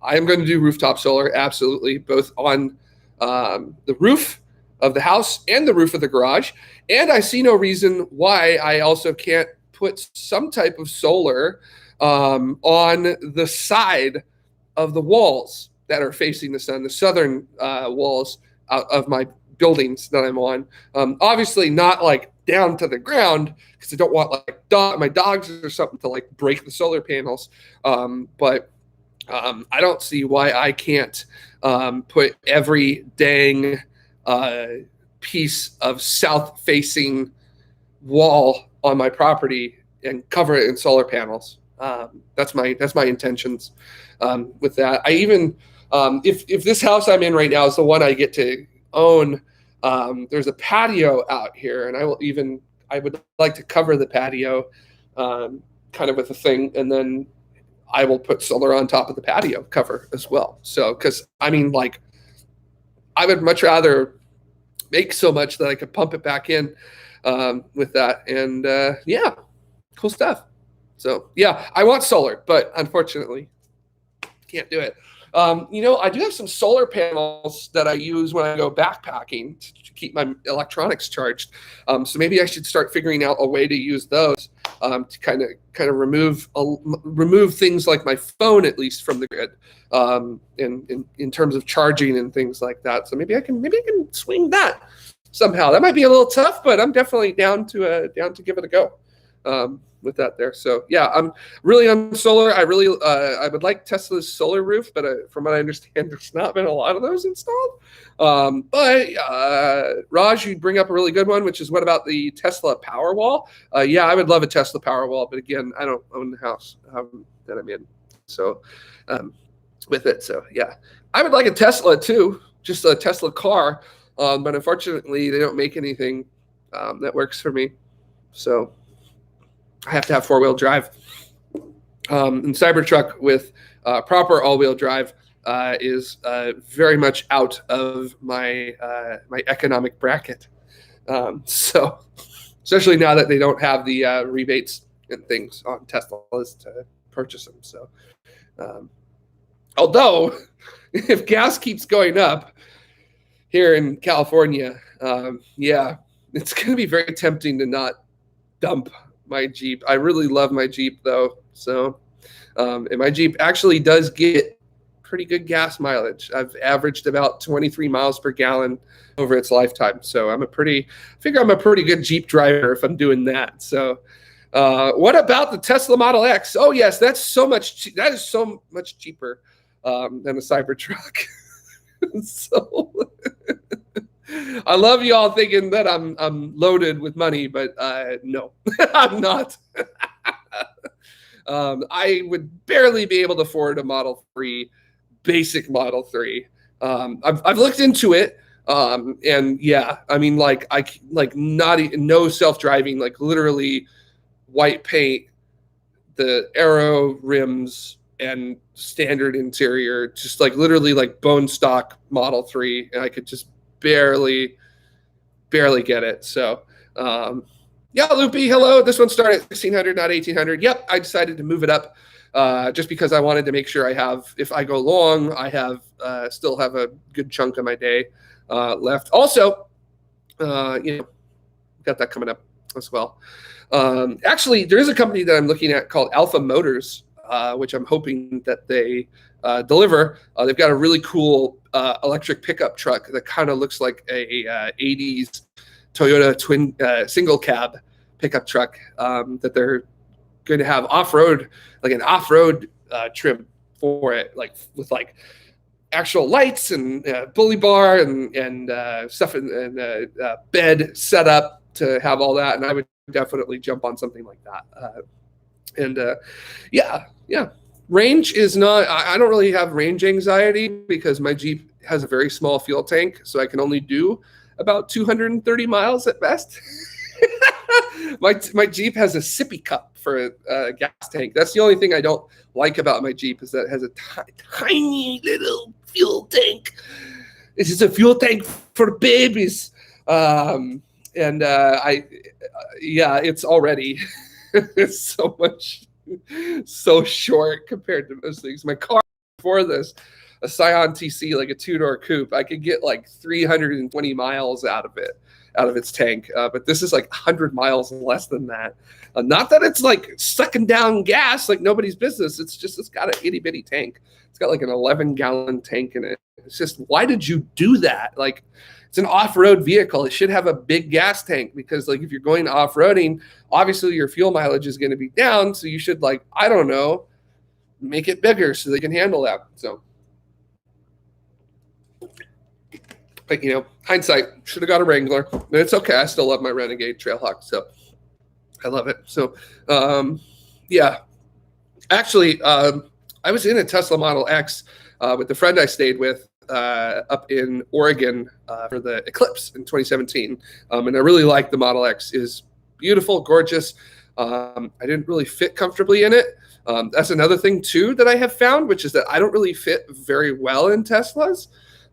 am going to do rooftop solar, absolutely, both on the roof of the house and the roof of the garage. And I see no reason why I also can't put some type of solar on the side of the walls that are facing the sun, the southern walls of my buildings that I'm on. Obviously not like down to the ground, because I don't want like my dogs or something to like break the solar panels. But I don't see why I can't put every dang piece of south-facing wall on my property and cover it in solar panels. That's my intentions with that. I even if this house I'm in right now is the one I get to own, there's a patio out here, and I would like to cover the patio kind of with a thing, and then I will put solar on top of the patio cover as well. So, because I would much rather make so much that I could pump it back in with that. And yeah, cool stuff. So yeah, I want solar, but unfortunately can't do it. I do have some solar panels that I use when I go backpacking to keep my electronics charged. So maybe I should start figuring out a way to use those to kind of remove things like my phone, at least, from the grid, in terms of charging and things like that. So maybe I can swing that somehow. That might be a little tough, but I'm definitely down to give it a go. With that there. So yeah, I'm really on solar. I would like Tesla's solar roof, but from what I understand, there's not been a lot of those installed. But Raj, you bring up a really good one, which is, what about the Tesla Powerwall? Yeah, I would love a Tesla Powerwall, but again, I don't own the house that I'm in. So with it, so yeah, I would like a Tesla too, just a Tesla car. but unfortunately, they don't make anything that works for me. So I have to have 4-wheel drive. And Cybertruck with proper all-wheel drive is very much out of my my economic bracket. So especially now that they don't have the rebates and things on Teslas to purchase them. So although if gas keeps going up here in California, yeah, it's going to be very tempting to not dump my Jeep. I really love my Jeep though. So, and my Jeep actually does get pretty good gas mileage. I've averaged about 23 miles per gallon over its lifetime. So I figure I'm a pretty good Jeep driver if I'm doing that. So, what about the Tesla Model X? Oh yes, that is so much cheaper than a Cybertruck. So I love you all thinking that I'm loaded with money, but no, I'm not. I would barely be able to afford a Model 3, basic Model 3. I've looked into it, and yeah, I mean, no self-driving, like literally white paint, the aero rims, and standard interior, just like literally like bone stock Model 3, and I could just barely get it. So yeah, Loopy, hello. This one started at 1600, not 1800. Yep, I decided to move it up just because I wanted to make sure I have, if I go long, I have still have a good chunk of my day left. Also, got that coming up as well. Actually, there is a company that I'm looking at called Alpha Motors, which I'm hoping that they deliver. They've got a really cool electric pickup truck that kind of looks like a 80s Toyota twin single cab pickup truck that they're going to have off-road, like an off-road trim for it, like with like actual lights and bully bar and stuff and bed set up to have all that. And I would definitely jump on something like that. Yeah. Range is not, I don't really have range anxiety because my Jeep has a very small fuel tank, so I can only do about 230 miles at best. My Jeep has a sippy cup for a gas tank. That's the only thing I don't like about my Jeep, is that it has a tiny little fuel tank. It's just a fuel tank for babies. It's already it's so short compared to most things. My car before this, a Scion TC, like a 2-door coupe, I could get like 320 miles out of its tank. But this is like 100 miles less than that. Not that it's like sucking down gas like nobody's business. It's just, it's got an itty bitty tank. It's got like an 11-gallon tank in it. It's just, why did you do that? Like, it's an off-road vehicle. It should have a big gas tank because, like, if you're going off-roading, obviously your fuel mileage is going to be down. So you should, like, I don't know, make it bigger so they can handle that. So, but, hindsight, should have got a Wrangler. But it's okay. I still love my Renegade Trailhawk. So I love it. So, yeah. Actually, I was in a Tesla Model X with the friend I stayed with up in Oregon for the eclipse in 2017. And I really like the Model X. It is beautiful, gorgeous. I didn't really fit comfortably in it. That's another thing too that I have found, which is that I don't really fit very well in Teslas.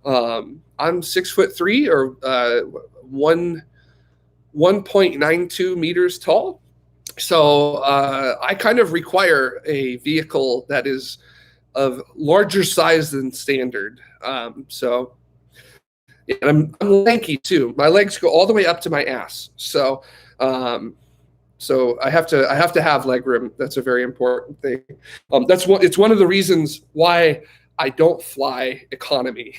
I'm 6'3" or 1.92 meters tall. So I kind of require a vehicle that is of larger size than standard. So yeah, and I'm lanky too. My legs go all the way up to my ass. So I have to have leg room. That's a very important thing. It's one of the reasons why I don't fly economy.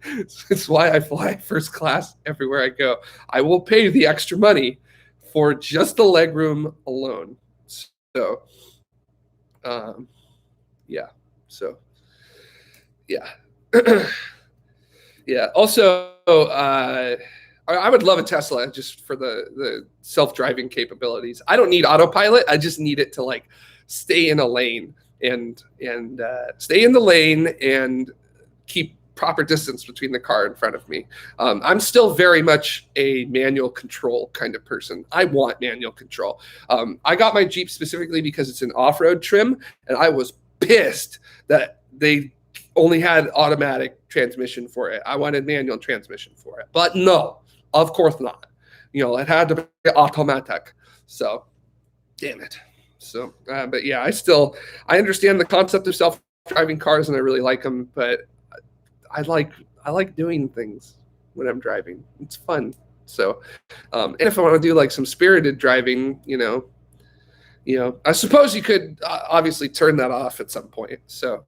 It's why I fly first class everywhere I go. I will pay the extra money for just the leg room alone. So yeah. So yeah. Yeah. Also, I would love a Tesla just for the self-driving capabilities. I don't need autopilot. I just need it to like stay in a lane and stay in the lane and keep proper distance between the car in front of me. I'm still very much a manual control kind of person. I want manual control. I got my Jeep specifically because it's an off-road trim, and I was pissed that they only had automatic transmission for it. I wanted manual transmission for it, but no, of course not. It had to be automatic. So, damn it. So, but yeah, I understand the concept of self-driving cars, and I really like them, but I like doing things when I'm driving. It's fun. So, and if I want to do like some spirited driving, I suppose you could obviously turn that off at some point. So,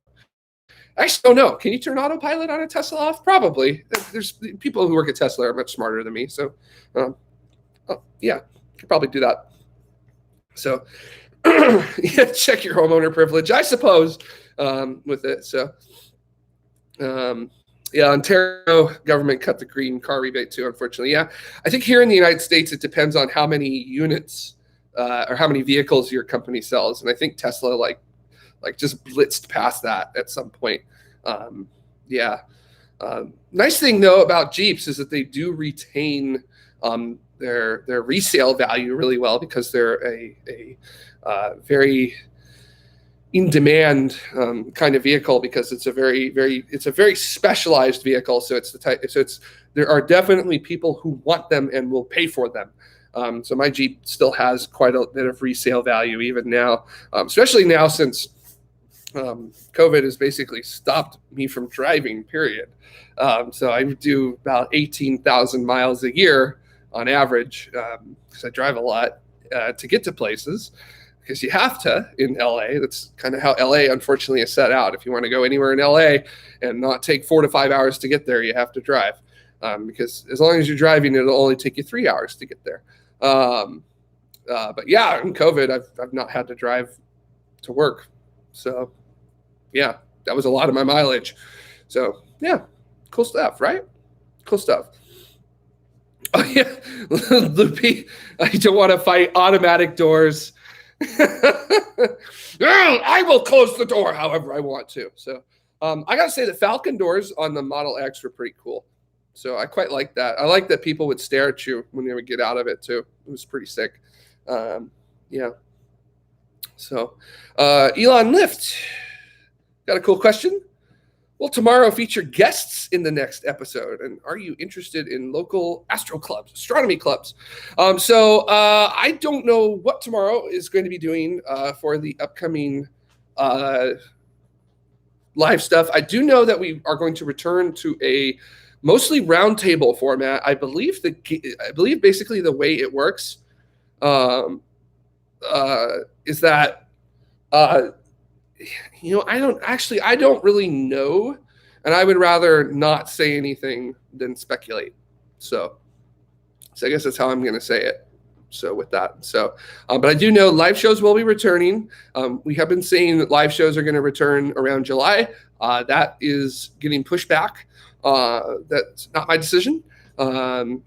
actually, oh no, can you turn autopilot on a Tesla off? Probably. There's people who work at Tesla are much smarter than me. So, yeah, could probably do that. So, yeah, check your homeowner privilege, I suppose, with it. So, yeah, Ontario government cut the green car rebate too, unfortunately. Yeah, I think here in the United States, it depends on how many units or how many vehicles your company sells. And I think Tesla like just blitzed past that at some point. Yeah. Nice thing though about Jeeps is that they do retain their resale value really well, because they're a very in demand kind of vehicle, because it's a very specialized vehicle. So there are definitely people who want them and will pay for them. So my Jeep still has quite a bit of resale value even now, especially now since COVID has basically stopped me from driving, period. So I do about 18,000 miles a year on average, because I drive a lot to get to places, because you have to in LA. That's kind of how LA unfortunately is set out. If you want to go anywhere in LA and not take 4 to 5 hours to get there, you have to drive, because as long as you're driving, it'll only take you 3 hours to get there. But yeah, in COVID, I've not had to drive to work. So yeah, that was a lot of my mileage. So yeah, cool stuff, right? Cool stuff. Oh yeah, Loopy, I don't want to fight automatic doors. I will close the door however I want to. So I gotta say the Falcon doors on the Model X were pretty cool. So I quite like that. I like that people would stare at you when they would get out of it too. It was pretty sick. Yeah. So Elon Lift, got a cool question. Will tomorrow feature guests in the next episode? And are you interested in local astronomy clubs? So I don't know what tomorrow is going to be doing for the upcoming live stuff. I do know that we are going to return to a mostly roundtable format. I believe basically the way it works is that I don't really know, and I would rather not say anything than speculate. So I guess that's how I'm going to say it. So with that, but I do know live shows will be returning. We have been saying that live shows are going to return around July. That is getting pushed back. That's not my decision. And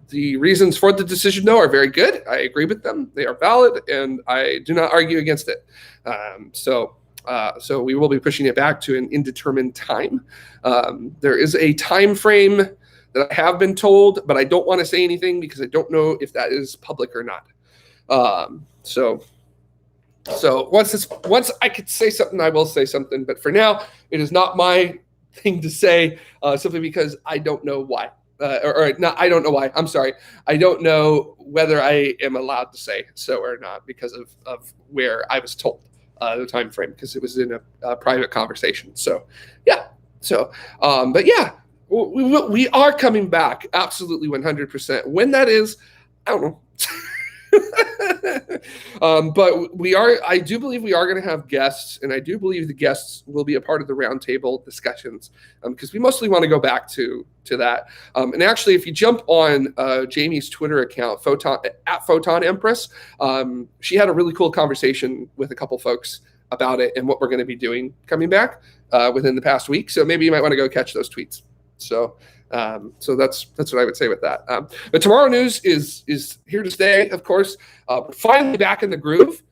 the reasons for the decision, though, are very good. I agree with them. They are valid, and I do not argue against it. So we will be pushing it back to an indeterminate time. There is a time frame that I have been told, but I don't want to say anything because I don't know if that is public or not. So once I could say something, I will say something. But for now, it is not my thing to say, simply because I don't know why. Or not, I don't know why. I'm sorry. I don't know whether I am allowed to say so or not because of where I was told the time frame, because it was in a private conversation. So, yeah. So, but yeah, we are coming back. Absolutely 100%. When that is, I don't know. But I do believe we are going to have guests, and I do believe the guests will be a part of the roundtable discussions, because we mostly want to go back to that. And actually, if you jump on Jamie's Twitter account, Photon Empress, she had a really cool conversation with a couple folks about it and what we're going to be doing coming back within the past week. So maybe you might want to go catch those tweets. So that's what I would say with that. But tomorrow news is here to stay, of course. We're finally back in the groove.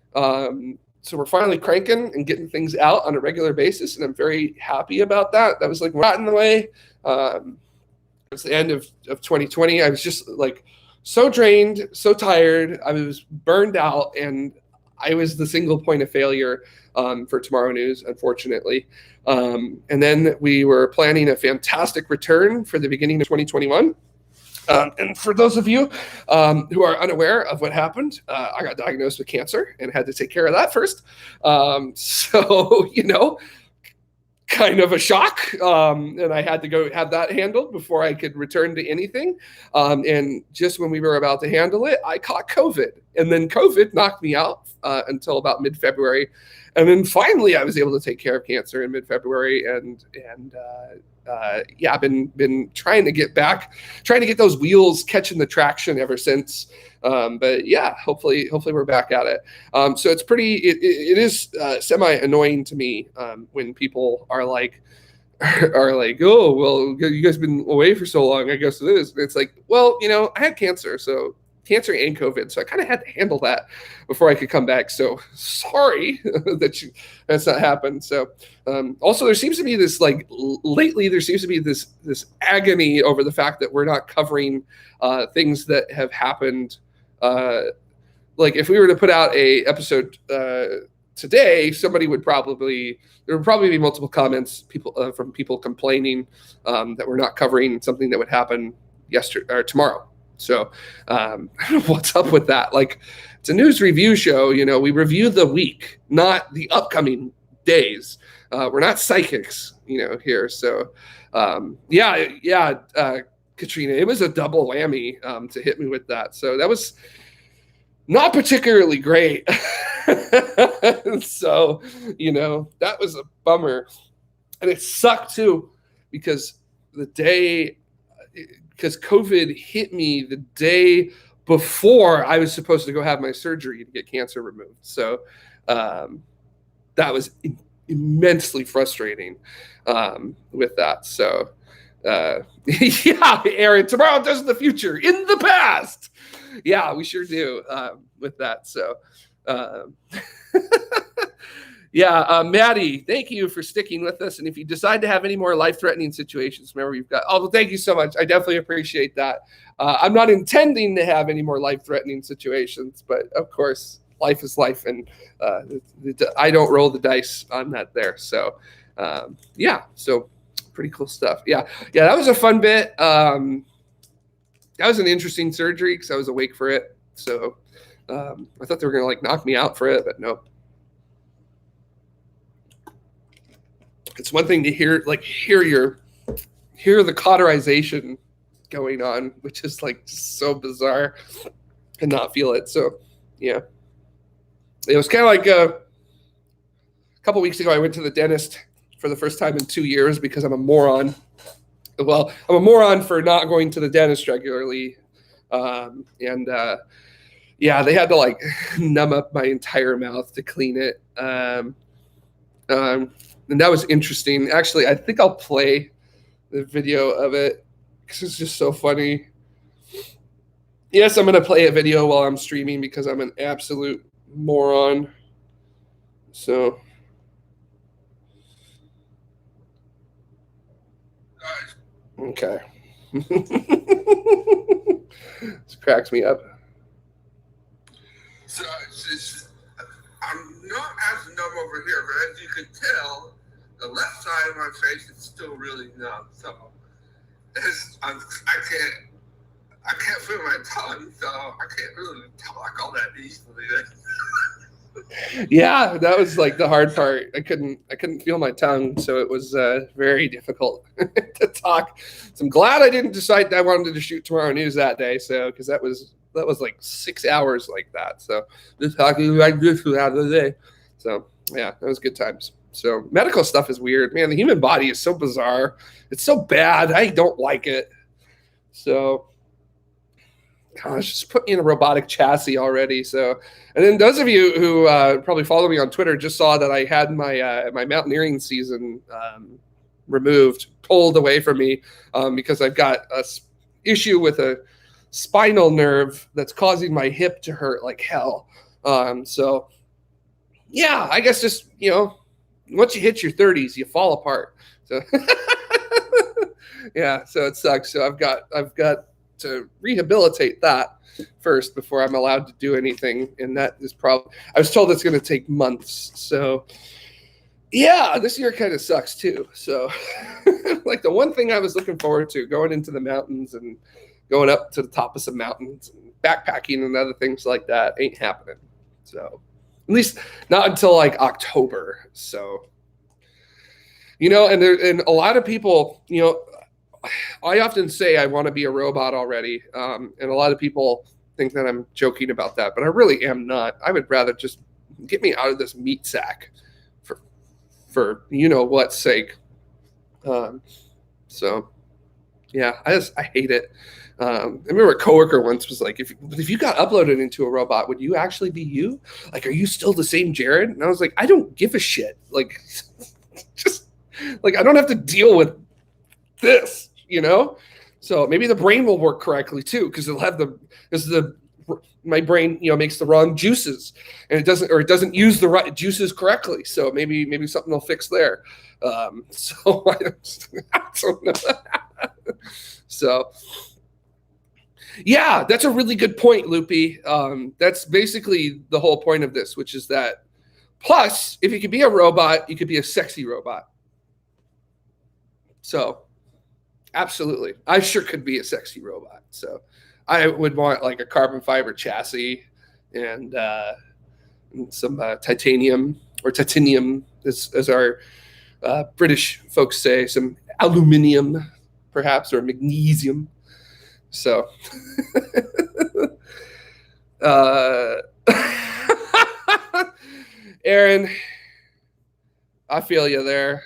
so we're finally cranking and getting things out on a regular basis, and I'm very happy about that. That was like right in the way. It was the end of 2020. I was just like so drained, so tired. I was burned out, and I was the single point of failure for Tomorrow News, unfortunately. And then we were planning a fantastic return for the beginning of 2021. And for those of you who are unaware of what happened, I got diagnosed with cancer and had to take care of that first. So, kind of a shock. And I had to go have that handled before I could return to anything. And just when we were about to handle it, I caught COVID. And then COVID knocked me out until about mid-February. And then finally, I was able to take care of cancer in mid-February, and I've been trying to get those wheels catching the traction ever since. But yeah, hopefully we're back at it. So it's it is semi annoying to me when people are like, oh, well, you guys been away for so long, I guess it is. It's like, well, I had cancer and COVID, so I kind of had to handle that before I could come back. So sorry that's not happened. So also there seems to be this lately there seems to be this agony over the fact that we're not covering things that have happened. Like if we were to put out a episode today, there would probably be multiple comments from people complaining that we're not covering something that would happen yesterday or tomorrow. So I don't know what's up with that. Like, it's a news review show. We review the week, not the upcoming days. We're not psychics, here. So Katrina, it was a double whammy to hit me with that. So that was not particularly great. So, that was a bummer. And it sucked too, because COVID hit me the day before I was supposed to go have my surgery to get cancer removed. So that was immensely frustrating with that. So yeah, Aaron, tomorrow does the future in the past. Yeah, we sure do with that. So yeah, Maddie, thank you for sticking with us. And if you decide to have any more life-threatening situations, remember you've got. Oh, well, thank you so much. I definitely appreciate that. I'm not intending to have any more life-threatening situations, but of course, life is life, and I don't roll the dice on that there. So, yeah, so pretty cool stuff. Yeah, that was a fun bit. That was an interesting surgery because I was awake for it. So I thought they were gonna knock me out for it, but nope. It's one thing to hear the cauterization going on, which is just so bizarre, and not feel it. So yeah, it was kind of like a couple weeks ago. I went to the dentist for the first time in 2 years because I'm a moron. Well, I'm a moron for not going to the dentist regularly, and yeah, they had to numb up my entire mouth to clean it. And that was interesting. Actually, I think I'll play the video of it because it's just so funny. Yes, I'm going to play a video while I'm streaming because I'm an absolute moron. So. Okay. This cracks me up. So I'm not as numb over here, but as you can tell, the left side of my face is still really numb. So I can't feel my tongue, so I can't really talk all that easily. Yeah, that was the hard part. I couldn't feel my tongue, so it was very difficult to talk. So I'm glad I didn't decide that I wanted to shoot Tomorrow News that day. So because that was 6 hours like that. So just talking like this throughout the day. So yeah, that was good times. So medical stuff is weird, man. The human body is so bizarre. It's so bad. I don't like it. So, gosh, just put me in a robotic chassis already. So, and then those of you who probably follow me on Twitter just saw that I had my mountaineering season pulled away from me because I've got a issue with a spinal nerve that's causing my hip to hurt like hell. So yeah, I guess just, once you hit your 30s, you fall apart. So yeah, so it sucks. So I've got to rehabilitate that first before I'm allowed to do anything. And that is probably, I was told it's going to take months. So yeah, this year kind of sucks too. So like the one thing I was looking forward to, going into the mountains and going up to the top of some mountains and backpacking and other things like that, ain't happening. So at least not until like October. So, and a lot of people, I often say I want to be a robot already. And a lot of people think that I'm joking about that, but I really am not. I would rather just get me out of this meat sack for what's sake. So yeah, I hate it. I remember a coworker once was like, if you got uploaded into a robot, would you actually be you? Like, are you still the same Jared? And I was like, I don't give a shit. Like, just like, I don't have to deal with this, So maybe the brain will work correctly too, because it'll have my brain, makes the wrong juices, and it doesn't use the right juices correctly. So maybe something will fix there. So I don't know. So yeah, that's a really good point, Loopy. That's basically the whole point of this, which is that plus, if you could be a robot, you could be a sexy robot. So absolutely. I sure could be a sexy robot. So I would want like a carbon fiber chassis and some titanium, or titanium, as our British folks say, some aluminium perhaps, or magnesium. So Aaron, I feel you there.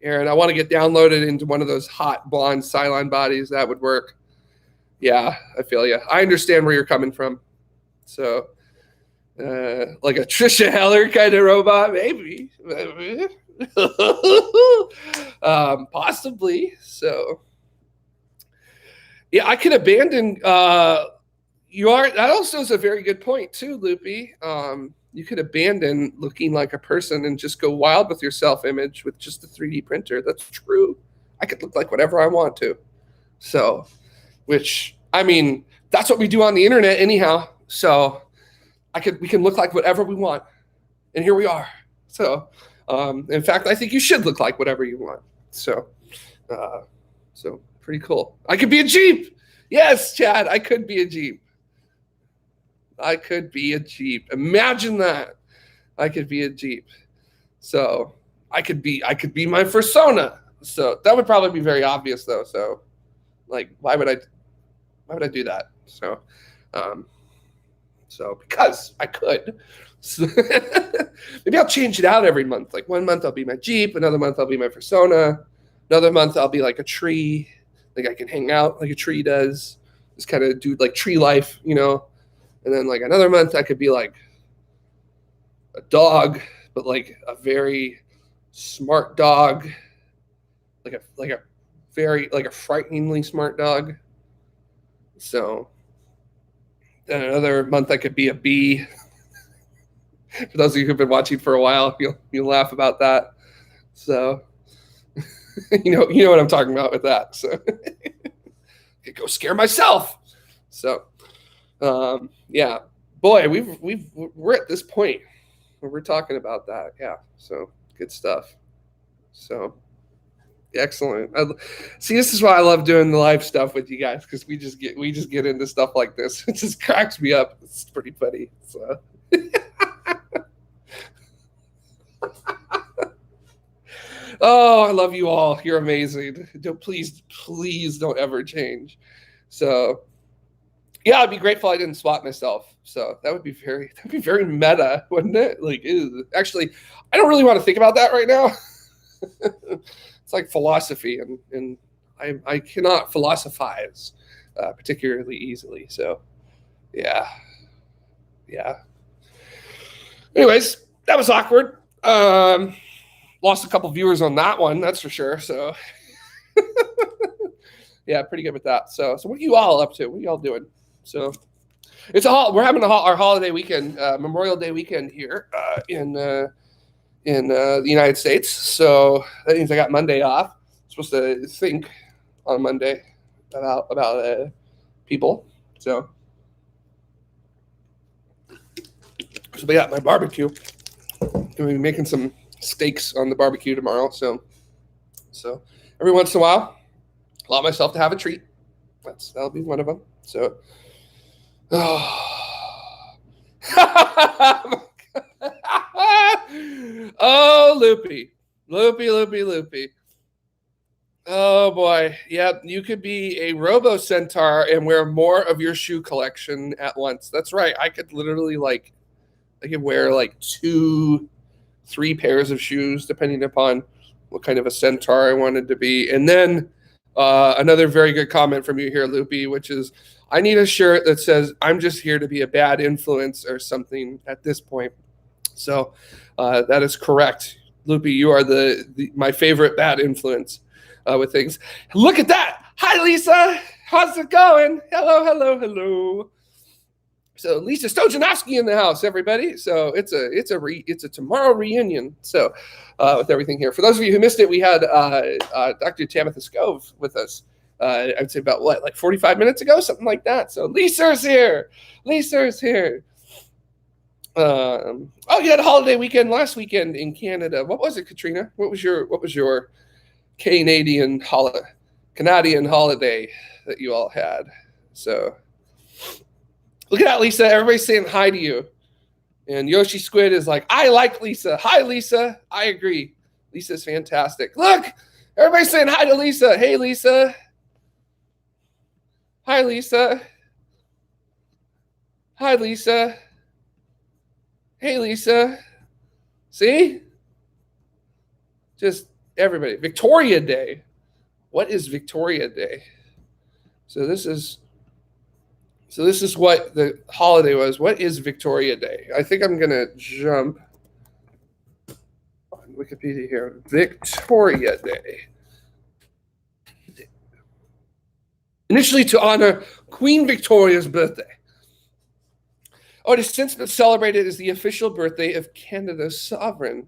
Aaron, I want to get downloaded into one of those hot blonde Cylon bodies. That would work. Yeah, I feel you. I understand where you're coming from. So, like a Trisha Heller kind of robot, maybe. Possibly. So, yeah, I could abandon. That also is a very good point too, Loopy. You could abandon looking like a person and just go wild with your self-image with just a 3D printer. That's true. I could look like whatever I want to. So, which, I mean, that's what we do on the internet anyhow. So we can look like whatever we want. And here we are. So, in fact, I think you should look like whatever you want. So pretty cool. I could be a Jeep. Yes, Chad, I could be a Jeep. I could be a Jeep. Imagine that. I could be a Jeep. So I could be my persona. So that would probably be very obvious though. So like, why would I do that? So, because I could. So maybe I'll change it out every month. Like 1 month I'll be my Jeep, another month I'll be my persona, another month I'll be like a tree. Like I can hang out like a tree does. Just kind of do like tree life, And then like another month I could be like a dog, but like a very smart dog, like a frighteningly smart dog. So then another month I could be a bee. For those of you who've been watching for a while, you'll laugh about that. So you know what I'm talking about with that. So I could go scare myself. So yeah, boy, we're at this point where we're talking about that. Yeah, so good stuff. So excellent. See, this is why I love doing the live stuff with you guys, because we just get into stuff like this. It just cracks me up. It's pretty funny. So. Oh, I love you all. You're amazing. Please don't ever change. So. Yeah, I'd be grateful I didn't swap myself. So that'd be very meta, wouldn't it? Like, actually, I don't really want to think about that right now. It's like philosophy, and I cannot philosophize particularly easily. So, yeah. Anyways, that was awkward. Lost a couple viewers on that one, that's for sure. So, yeah, pretty good with that. So what are you all up to? What are you all doing? So, We're having our holiday weekend, Memorial Day weekend here in the United States. So that means I got Monday off. I'm supposed to think on Monday about people. So yeah, my barbecue. Gonna be making some steaks on the barbecue tomorrow. So every once in a while, allow myself to have a treat. That'll be one of them. So, oh, Loopy. Oh boy, yep. You could be a Robo Centaur and wear more of your shoe collection at once. That's right. I could literally I could wear 2, 3 pairs of shoes depending upon what kind of a centaur I wanted to be. And then another very good comment from you here, Loopy, which is, I need a shirt that says, I'm just here to be a bad influence or something at this point. So that is correct. Loopy, you are my favorite bad influence with things. Look at that. Hi, Lisa. How's it going? Hello. So Lisa Stojanowski in the house, everybody. So it's a tomorrow reunion. So with everything here. For those of you who missed it, we had Dr. Tamitha Scove with us. I would say about 45 minutes ago, something like that. So Lisa's here. Oh, you had a holiday weekend last weekend in Canada. What was it, Katrina? What was your Canadian holiday that you all had? So look at that, Lisa. Everybody's saying hi to you. And Yoshi Squid is like, I like Lisa. Hi, Lisa. I agree. Lisa's fantastic. Look, everybody's saying hi to Lisa. Hey, Lisa. Hi, Lisa. Hi, Lisa. Hey, Lisa. See? Just everybody. Victoria Day. What is Victoria Day? So this is what the holiday was. What is Victoria Day? I think I'm going to jump on Wikipedia here. Victoria Day. Initially to honor Queen Victoria's birthday. Oh, it has since been celebrated as the official birthday of Canada's sovereign.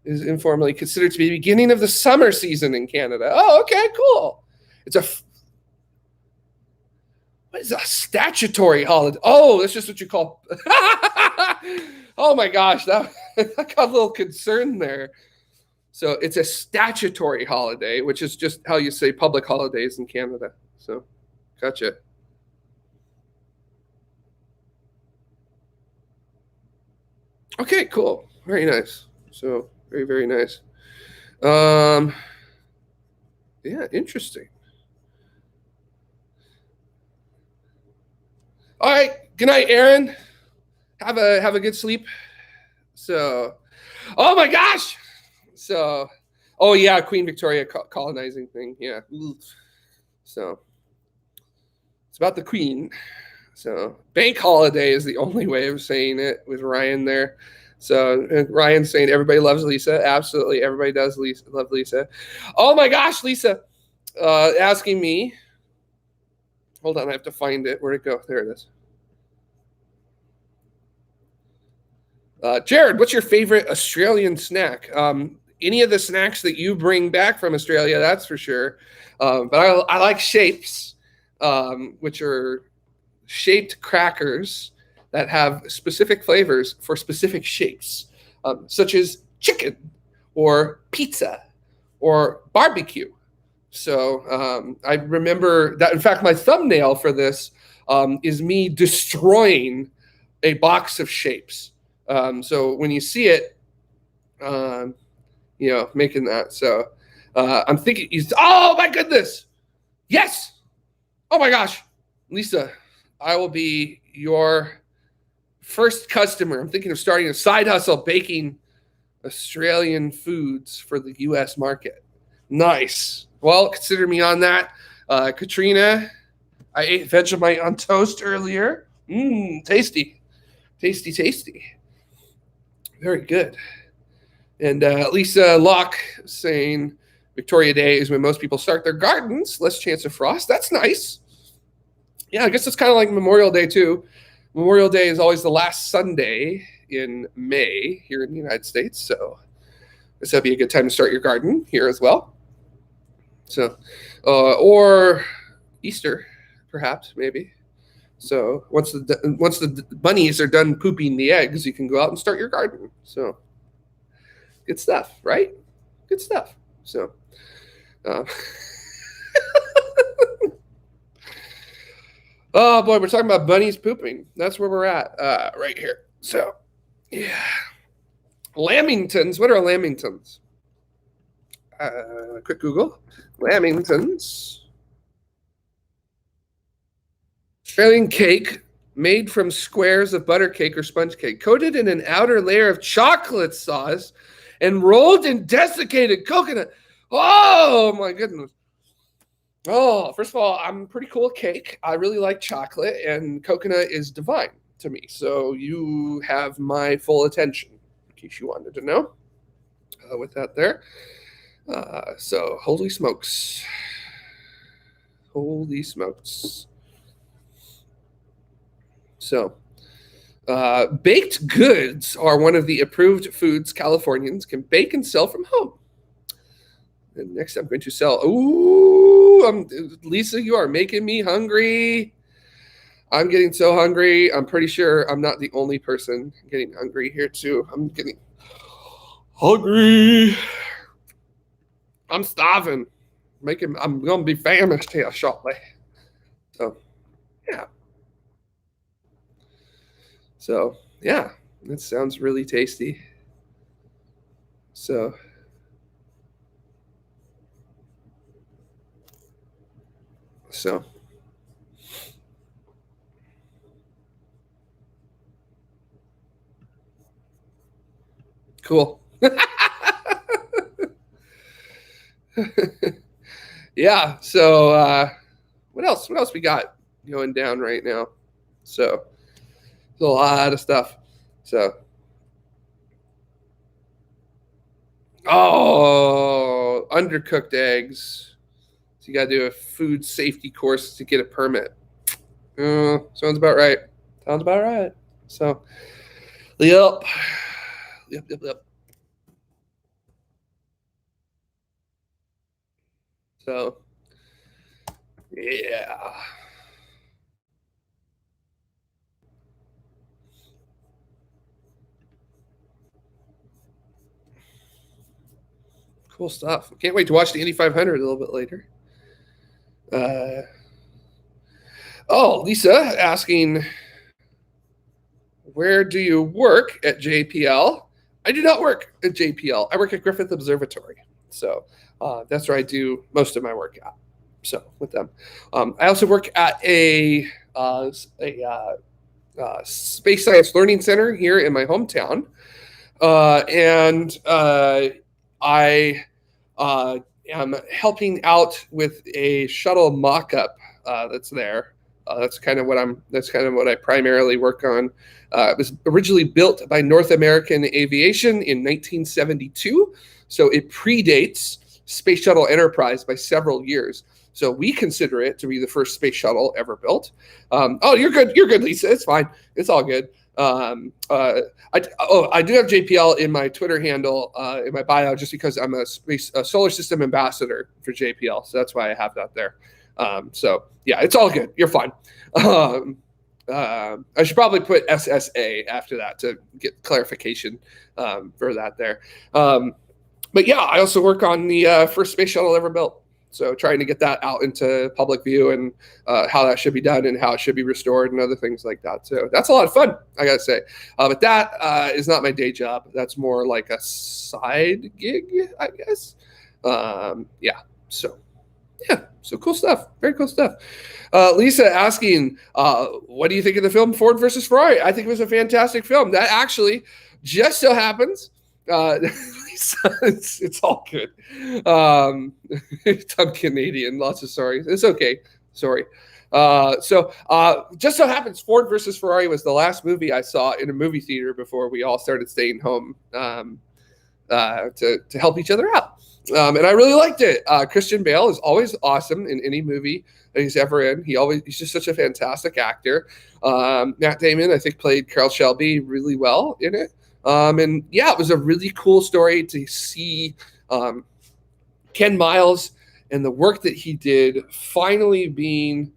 It is informally considered to be the beginning of the summer season in Canada. Oh, okay, cool. What is a statutory holiday? Oh, that's just what you call. Oh my gosh, I got a little concerned there. So it's a statutory holiday, which is just how you say public holidays in Canada. So, gotcha. Okay, cool. Very nice. So very, very nice. Yeah, interesting. All right. Good night, Aaron. Have a good sleep. So, oh my gosh. So, oh yeah, Queen Victoria colonizing thing. Yeah. So it's about the Queen. So bank holiday is the only way of saying it with Ryan there. So Ryan's saying everybody loves Lisa. Absolutely, everybody does love Lisa. Oh my gosh, Lisa, asking me. Hold on, I have to find it. Where'd it go? There it is. Jared, what's your favorite Australian snack? Any of the snacks that you bring back from Australia, that's for sure. But I like shapes, which are shaped crackers that have specific flavors for specific shapes, such as chicken or pizza or barbecue. So I remember that. In fact, my thumbnail for this is me destroying a box of shapes. So when you see it, making that. So I'm thinking, oh my goodness. Yes. Oh my gosh. Lisa, I will be your first customer. I'm thinking of starting a side hustle, baking Australian foods for the U.S. market. Nice. Well, consider me on that. Katrina, I ate Vegemite on toast earlier. Tasty. Tasty, tasty. Very good. And Lisa Locke saying Victoria Day is when most people start their gardens. Less chance of frost. That's nice. yeah, I guess it's kind of like Memorial Day too. Memorial Day is always the last Sunday in May here in the United States. So this would be a good time to start your garden here as well. So, or Easter, perhaps, maybe. So once the bunnies are done pooping the eggs, you can go out and start your garden. So good stuff, right? Good stuff. So, oh boy, we're talking about bunnies pooping. That's where we're at right here. So, yeah, lamingtons. What are lamingtons? Quick Google. Lamingtons. Australian cake made from squares of butter cake or sponge cake, coated in an outer layer of chocolate sauce and rolled in desiccated coconut. Oh my goodness. Oh, first of all, I'm pretty cool with cake. I really like chocolate, and coconut is divine to me. So you have my full attention, in case you wanted to know. With that there. So holy smokes. Holy smokes. So, baked goods are one of the approved foods Californians can bake and sell from home. And next, I'm going to sell. Ooh, Lisa, you are making me hungry. I'm getting so hungry. I'm pretty sure I'm not the only person getting hungry here, too. I'm getting hungry. I'm starving. I'm going to be famished here shortly. So, yeah. So, yeah, that sounds really tasty. So, cool. Yeah. So, what else? What else we got going down right now? So, there's a lot of stuff. So, oh, undercooked eggs. So you got to do a food safety course to get a permit. Sounds about right. Sounds about right. So, yep. So, yeah. Cool stuff. Can't wait to watch the Indy 500 a little bit later. Lisa asking, where do you work at JPL? I do not work at JPL. I work at Griffith Observatory. So that's where I do most of my work at. So with them. I also work at a space science learning center here in my hometown. And I am helping out with a shuttle mock-up that's there. That's kind of what I primarily work on. It was originally built by North American Aviation in 1972, so it predates Space Shuttle Enterprise by several years. So we consider it to be the first space shuttle ever built. You're good, Lisa. It's fine. It's all good. I do have JPL in my Twitter handle, in my bio, just because I'm a solar system ambassador for JPL. So that's why I have that there. So yeah, it's all good. You're fine. I should probably put SSA after that to get clarification for that there. But yeah, I also work on the first space shuttle ever built. So trying to get that out into public view and how that should be done and how it should be restored and other things like that. So that's a lot of fun, I got to say. But that is not my day job. That's more like a side gig, I guess. So cool stuff. Very cool stuff. Lisa asking, what do you think of the film Ford versus Ferrari? I think it was a fantastic film. That actually just so happens. It's all good. I'm Canadian. Lots of sorry. It's okay. Sorry. Just so happens Ford versus Ferrari was the last movie I saw in a movie theater before we all started staying home to help each other out. And I really liked it. Christian Bale is always awesome in any movie that he's ever in. He's just such a fantastic actor. Matt Damon, I think, played Carroll Shelby really well in it. And yeah, it was a really cool story to see Ken Miles and the work that he did finally being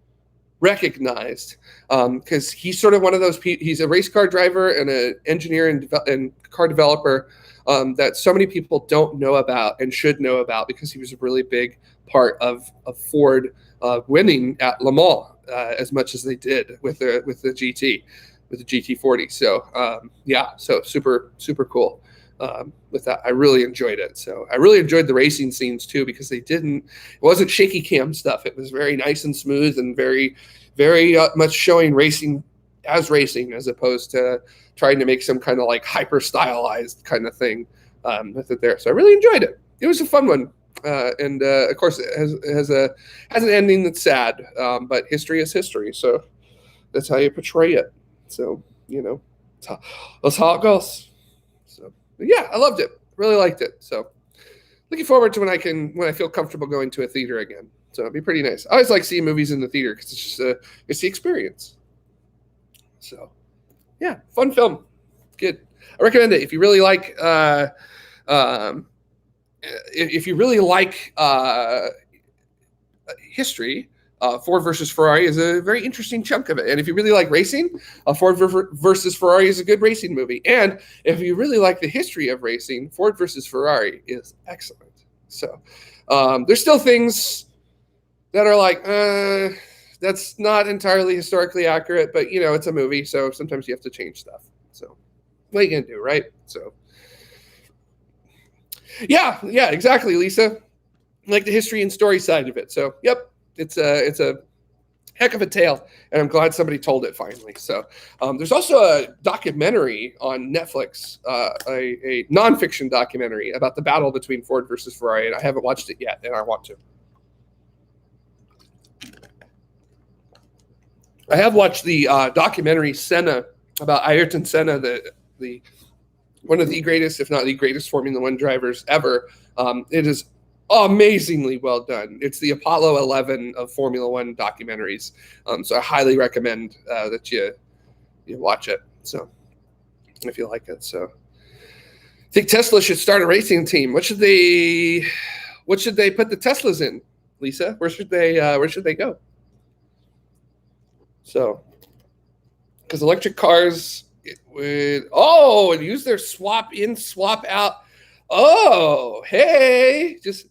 recognized, because he's sort of one of those people. He's a race car driver and an engineer and car developer that so many people don't know about and should know about, because he was a really big part of Ford winning at Le Mans as much as they did with the GT40. So so super cool. With that, I really enjoyed it. So I really enjoyed the racing scenes too, because it wasn't shaky cam stuff. It was very nice and smooth and very much showing racing as racing, as opposed to trying to make some kind of like hyper stylized kind of thing with it there. So I really enjoyed it. It was a fun one. And of course it has an ending that's sad, but history is history. So that's how you portray it. So, that's how it goes. So yeah, I loved it. Really liked it. So looking forward to when I feel comfortable going to a theater again. So it'd be pretty nice. I always like seeing movies in the theater because it's just it's the experience. So yeah, fun film. Good. I recommend it if you really like history. Ford versus Ferrari is a very interesting chunk of it. And if you really like racing, Ford versus Ferrari is a good racing movie. And if you really like the history of racing, Ford versus Ferrari is excellent. So there's still things that are like, that's not entirely historically accurate, but it's a movie, so sometimes you have to change stuff. So what are you gonna do, right? So yeah, exactly, Lisa. Like the history and story side of it. So yep. It's a heck of a tale, and I'm glad somebody told it finally. So there's also a documentary on Netflix, a nonfiction documentary about the battle between Ford versus Ferrari, and I haven't watched it yet, and I want to. I have watched the documentary Senna, about Ayrton Senna, the one of the greatest, if not the greatest, Formula One drivers ever. It is amazingly well done. It's the Apollo 11 of Formula One documentaries. So I highly recommend that you watch it. So if you like it. So I think Tesla should start a racing team. What should they put the Teslas in, Lisa? Where should they go? So, because electric cars would use their swap in, swap out. Oh, hey, just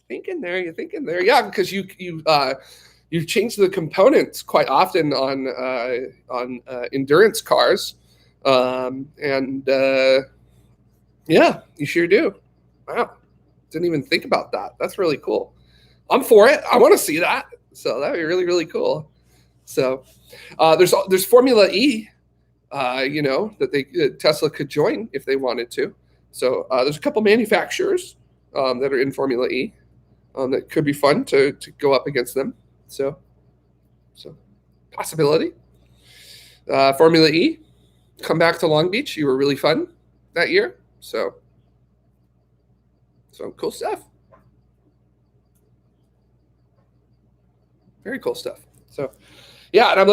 thinking there. You're thinking there, yeah, because you change the components quite often on endurance cars, and yeah, you sure do. Wow, didn't even think about that. That's really cool. I'm for it. I want to see that. So that'd be really, really cool. So there's Formula E, that Tesla could join if they wanted to. So there's a couple manufacturers that are in Formula E that could be fun to go up against them. So possibility. Formula E, come back to Long Beach. You were really fun that year. So cool stuff. Very cool stuff. So yeah, and I'm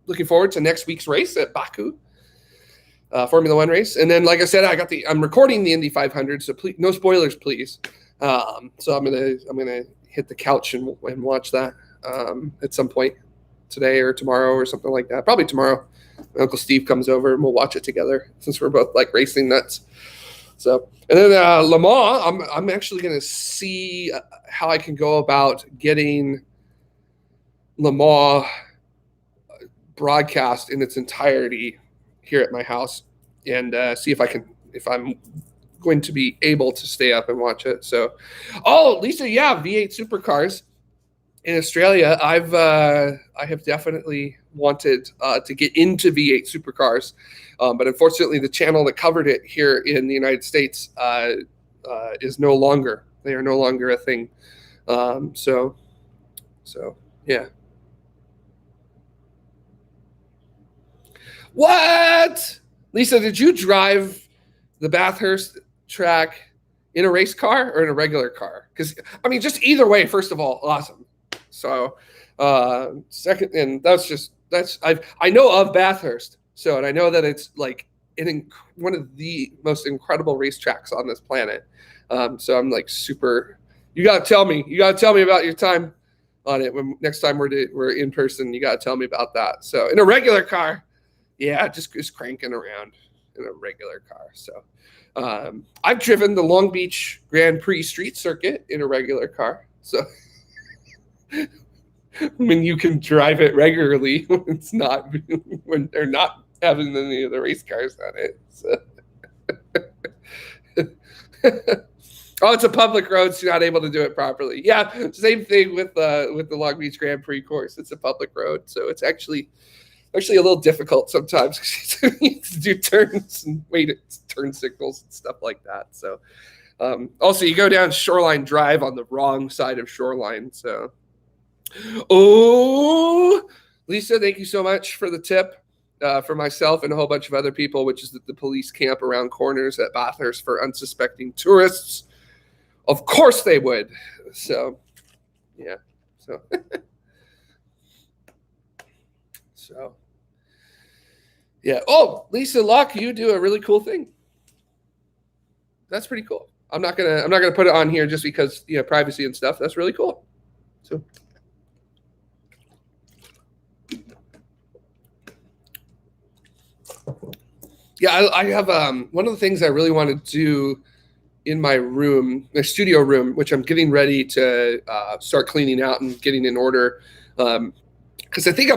looking forward to next week's race at Baku. Formula One race, and then like I said, I'm recording the Indy 500, so please, no spoilers, please. So I'm gonna hit the couch and watch that at some point today or tomorrow or something like that. Probably tomorrow. My Uncle Steve comes over and we'll watch it together since we're both like racing nuts. So, and then Le Mans, I'm actually gonna see how I can go about getting Le Mans broadcast in its entirety here at my house, and see if I'm going to be able to stay up and watch it. So, Lisa, yeah, V8 supercars in Australia. I have definitely wanted to get into V8 supercars, but unfortunately, the channel that covered it here in the United States is no longer. They are no longer a thing. So yeah. What? Lisa, did you drive the Bathurst track in a race car or in a regular car? Because I mean, just either way, first of all, awesome. So second, and I know of Bathurst, so, and I know that it's like one of the most incredible racetracks on this planet. So I'm like super. You gotta tell me about your time on it when next time we're in person. You gotta tell me about that. So in a regular car, yeah, just cranking around in a regular car. So I've driven the Long Beach Grand Prix street circuit in a regular car. So when you can drive it regularly, when they're not having any of the race cars on it. So. Oh, it's a public road, so you're not able to do it properly. Yeah, same thing with the Long Beach Grand Prix course. It's a public road, so it's actually a little difficult sometimes because you need to do turns and wait at turn signals and stuff like that. So also, you go down Shoreline Drive on the wrong side of Shoreline. So, oh, Lisa, thank you so much for the tip. For myself and a whole bunch of other people, which is that the police camp around corners at Bathurst for unsuspecting tourists. Of course they would. So, yeah. So, yeah. Oh, Lisa Locke, you do a really cool thing. That's pretty cool. I'm not gonna put it on here just because privacy and stuff. That's really cool. So. Yeah, I have one of the things I really want to do in my room, my studio room, which I'm getting ready to start cleaning out and getting in order. Because I think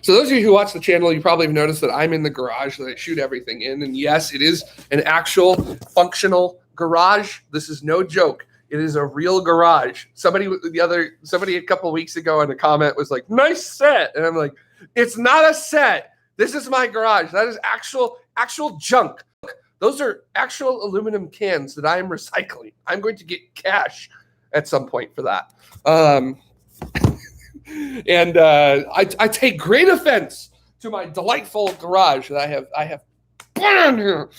so those of you who watch the channel, you probably have noticed that I'm in the garage that I shoot everything in. And yes, it is an actual functional garage. This is no joke. It is a real garage. Somebody a couple of weeks ago in a comment was like, "Nice set." And I'm like, "It's not a set. This is my garage. That is actual junk. Those are actual aluminum cans that I am recycling. I'm going to get cash at some point for that." And I take great offense to my delightful garage that I have put on here.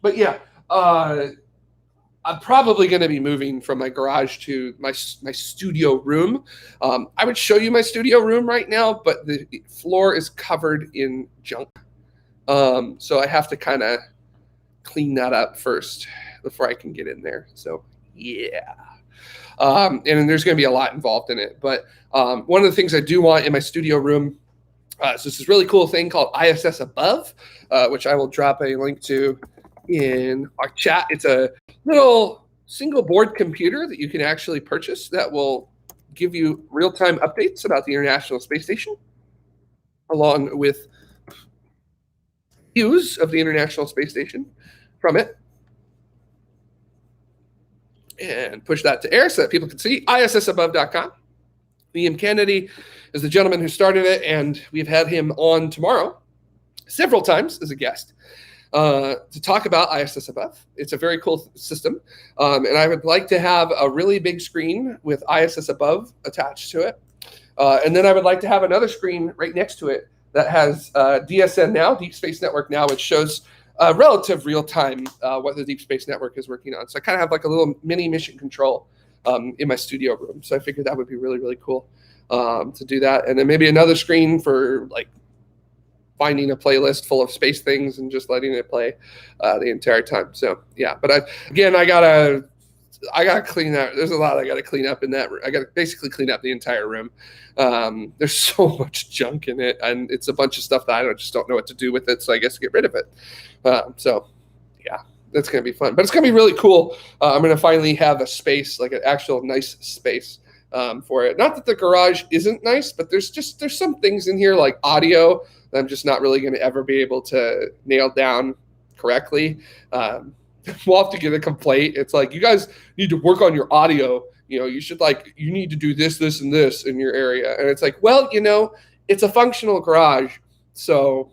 But yeah, I'm probably going to be moving from my garage to my studio room. I would show you my studio room right now, but the floor is covered in junk. So I have to kind of clean that up first before I can get in there. So yeah. And there's going to be a lot involved in it. But one of the things I do want in my studio room is this really cool thing called ISS Above, which I will drop a link to in our chat. It's a little single board computer that you can actually purchase that will give you real-time updates about the International Space Station, along with views of the International Space Station from it. And push that to air so that people can see. ISSabove.com. Liam Kennedy is the gentleman who started it, and we've had him on tomorrow several times as a guest to talk about ISS Above. It's a very cool system, and I would like to have a really big screen with ISS Above attached to it, and then I would like to have another screen right next to it that has DSN Now, Deep Space Network Now, which shows relative real time what the Deep Space Network is working on. So I kind of have like a little mini mission control in my studio room. So I figured that would be really, really cool to do that. And then maybe another screen for like finding a playlist full of space things and just letting it play the entire time. So yeah, but I gotta clean that. There's a lot I gotta clean up in that. I gotta basically clean up the entire room. There's so much junk in it, and it's a bunch of stuff that I just don't know what to do with it. So I guess get rid of it. So yeah, that's gonna be fun. But it's gonna be really cool. I'm gonna finally have a space, like an actual nice space for it. Not that the garage isn't nice, but there's some things in here like audio that I'm just not really gonna ever be able to nail down correctly. We'll have to get a complaint. It's like, you guys need to work on your audio. You need to do this, and this in your area. And it's like, well, it's a functional garage. So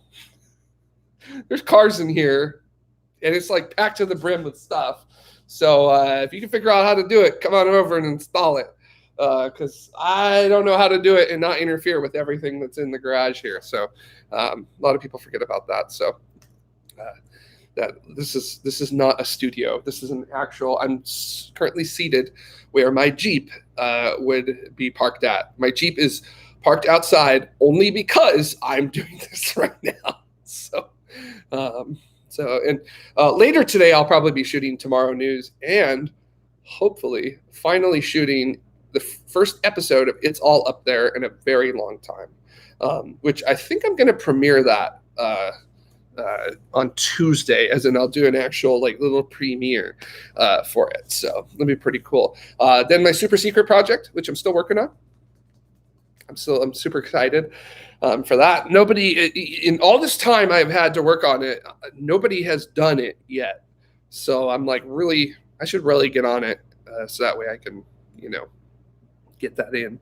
there's cars in here and it's like packed to the brim with stuff. So if you can figure out how to do it, come on over and install it. Because I don't know how to do it and not interfere with everything that's in the garage here. So a lot of people forget about that. So that this is not a studio. This is an actual. I'm currently seated where my Jeep would be parked at. My Jeep is parked outside only because I'm doing this right now. So, later today I'll probably be shooting Tomorrow News and hopefully finally shooting the first episode of It's All Up There in a very long time, which I think I'm going to premiere that on Tuesday, as in I'll do an actual like little premiere for it. So that'll be pretty cool. Then my super secret project, which I'm still working on. I'm super excited for that. Nobody in all this time I've had to work on it, nobody has done it yet. So I'm like, I should really get on it so that way I can, get that in.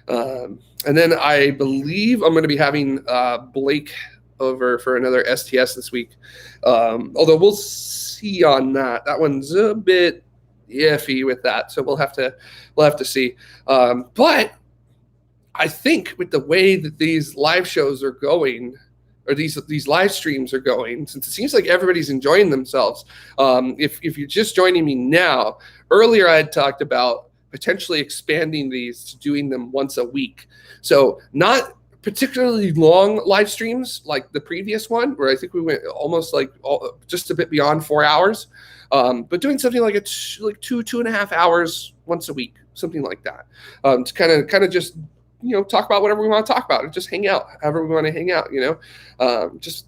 And then I believe I'm going to be having Blake over for another STS this week. Although we'll see on that. That one's a bit iffy with that, so we'll have to see. But I think with the way that these live shows are going, or these live streams are going, since it seems like everybody's enjoying themselves. If you're just joining me now, earlier I had talked about potentially expanding these to doing them once a week. So not particularly long live streams like the previous one, where I think we went almost just a bit beyond 4 hours, but doing something like 2.5 hours once a week, something like that, to kind of just talk about whatever we want to talk about, and just hang out however we want to hang out. Just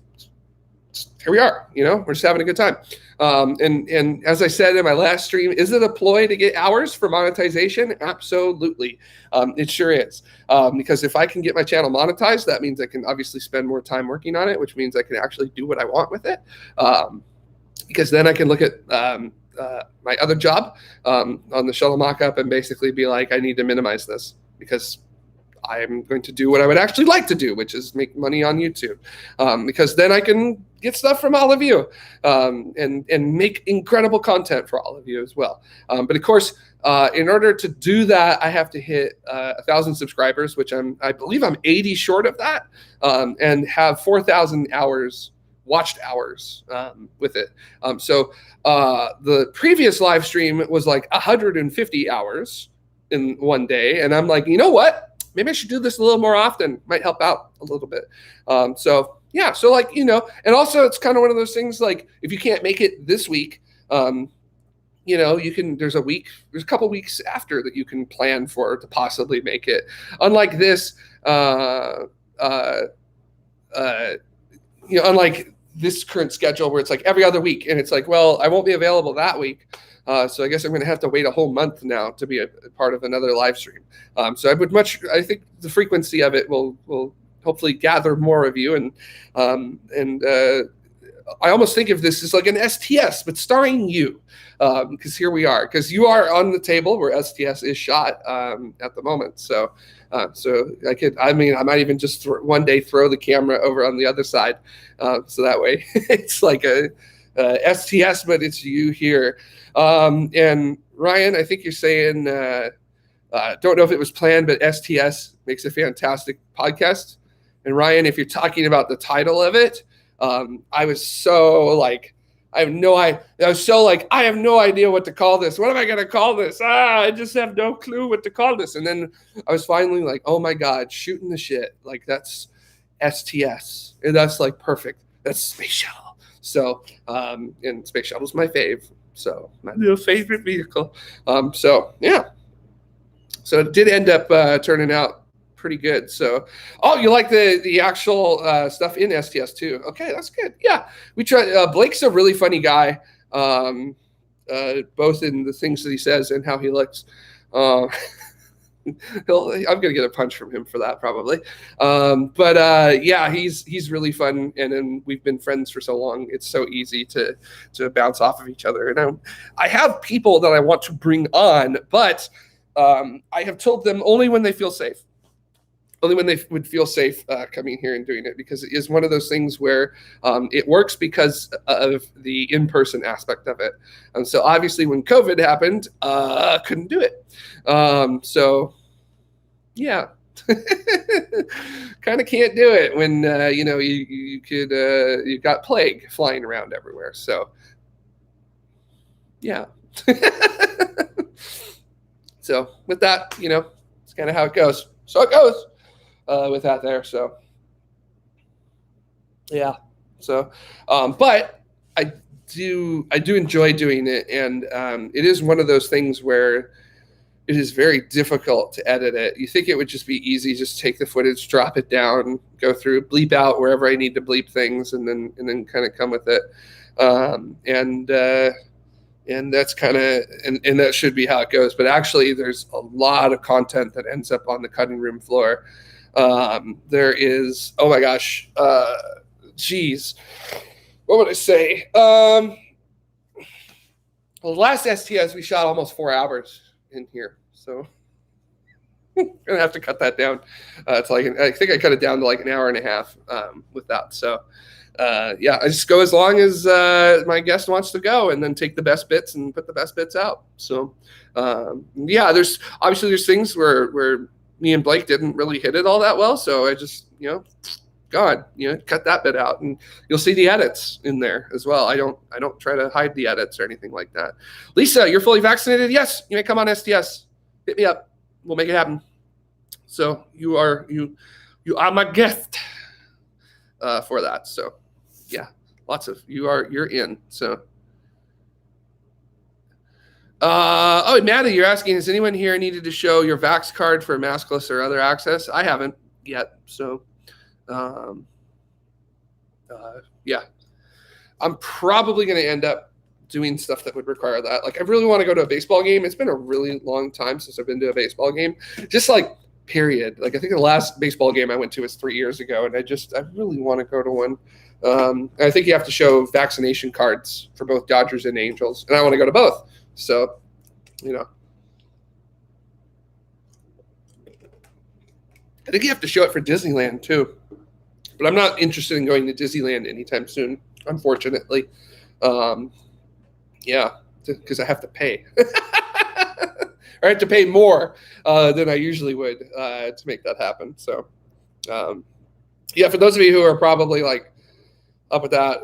here we are. We're just having a good time. And as I said in my last stream, is it a ploy to get hours for monetization? Absolutely. It sure is. Because if I can get my channel monetized, that means I can obviously spend more time working on it, which means I can actually do what I want with it. Because then I can look at my other job on the shuttle mock-up and basically be like, I need to minimize this because I'm going to do what I would actually like to do, which is make money on YouTube, because then I can get stuff from all of you and make incredible content for all of you as well. But of course, in order to do that, I have to hit 1,000 subscribers, which I believe I'm 80 short of that, and have 4,000 watched hours with it. So the previous live stream was like 150 hours in one day, and I'm like, you know what? Maybe I should do this a little more often. Might help out a little bit. So and also it's kind of one of those things, like if you can't make it this week, you can, there's a couple weeks after that you can plan for to possibly make it. Unlike this, unlike this current schedule where it's like every other week, and it's like, well, I won't be available that week. So I guess I'm going to have to wait a whole month now to be a part of another live stream. So I think the frequency of it will hopefully gather more of you. And I almost think of this as like an STS, but starring you, because here we are, because you are on the table where STS is shot at the moment. So I might even just one day throw the camera over on the other side. So that way it's like a STS, but it's you here. And Ryan, I think you're saying, don't know if it was planned, but STS makes a fantastic podcast. And Ryan, if you're talking about the title of it, I was so like, I have no idea what to call this. What am I going to call this? I just have no clue what to call this. And then I was finally like, oh my God, shooting the shit. Like that's STS. And that's like perfect. That's Space Shuttle. So, and Space Shuttle's my fave. So my little favorite vehicle. So it did end up turning out pretty good. So, you like the actual stuff in STS too? Okay, that's good. Yeah, we try. Blake's a really funny guy, both in the things that he says and how he looks. I'm gonna get a punch from him for that probably. He's really fun, and then we've been friends for so long. It's so easy to bounce off of each other. And I have people that I want to bring on, but I have told them only when they feel safe. Only when they would feel safe coming here and doing it, because it is one of those things where it works because of the in-person aspect of it. And so obviously when COVID happened, couldn't do it. kind of can't do it when you've got plague flying around everywhere. So yeah. So with that, it's kind of how it goes. So it goes with that there. So yeah. So but I do enjoy doing it, and it is one of those things where it is very difficult to edit it. You think it would just be easy, just take the footage, drop it down, go through, bleep out wherever I need to bleep things, and then kind of come with it. And that's kind of, and that should be how it goes. But actually, there's a lot of content that ends up on the cutting room floor. There is, oh my gosh, geez, what would I say? The last STS we shot almost 4 hours in here, so I'm gonna have to cut that down. It's like, I think I cut it down to like an hour and a half with that. So yeah, I just go as long as my guest wants to go, and then take the best bits and put the best bits out. So yeah, there's things where me and Blake didn't really hit it all that well, so I just cut that bit out, and you'll see the edits in there as well. I don't try to hide the edits or anything like that. Lisa, you're fully vaccinated? Yes, you may come on STS. Hit me up. We'll make it happen. So you are my guest for that. So yeah, you're in. So Maddie, you're asking, has anyone here needed to show your Vax card for maskless or other access? I haven't yet. So yeah, I'm probably going to end up doing stuff that would require that. Like, I really want to go to a baseball game. It's been a really long time since I've been to a baseball game. Just like, period. Like, I think the last baseball game I went to was 3 years ago, and I really want to go to one. I think you have to show vaccination cards for both Dodgers and Angels, and I want to go to both. So, I think you have to show it for Disneyland too. But I'm not interested in going to Disneyland anytime soon, unfortunately. Yeah, because I have to pay. Or I have to pay more than I usually would to make that happen. So, yeah, for those of you who are probably like up with that,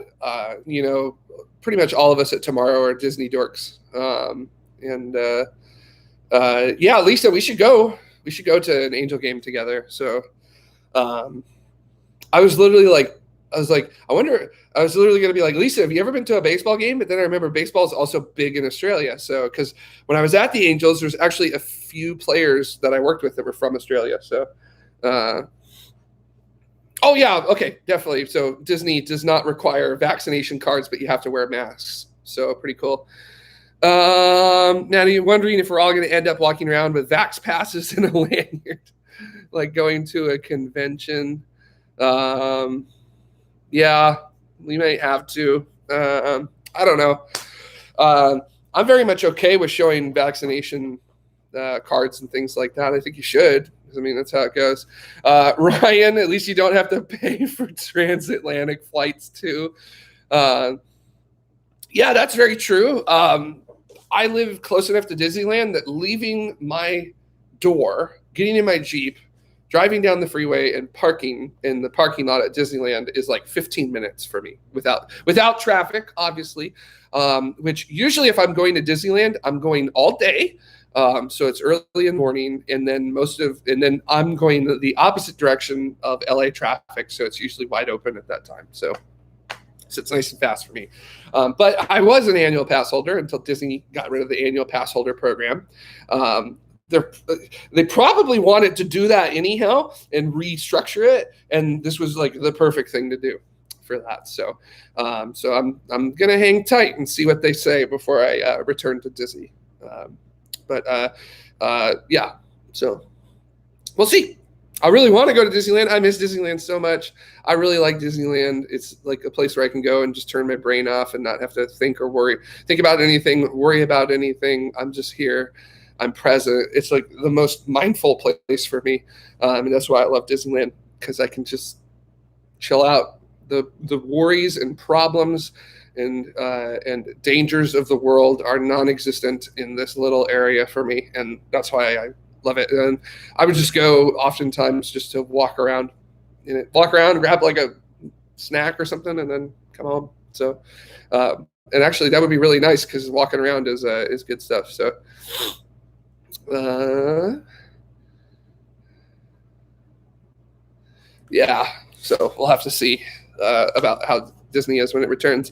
pretty much all of us at TMRO are Disney dorks. Yeah, Lisa, we should go. We should go to an Angel game together. So, I was literally going to be like, Lisa, have you ever been to a baseball game? But then I remember baseball is also big in Australia. So, because when I was at the Angels, there's actually a few players that I worked with that were from Australia. So, oh yeah, okay, definitely. So Disney does not require vaccination cards, but you have to wear masks. So pretty cool. Now you're wondering if we're all going to end up walking around with vax passes and a lanyard, like going to a convention. Yeah, we may have to. I don't know. I'm very much okay with showing vaccination cards and things like that. I think you should. I mean, that's how it goes. Ryan, at least you don't have to pay for transatlantic flights too. Yeah, that's very true. I live close enough to Disneyland that leaving my door, getting in my Jeep, driving down the freeway, and parking in the parking lot at Disneyland is like 15 minutes for me without traffic, obviously. Which usually if I'm going to Disneyland, I'm going all day. So it's early in the morning, and then I'm going the opposite direction of LA traffic. So it's usually wide open at that time. So it's nice and fast for me. But I was an annual pass holder until Disney got rid of the annual pass holder program. They probably wanted to do that anyhow and restructure it, and this was like the perfect thing to do for that. So I'm gonna hang tight and see what they say before I return to Disney. Yeah, so we'll see. I really want to go to Disneyland. I miss Disneyland so much. I really like Disneyland. It's like a place where I can go and just turn my brain off and not have to think about anything. I'm just here. I'm present. It's like the most mindful place for me. And that's why I love Disneyland, because I can just chill out. The worries and problems and dangers of the world are non-existent in this little area for me. And that's why love it. And I would just go oftentimes just to walk around, grab like a snack or something, and then come home. So, and actually that would be really nice because walking around is good stuff. So, yeah. So we'll have to see about how Disney is when it returns.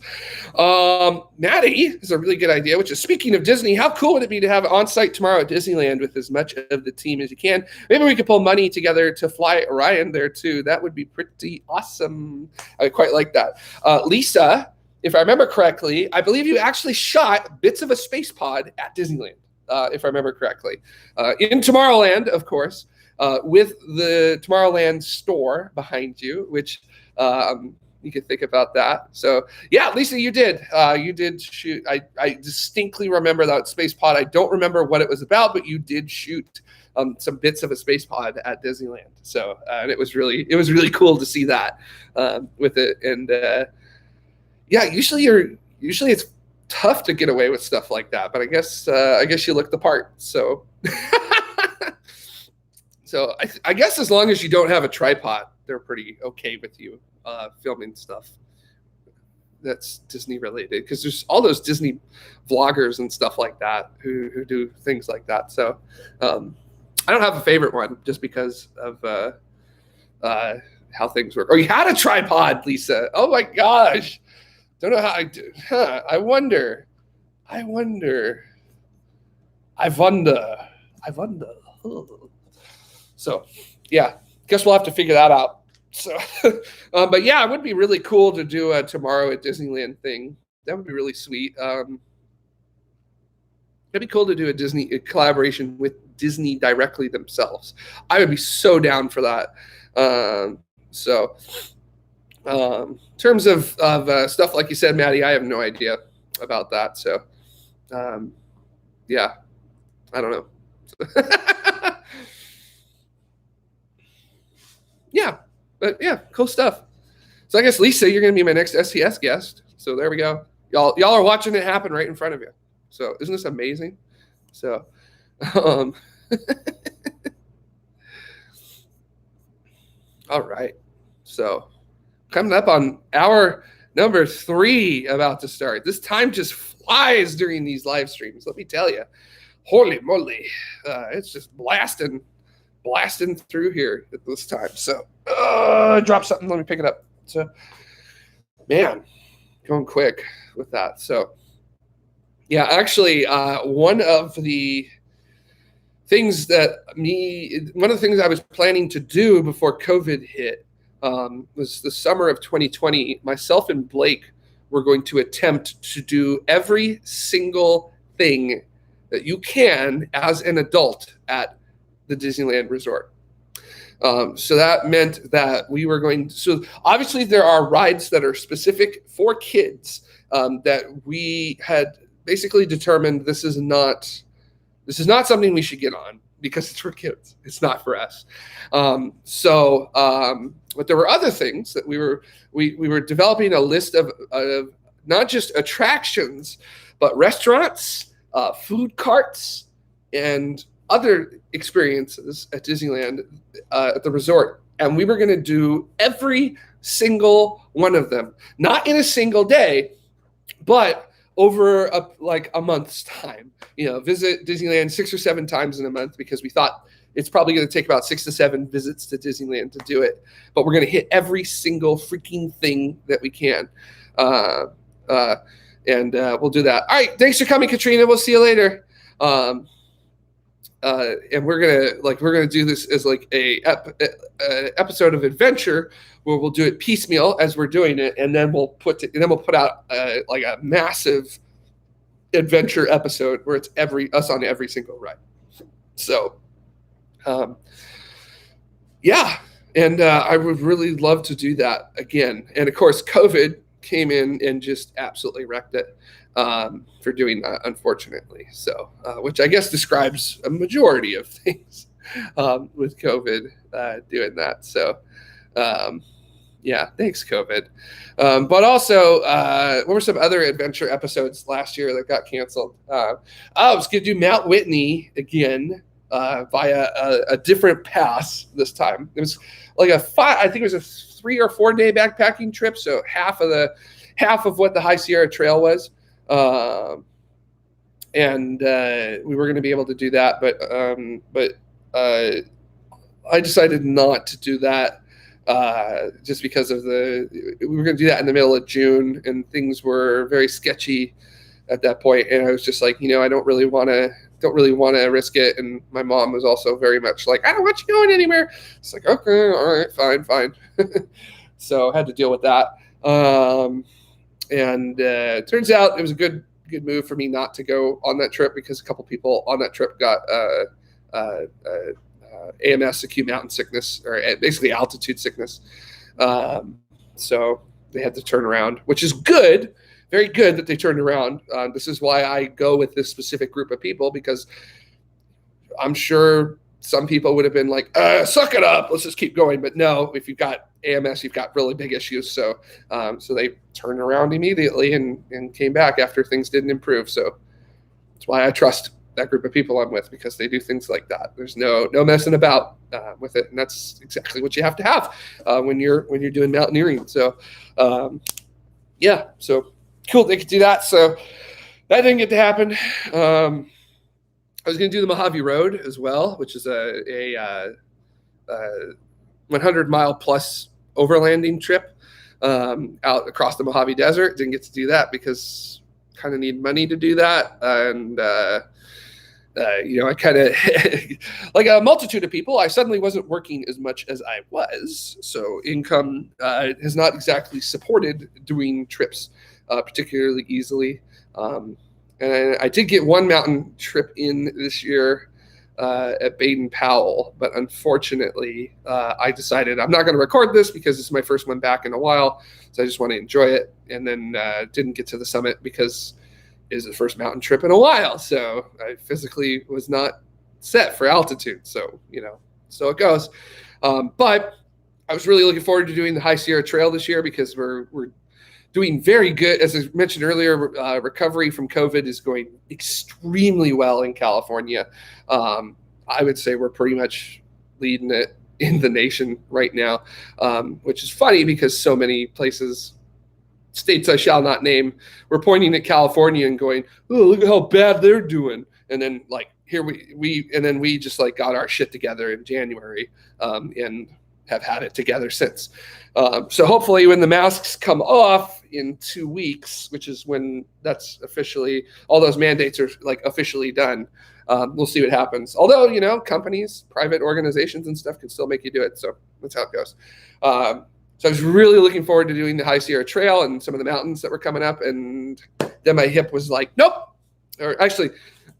Maddie is a really good idea, which is, speaking of Disney, how cool would it be to have on-site tomorrow at Disneyland with as much of the team as you can? Maybe we could pull money together to fly Orion there too. That would be pretty awesome. I quite like that. Lisa, if I remember correctly, I believe you actually shot bits of a space pod at Disneyland, if I remember correctly. In Tomorrowland, of course, with the Tomorrowland store behind you, which you could think about that. So yeah, Lisa, you did shoot. I distinctly remember that space pod. I don't remember what it was about, but you did shoot some bits of a space pod at Disneyland. So and it was really cool to see that with it. And yeah, usually it's tough to get away with stuff like that, but I guess you look the part. So so I guess as long as you don't have a tripod, they're pretty okay with you filming stuff that's Disney related, because there's all those Disney vloggers and stuff like that who do things like that. So I don't have a favorite one just because of how things work. Oh, you had a tripod, Lisa. Oh my gosh. Don't know how I do. Huh. I wonder. Oh. So yeah, guess we'll have to figure that out. So, but yeah, it would be really cool to do a tomorrow at Disneyland thing. That would be really sweet. It'd be cool to do a collaboration with Disney directly themselves. I would be so down for that. In terms of stuff like you said, Maddie, I have no idea about that. So, yeah, I don't know. Yeah. But yeah, cool stuff. So I guess, Lisa, you're going to be my next SCS guest. So there we go. Y'all are watching it happen right in front of you. So isn't this amazing? So, all right. So coming up on hour number 3, about to start. This time just flies during these live streams. Let me tell you. Holy moly. It's just blasting through here at this time. So I dropped something. Let me pick it up. So, man, going quick with that. So, yeah, actually, one of the things I was planning to do before COVID hit was the summer of 2020. Myself and Blake were going to attempt to do every single thing that you can as an adult at the Disneyland Resort. So that meant that we were going to, so obviously there are rides that are specific for kids that we had basically determined this is not something we should get on because it's for kids. It's not for us. But there were other things that we were developing a list of not just attractions, but restaurants, food carts, and other experiences at Disneyland at the resort. And we were going to do every single one of them, not in a single day, but over a month's time. Visit Disneyland 6 or 7 times in a month, because we thought it's probably going to take about 6 to 7 visits to Disneyland to do it. But we're going to hit every single freaking thing that we can. And we'll do that. All right. Thanks for coming, Katrina. We'll see you later. And we're gonna do this as like a episode of adventure where we'll do it piecemeal as we're doing it, and then we'll put out like a massive adventure episode where it's us on every single ride. So, yeah, and I would really love to do that again. And of course, COVID came in and just absolutely wrecked it. For doing that, unfortunately. So, which I guess describes a majority of things with COVID doing that. So, yeah, thanks, COVID. But also, what were some other adventure episodes last year that got canceled? I was going to do Mount Whitney again via a different pass this time. It was like I think it was a 3 or 4 day backpacking trip, so half of what the High Sierra Trail was. And we were going to be able to do that, but I decided not to do that just because of we were going to do that in the middle of June, and things were very sketchy at that point. And I was just like, I don't really want to risk it. And my mom was also very much like, I don't want you going anywhere. It's like, okay, all right, fine. So I had to deal with that. And it turns out it was a good move for me not to go on that trip, because a couple people on that trip got AMS, acute mountain sickness, or basically altitude sickness. So they had to turn around, which is good, very good that they turned around. This is why I go with this specific group of people, because I'm sure some people would have been like, suck it up, let's just keep going. But no, if you've got AMS, you've got really big issues. So they turned around immediately and came back after things didn't improve. So that's why I trust that group of people I'm with, because they do things like that. There's no messing about with it, and that's exactly what you have to have when you're doing mountaineering. So yeah, so cool they could do that. So that didn't get to happen. I was going to do the Mojave Road as well, which is a 100-mile plus overlanding trip out across the Mojave Desert. Didn't get to do that because kind of need money to do that. And, I kind of, like a multitude of people, I suddenly wasn't working as much as I was. So income has not exactly supported doing trips particularly easily. And I did get one mountain trip in this year at Baden-Powell, but unfortunately, I decided I'm not going to record this because it's my first one back in a while, so I just want to enjoy it. And then didn't get to the summit because it was the first mountain trip in a while, so I physically was not set for altitude. So so it goes. But I was really looking forward to doing the High Sierra Trail this year, because we're doing very good. As I mentioned earlier, recovery from COVID is going extremely well in California. I would say we're pretty much leading it in the nation right now, which is funny because so many places, states I shall not name, were pointing at California and going, "Oh, look at how bad they're doing." And then here we just got our shit together in January, and have had it together since. So hopefully when the masks come off in 2 weeks, which is when that's officially, all those mandates are officially done, we'll see what happens. Although, companies, private organizations and stuff can still make you do it. So that's how it goes. So I was really looking forward to doing the High Sierra Trail and some of the mountains that were coming up. And then my hip was like, nope. Or actually,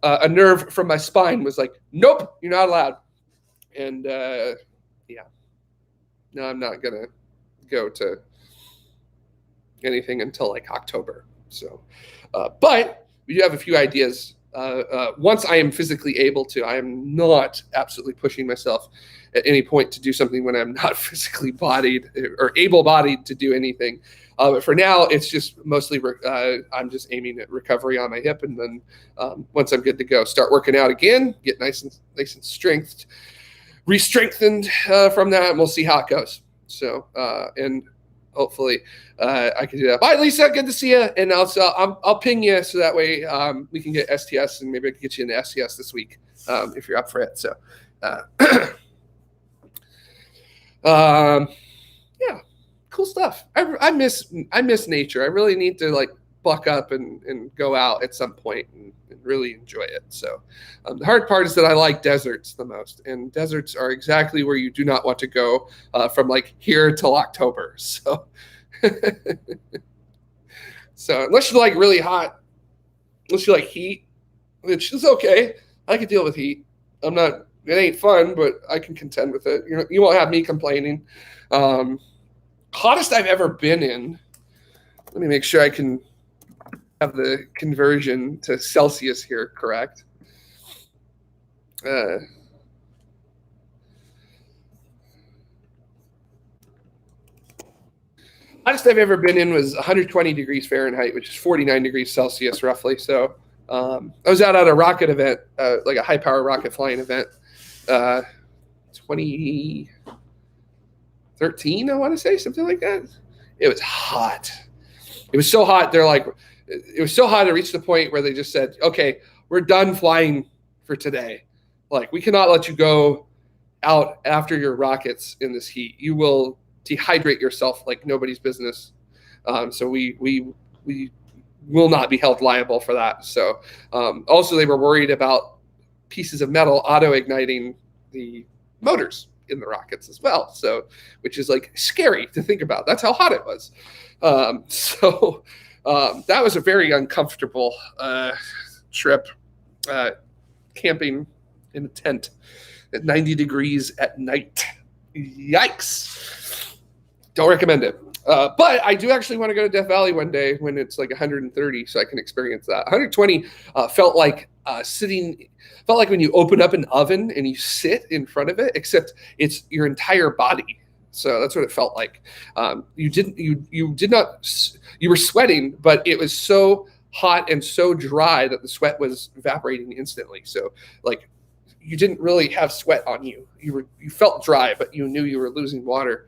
a nerve from my spine was like, nope, you're not allowed. And yeah. No, I'm not going to go to anything until October. So, but we do have a few ideas. Once I am physically able to, I am not absolutely pushing myself at any point to do something when I'm not physically bodied or able-bodied to do anything. But for now, it's just mostly I'm just aiming at recovery on my hip, and then once I'm good to go, start working out again, get nice and re-strengthened from that, and we'll see how it goes. So, and hopefully I can do that. Bye, Lisa. Good to see you. And also, I'll ping you so that way we can get STS, and maybe I can get you into STS this week if you're up for it. So, yeah, cool stuff. I miss nature. I really need to buck up and go out at some point and really enjoy it. So the hard part is that I like deserts the most, and deserts are exactly where you do not want to go from here till October. So so unless you really hot, unless you like heat, which is okay, I can deal with heat. It ain't fun, but I can contend with it. You won't have me complaining. Hottest I've ever been in, let me make sure I can have the conversion to Celsius here correct. Hottest I've ever been in was 120 degrees Fahrenheit, which is 49 degrees Celsius roughly. So I was out at a rocket event, like a high power rocket flying event, 2013, I want to say, something like that. It was hot. It was so hot. They're like, it was so hot. It reached the point where they just said, okay, we're done flying for today. Like, we cannot let you go out after your rockets in this heat. You will dehydrate yourself like nobody's business. So we will not be held liable for that. So also they were worried about pieces of metal auto-igniting the motors in the rockets as well. So, which is like scary to think about. That's how hot it was. That was a very uncomfortable trip, camping in a tent at 90 degrees at night. Yikes. Don't recommend it. But I do actually want to go to Death Valley one day when it's like 130, so I can experience that. 120 felt like when you open up an oven and you sit in front of it, except it's your entire body. So that's what it felt like. You were sweating, but it was so hot and so dry that the sweat was evaporating instantly. So like, you didn't really have sweat on you. You felt dry, but you knew you were losing water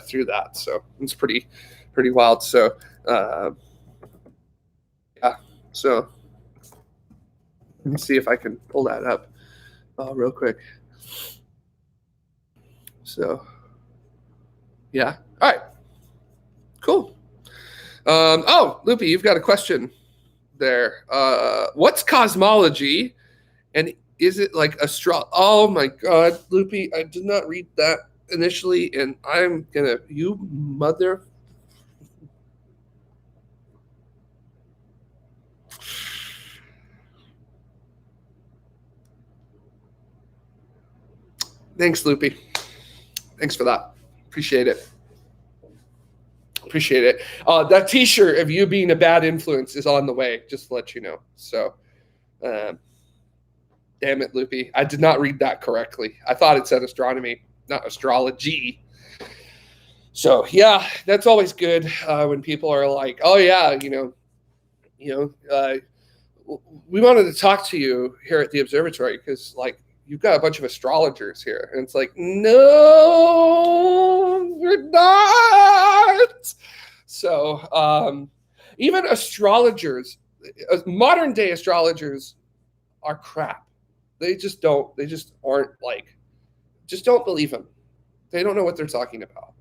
through that. So it's pretty wild. So yeah. So let me see if I can pull that up real quick. So yeah. All right. Cool. Oh, Loopy, you've got a question there. What's cosmology? And is it like oh my God, Loopy, I did not read that initially, and I'm gonna, you mother. Thanks, Loopy. Thanks for that. Appreciate it. That t-shirt of you being a bad influence is on the way, just to let you know. So, damn it, Loopy. I did not read that correctly. I thought it said astronomy, not astrology. So yeah, that's always good when people are like, oh yeah, we wanted to talk to you here at the observatory because like you've got a bunch of astrologers here. And it's like, no, you're not. So even astrologers, modern day astrologers are crap. They just aren't like, just don't believe them. They don't know what they're talking about.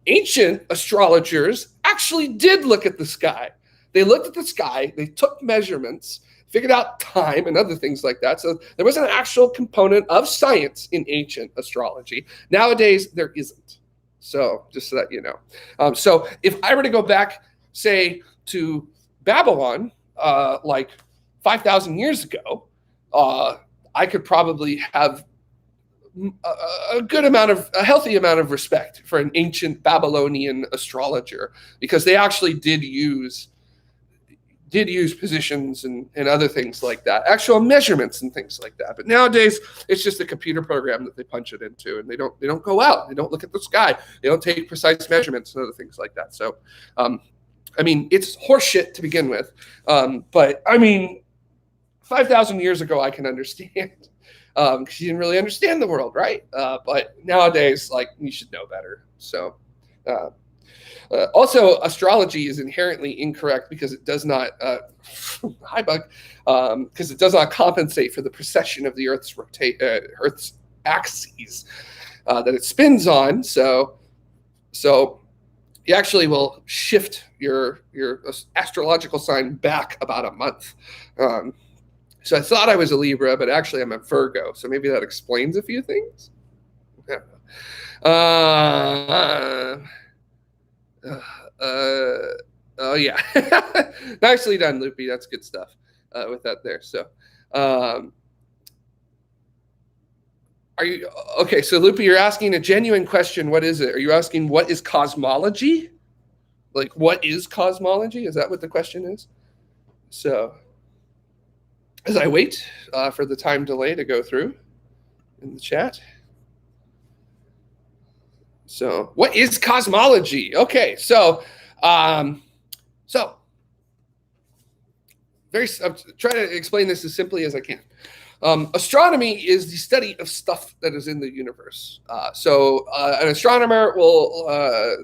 Ancient astrologers actually did look at the sky. They looked at the sky, they took measurements, figured out time and other things like that. So there was an actual component of science in ancient astrology. Nowadays, there isn't. So just so that you know. So if I were to go back, say, to Babylon, like 5,000 years ago, I could probably have a healthy amount of respect for an ancient Babylonian astrologer, because they actually did use positions and other things like that, actual measurements and things like that. But nowadays, it's just a computer program that they punch it into, and they don't go out, they don't look at the sky, they don't take precise measurements and other things like that. So, I mean, it's horseshit to begin with. But I mean, 5,000 years ago, I can understand. Because you didn't really understand the world, right? But nowadays, like, you should know better. So, also, astrology is inherently incorrect because it does not, hi bug, because it does not compensate for the precession of the Earth's axes that it spins on. So you actually will shift your astrological sign back about a month. So I thought I was a Libra, but actually I'm a Virgo. So maybe that explains a few things. I don't know. Oh yeah. Nicely done, Loopy. That's good stuff with that there. So are you okay? So Loopy, you're asking a genuine question. What is it? Are you asking what is cosmology? Like, what is cosmology? Is that what the question is? So as I wait for the time delay to go through in the chat. So what is cosmology? Okay, so very I'm trying to explain this as simply as I can. Astronomy is the study of stuff that is in the universe. So an astronomer will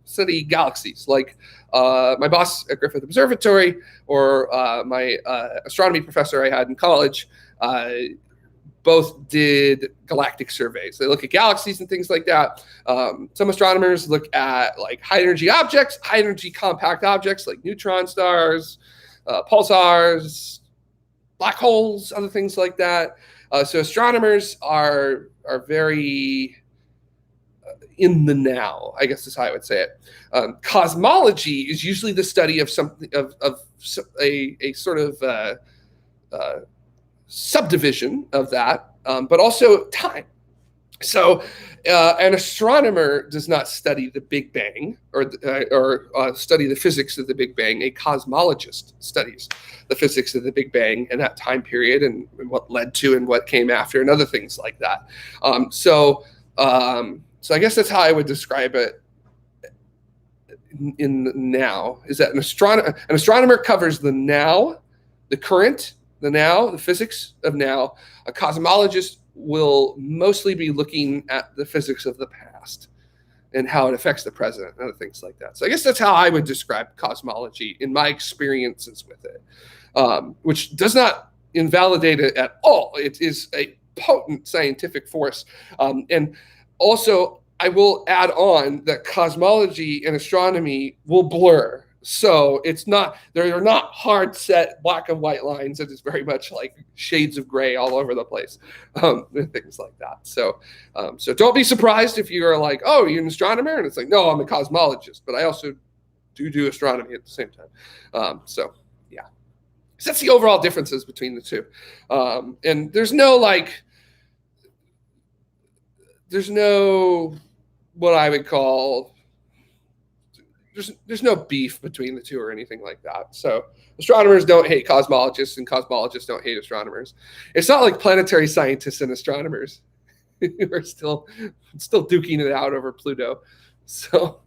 study galaxies, like my boss at Griffith Observatory or my astronomy professor I had in college. Both did galactic surveys. They look at galaxies and things like that. Some astronomers look at like high energy objects, high energy compact objects like neutron stars, pulsars, black holes, other things like that. So astronomers are very in the now, I guess is how I would say it. Cosmology is usually the study of something of a sort of subdivision of that, but also time. So an astronomer does not study the Big Bang or study the physics of the Big Bang. A cosmologist studies the physics of the Big Bang and that time period and what led to and what came after and other things like that. So I guess that's how I would describe it in now, is that an astronomer covers the now, the current, the now, the physics of now. A cosmologist will mostly be looking at the physics of the past and how it affects the present and other things like that. So I guess that's how I would describe cosmology in my experiences with it, which does not invalidate it at all. It is a potent scientific force. And also, I will add on that cosmology and astronomy will blur. So there are not hard set black and white lines. It is very much like shades of gray all over the place, and things like that. So don't be surprised if you are like, oh, you're an astronomer? And it's like, no, I'm a cosmologist, but I also do astronomy at the same time. So yeah, so that's the overall differences between the two. And there's no what I would call, there's no beef between the two or anything like that. So astronomers don't hate cosmologists and cosmologists don't hate astronomers. It's not like planetary scientists and astronomers who are still duking it out over Pluto. So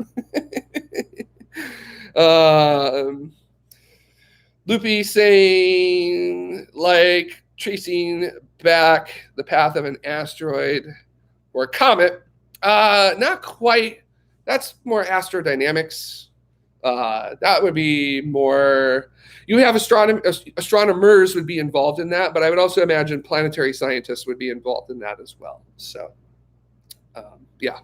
Loopy saying like tracing back the path of an asteroid or a comet. Not quite. That's more astrodynamics. That would be more, you have astronomers would be involved in that, but I would also imagine planetary scientists would be involved in that as well. So, yeah.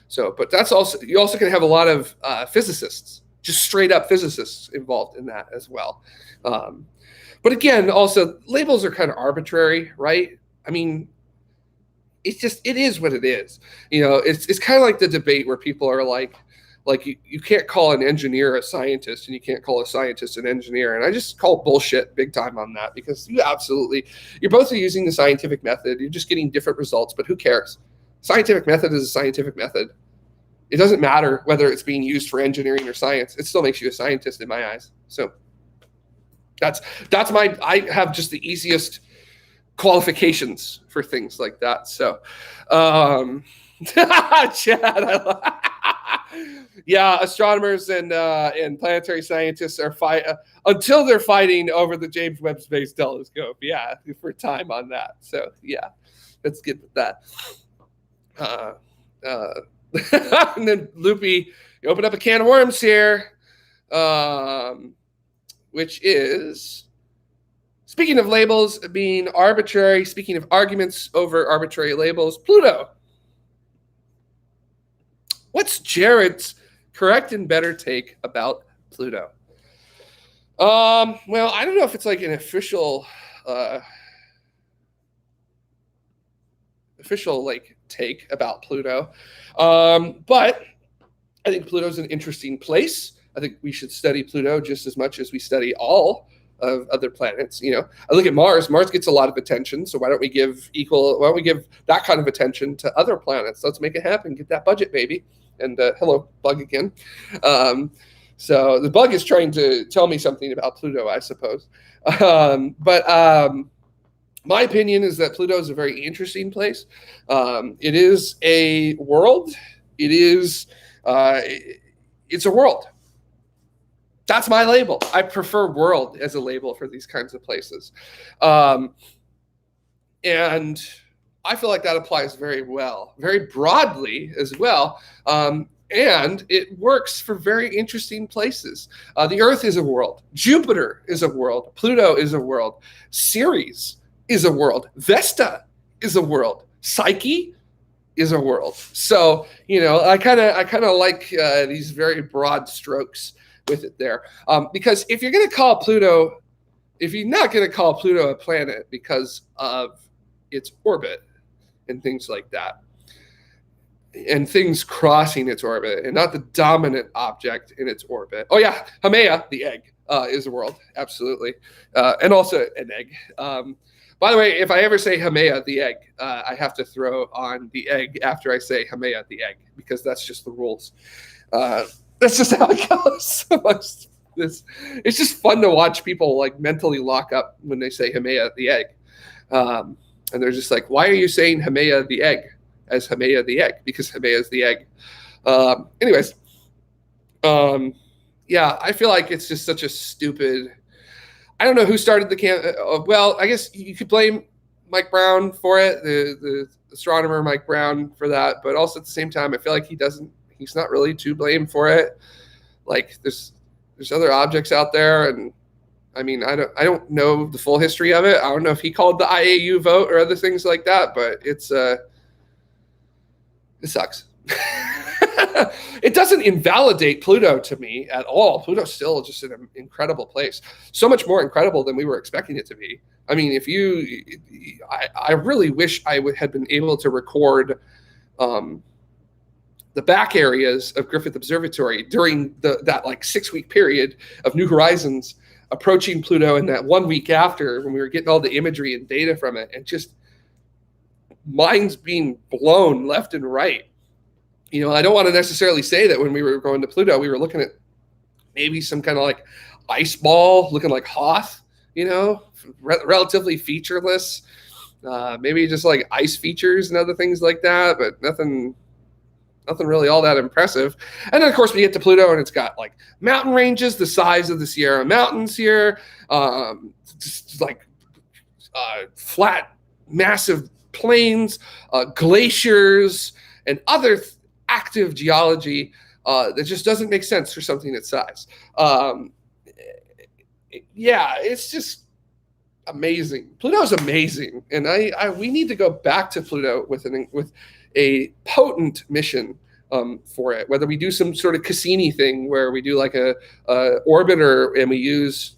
So, but that's also, you also can have a lot of physicists, just straight up physicists involved in that as well. But again, also labels are kind of arbitrary, right? I mean, it is what it is. You know, it's kind of like the debate where people are like you can't call an engineer a scientist and you can't call a scientist an engineer. And I just call bullshit big time on that, because you're both using the scientific method. You're just getting different results, but who cares? Scientific method is a scientific method. It doesn't matter whether it's being used for engineering or science. It still makes you a scientist in my eyes. So I have just the easiest qualifications for things like that. So, Chad, yeah, astronomers and planetary scientists are until they're fighting over the James Webb Space Telescope. Yeah, for time on that. So yeah, let's get with that. And then Loopy, you open up a can of worms here, which is, speaking of labels being arbitrary, speaking of arguments over arbitrary labels, Pluto. What's Jared's correct and better take about Pluto? Well, I don't know if it's like an official like take about Pluto. But I think Pluto's an interesting place. I think we should study Pluto just as much as we study all of other planets. You know, I look at Mars. Mars gets a lot of attention, so why don't we give that kind of attention to other planets? Let's make it happen. Get that budget, baby. And hello, Bug again. So the Bug is trying to tell me something about Pluto, I suppose. But my opinion is that Pluto is a very interesting place. It is a world. It's a world. That's my label. I prefer world as a label for these kinds of places. And I feel like that applies very well, very broadly as well. And it works for very interesting places. The Earth is a world. Jupiter is a world. Pluto is a world. Ceres is a world. Vesta is a world. Psyche is a world. So, I kind of like these very broad strokes with it there. Because if you're not going to call Pluto a planet because of its orbit and things like that, and things crossing its orbit and not the dominant object in its orbit. Oh yeah, AMAA, the egg, is a world, absolutely, and also an egg. By the way, if I ever say AMAA, the egg, I have to throw on the egg after I say AMAA, the egg, because that's just the rules. That's just how it goes. It's just fun to watch people like mentally lock up when they say AMAA, the egg. And they're just like, why are you saying AMAA, the egg, as AMAA, the egg? Because AMAA is the egg. Anyways, yeah, I feel like it's just such a stupid. I don't know who started the well, I guess you could blame Mike Brown for it, the astronomer Mike Brown for that, but also at the same time, I feel like he's not really to blame for it. Like there's other objects out there, and I mean, I don't know the full history of it. I don't know if he called the IAU vote or other things like that, but it sucks. It doesn't invalidate Pluto to me at all. Pluto's still just an incredible place. So much more incredible than we were expecting it to be. I mean, I really wish I had been able to record the back areas of Griffith Observatory during that like 6-week period of New Horizons approaching Pluto, and that 1 week after when we were getting all the imagery and data from it, and just minds being blown left and right. I don't want to necessarily say that when we were going to Pluto, we were looking at maybe some kind of like ice ball looking like Hoth, relatively featureless, maybe just like ice features and other things like that, but nothing really all that impressive. And then of course we get to Pluto and it's got like mountain ranges the size of the Sierra Mountains here, just like flat, massive plains, glaciers, and other active geology that just doesn't make sense for something its size. Yeah, it's just amazing. Pluto's amazing, and we need to go back to Pluto with a potent mission for it. Whether we do some sort of Cassini thing where we do like a orbiter and we use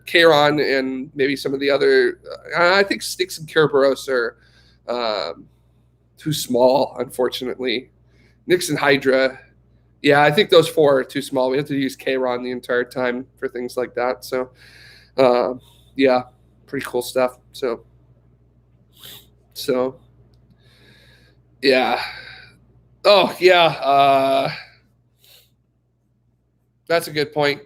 Charon and maybe some of the other. I think Styx and Kerberos are too small, unfortunately. Nix and Hydra. Yeah, I think those 4 are too small. We have to use Charon the entire time for things like that. So, yeah, pretty cool stuff. So, yeah. Oh, yeah. That's a good point,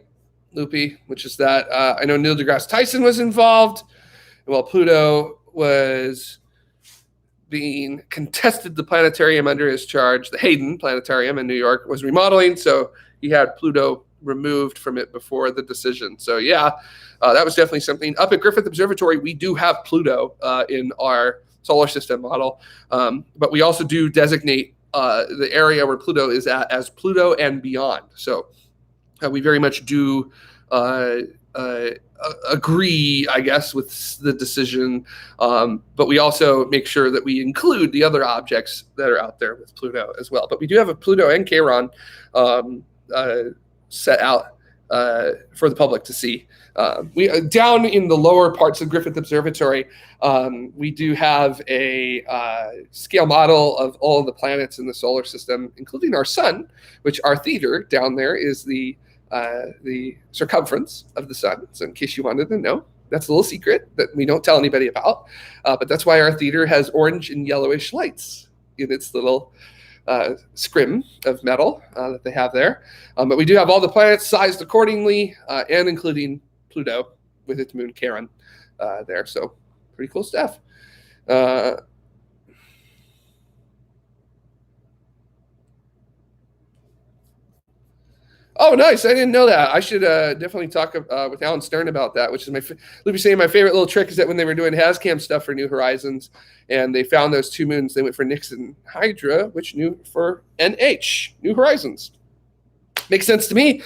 Loopy, which is that I know Neil deGrasse Tyson was involved. While Pluto was being contested, the planetarium under his charge, the Hayden Planetarium in New York, was remodeling, so he had Pluto removed from it before the decision. So yeah, that was definitely something. Up at Griffith Observatory, we do have Pluto in our solar system model, but we also do designate the area where Pluto is at as Pluto and beyond. So we very much do agree, I guess, with the decision, but we also make sure that we include the other objects that are out there with Pluto as well. But we do have a Pluto and Charon set out for the public to see. We down in the lower parts of Griffith Observatory, we do have a scale model of all of the planets in the solar system, including our sun, which our theater down there is the circumference of the sun. So in case you wanted to know, that's a little secret that we don't tell anybody about. But that's why our theater has orange and yellowish lights in its little scrim of metal that they have there. But we do have all the planets sized accordingly, and including Pluto with its moon Charon there. So pretty cool stuff. Oh, nice. I didn't know that. I should definitely talk with Alan Stern about that, which is Loopy saying my favorite little trick is that when they were doing HazCam stuff for New Horizons and they found those 2 moons, they went for Nixon Hydra, which knew for NH, New Horizons. Makes sense to me.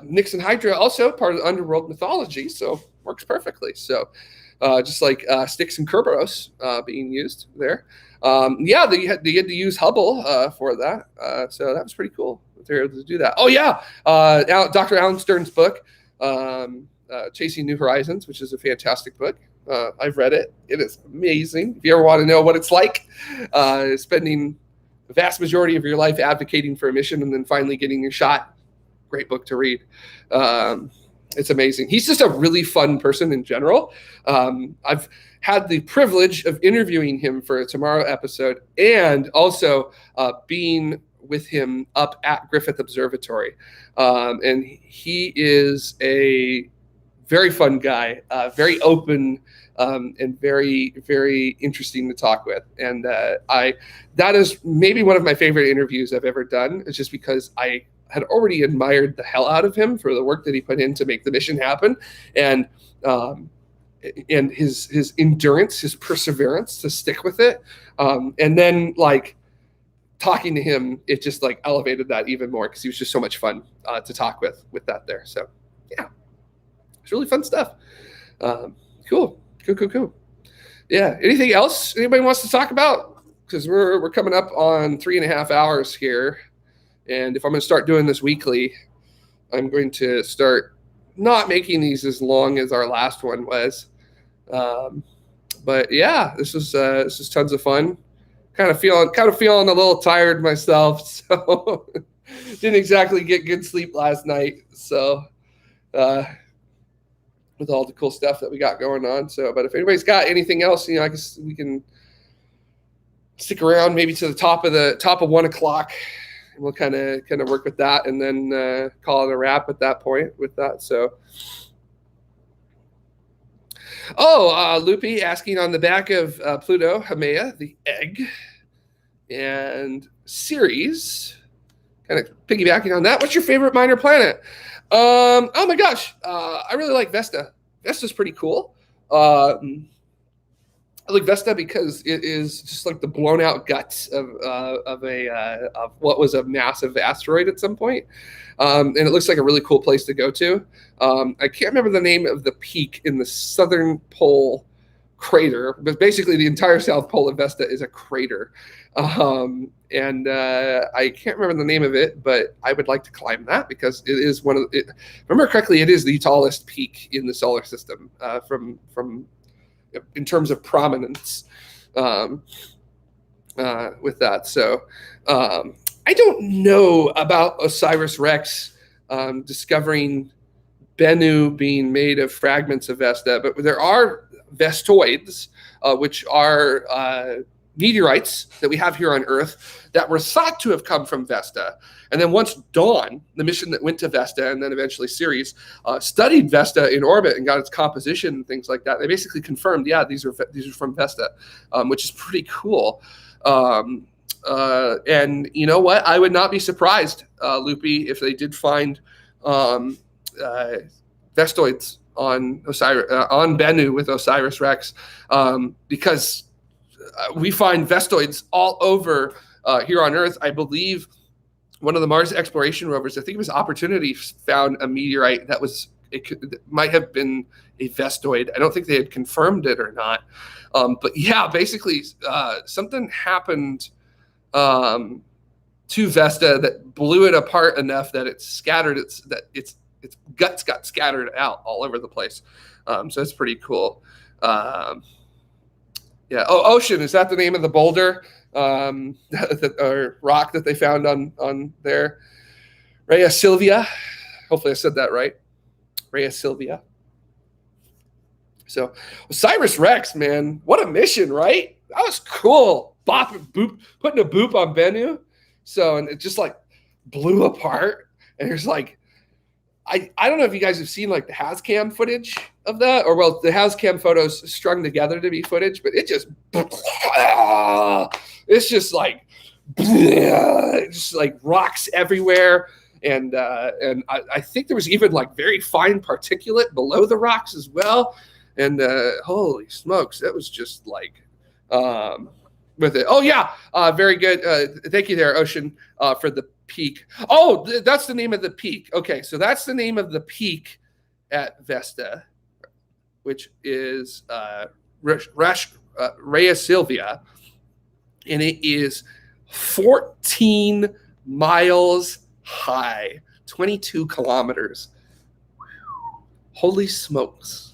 Nixon Hydra also part of the underworld mythology, so works perfectly. So just like Styx and Kerberos being used there. Yeah, they had to use Hubble for that. So that was pretty cool. They're able to do that. Oh yeah, Dr. Alan Stern's book, Chasing New Horizons, which is a fantastic book. I've read it. It is amazing. If you ever want to know what it's like, spending the vast majority of your life advocating for a mission and then finally getting your shot, great book to read. It's amazing. He's just a really fun person in general. I've had the privilege of interviewing him for a TMRO episode and also being with him up at Griffith Observatory. And he is a very fun guy, very open, and very, very interesting to talk with. And that is maybe one of my favorite interviews I've ever done. It's just because I had already admired the hell out of him for the work that he put in to make the mission happen. And his endurance, his perseverance to stick with it. And then like talking to him, it just like elevated that even more because he was just so much fun to talk with that there. So yeah, it's really fun stuff. Cool. Yeah. Anything else anybody wants to talk about? Because we're coming up on 3.5 hours here. And if I'm going to start doing this weekly, I'm going to start not making these as long as our last one was. But yeah, this is tons of fun. Kind of feeling a little tired myself, so didn't exactly get good sleep last night. So with all the cool stuff that we got going on. So, but if anybody's got anything else, I guess we can stick around maybe to the top of 1 o'clock. And we'll kind of work with that and then call it a wrap at that point with that. So. Loopy asking on the back of Pluto, AMAA, the egg, and Ceres, kind of piggybacking on that. What's your favorite minor planet? Oh my gosh, I really like Vesta. Vesta's pretty cool. I like Vesta because it is just like the blown out guts of what was a massive asteroid at some point. And it looks like a really cool place to go to. I can't remember the name of the peak in the southern pole crater, but basically the entire south pole of Vesta is a crater. And I can't remember the name of it, but I would like to climb that because it is remember correctly, it is the tallest peak in the solar system from in terms of prominence with that. So I don't know about Osiris-Rex discovering Bennu being made of fragments of Vesta, but there are vestoids, which are meteorites that we have here on Earth that were thought to have come from Vesta. And then once Dawn, the mission that went to Vesta and then eventually Ceres, studied Vesta in orbit and got its composition and things like that, they basically confirmed, yeah, these are from Vesta, which is pretty cool. And you know what? I would not be surprised, Loopy, if they did find vestoids on Bennu with Osiris-Rex, because we find vestoids all over here on Earth. I believe one of the Mars exploration rovers, I think it was Opportunity, found a meteorite that might have been a vestoid. I don't think they had confirmed it or not. But yeah, basically something happened to Vesta that blew it apart enough that it scattered its guts got scattered out all over the place. So it's pretty cool. Yeah. Oh, Ocean, is that the name of the boulder or rock that they found on there? Rhea Silvia. Hopefully I said that right. Rhea Silvia. So Osiris-Rex, man, what a mission, right? That was cool. Putting a boop on Bennu. So, and it just like blew apart. And there's like, I don't know if you guys have seen like the HazCam footage of that, or well, the HazCam photos strung together to be footage, but it's just like rocks everywhere. and I think there was even like very fine particulate below the rocks as well. And holy smokes, that was just like with it. Oh yeah, very good. Thank you there, Ocean, for the peak. Oh, that's the name of the peak. Okay, so that's the name of the peak at Vesta, which is Rhea Silvia, and it is 14 miles high, 22 kilometers. Holy smokes.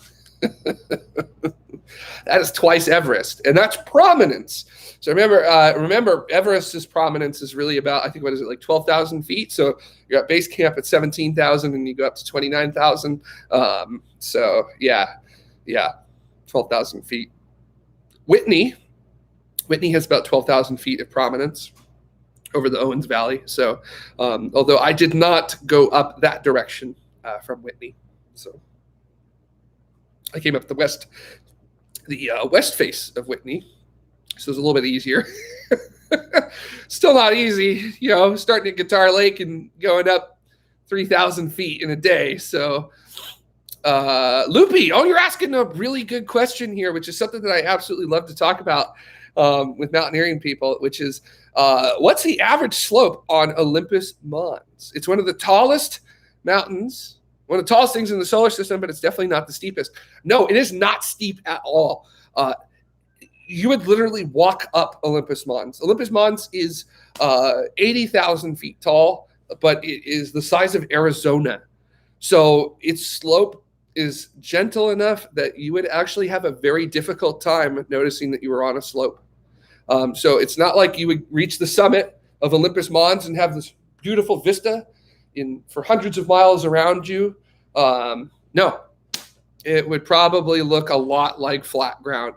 That is twice Everest, and that's prominence. So remember, Everest's prominence is really about, I think, what is it, like 12,000 feet? So you're at base camp at 17,000, and you go up to 29,000. So yeah, 12,000 feet. Whitney has about 12,000 feet of prominence over the Owens Valley. So although I did not go up that direction from Whitney, so I came up the west face of Whitney, so it's a little bit easier. Still not easy, starting at Guitar Lake and going up 3,000 feet in a day. So Loopy, you're asking a really good question here, which is something that I absolutely love to talk about with mountaineering people, which is what's the average slope on Olympus Mons? It's one of the tallest mountains, one of the tallest things in the solar system, but it's definitely not the steepest. No, it is not steep at all. You would literally walk up Olympus Mons. Olympus Mons is 80,000 feet tall, but it is the size of Arizona. So its slope is gentle enough that you would actually have a very difficult time noticing that you were on a slope. So it's not like you would reach the summit of Olympus Mons and have this beautiful vista for hundreds of miles around you. No, it would probably look a lot like flat ground.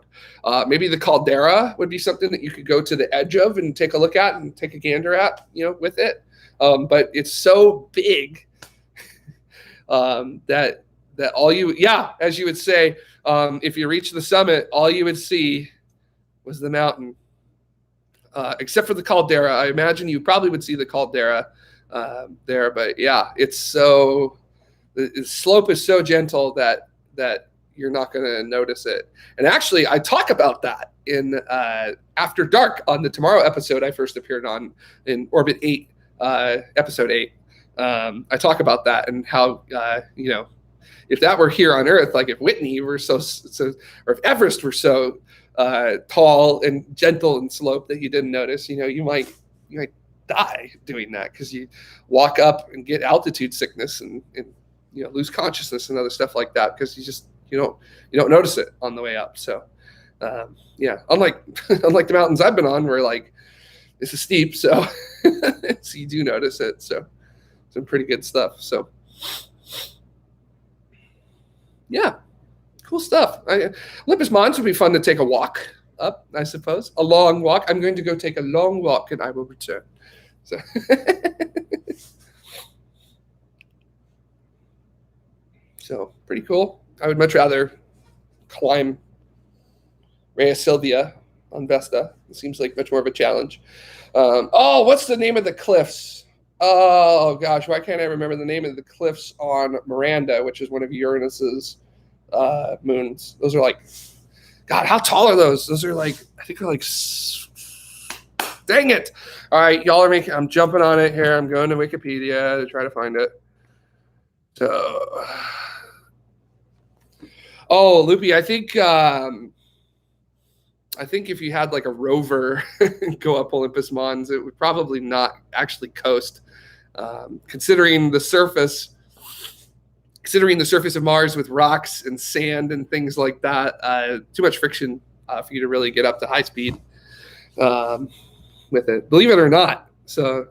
Maybe the caldera would be something that you could go to the edge of and take a look at and take a gander at, with it. But it's so big that all as you would say, if you reach the summit, all you would see was the mountain, except for the caldera. I imagine you probably would see the caldera there, but yeah, the slope is so gentle that you're not going to notice it. And actually, I talk about that in After Dark on the TMRO episode I first appeared on in Orbit 8, episode 8. I talk about that and how, if that were here on Earth, like if Whitney were so or if Everest were so tall and gentle and slope that you didn't notice, you might die doing that because you walk up and get altitude sickness and lose consciousness and other stuff like that because you don't notice it on the way up. So unlike the mountains I've been on where like this is steep, so so you do notice it. So some pretty good stuff. So yeah, cool stuff. Olympus Mons would be fun to take a walk up, I suppose. A long walk. I'm going to go take a long walk and I will return. So so pretty cool. I would much rather climb Rhea Silvia on Vesta. It seems like much more of a challenge. What's the name of the cliffs? Oh gosh, why can't I remember the name of the cliffs on Miranda, which is one of Uranus's moons? Those are like, God, how tall are those? Those are like, I think they're like, dang it. All right, y'all are making, I'm jumping on it here. I'm going to Wikipedia to try to find it. So, Loopy, I think if you had like a rover go up Olympus Mons, it would probably not actually coast, considering the surface of Mars with rocks and sand and things like that. Too much friction for you to really get up to high speed with it, believe it or not. So,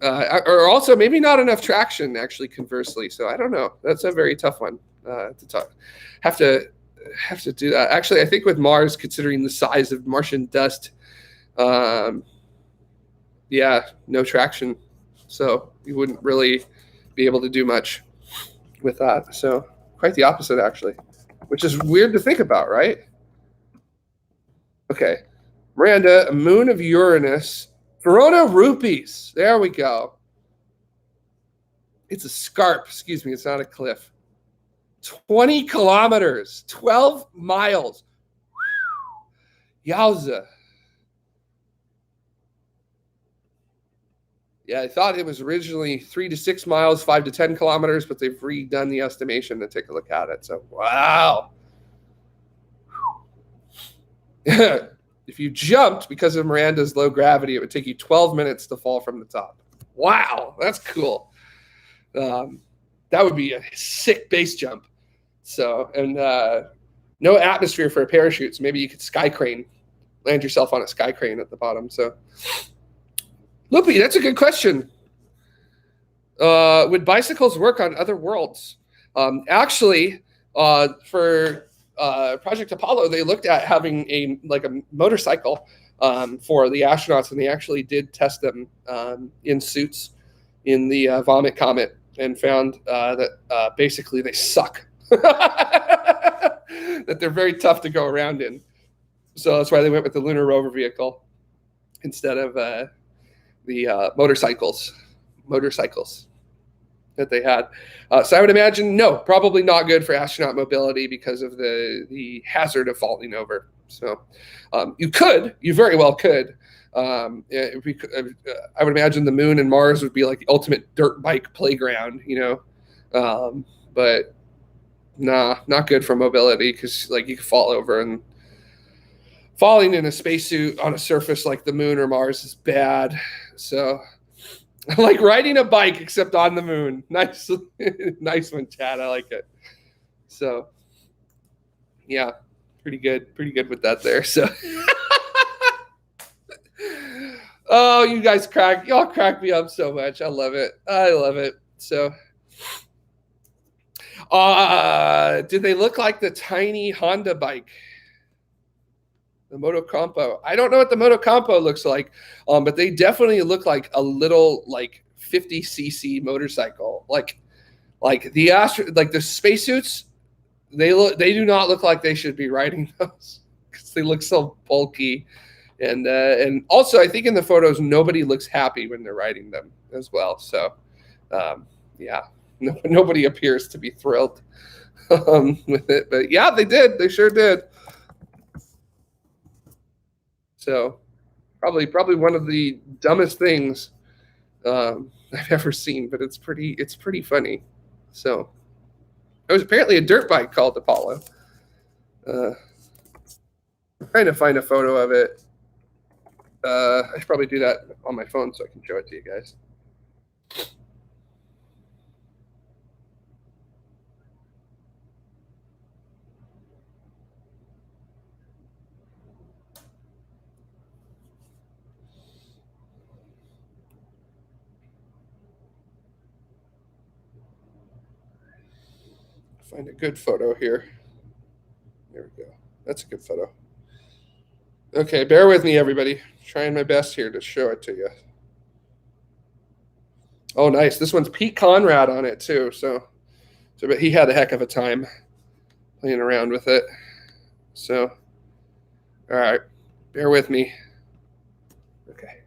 or also maybe not enough traction, actually, conversely. So I don't know. That's a very tough one to talk. Have to do that. Actually, I think with Mars, considering the size of Martian dust, no traction. So you wouldn't really be able to do much with that. So quite the opposite, actually, which is weird to think about, right? Okay. Miranda, a moon of Uranus. Corona rupees. There we go. It's a scarp. Excuse me. It's not a cliff. 20 kilometers, 12 miles. Yowza. Yeah, I thought it was originally 3 to 6 miles, 5 to 10 kilometers, but they've redone the estimation to take a look at it. So, wow. If you jumped because of Miranda's low gravity, it would take you 12 minutes to fall from the top. Wow, that's cool. That would be a sick base jump. So, and no atmosphere for a parachute. So maybe you could sky crane, land yourself on a sky crane at the bottom. So, Loopy, that's a good question. Would bicycles work on other worlds? Actually, for Project Apollo, they looked at having a motorcycle for the astronauts, and they actually did test them in suits in the Vomit Comet, and found that basically they suck. That they're very tough to go around in. So that's why they went with the lunar rover vehicle instead of the motorcycles that they had. So I would imagine, no, probably not good for astronaut mobility because of the hazard of falling over. So you very well could. I would imagine the moon and Mars would be like the ultimate dirt bike playground, but nah, not good for mobility because like you could fall over, and falling in a spacesuit on a surface like the moon or Mars is bad. So like riding a bike except on the moon. Nice, nice one, Chad. I like it. So yeah, pretty good with that there. So oh, you guys y'all crack me up so much. I love it. So did they look like the tiny Honda bike? The Motocompo. I don't know what the Motocompo looks like, but they definitely look like a little like 50cc motorcycle. Like the spacesuits, they do not look like they should be riding those because they look so bulky. And also I think in the photos nobody looks happy when they're riding them as well. So yeah, nobody appears to be thrilled with it. But yeah, they did. They sure did. So probably one of the dumbest things I've ever seen, but it's pretty funny. So it was apparently a dirt bike called Apollo. I'm trying to find a photo of it. I should probably do that on my phone so I can show it to you guys. Find a good photo here. There we go. That's a good photo. Okay, bear with me, everybody. Trying my best here to show it to you. Oh, nice. This one's Pete Conrad on it too. So but he had a heck of a time playing around with it. So, all right, bear with me. Okay.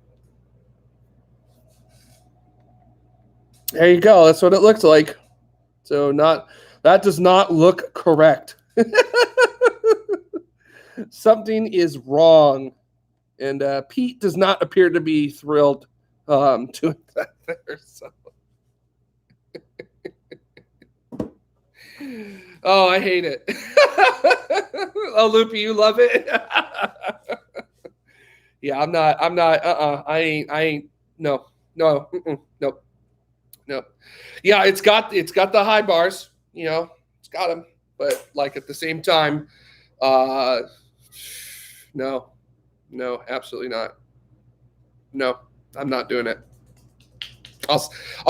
There you go. That's what it looks like. So that does not look correct. Something is wrong. And Pete does not appear to be thrilled to that there. So. Oh, I hate it. Oh, Loopy, you love it? Yeah, I'm not, I ain't, no. Nope. Yeah, it's got the high bars, it's got them, but like at the same time, no, absolutely not. No, I'm not doing it. I'll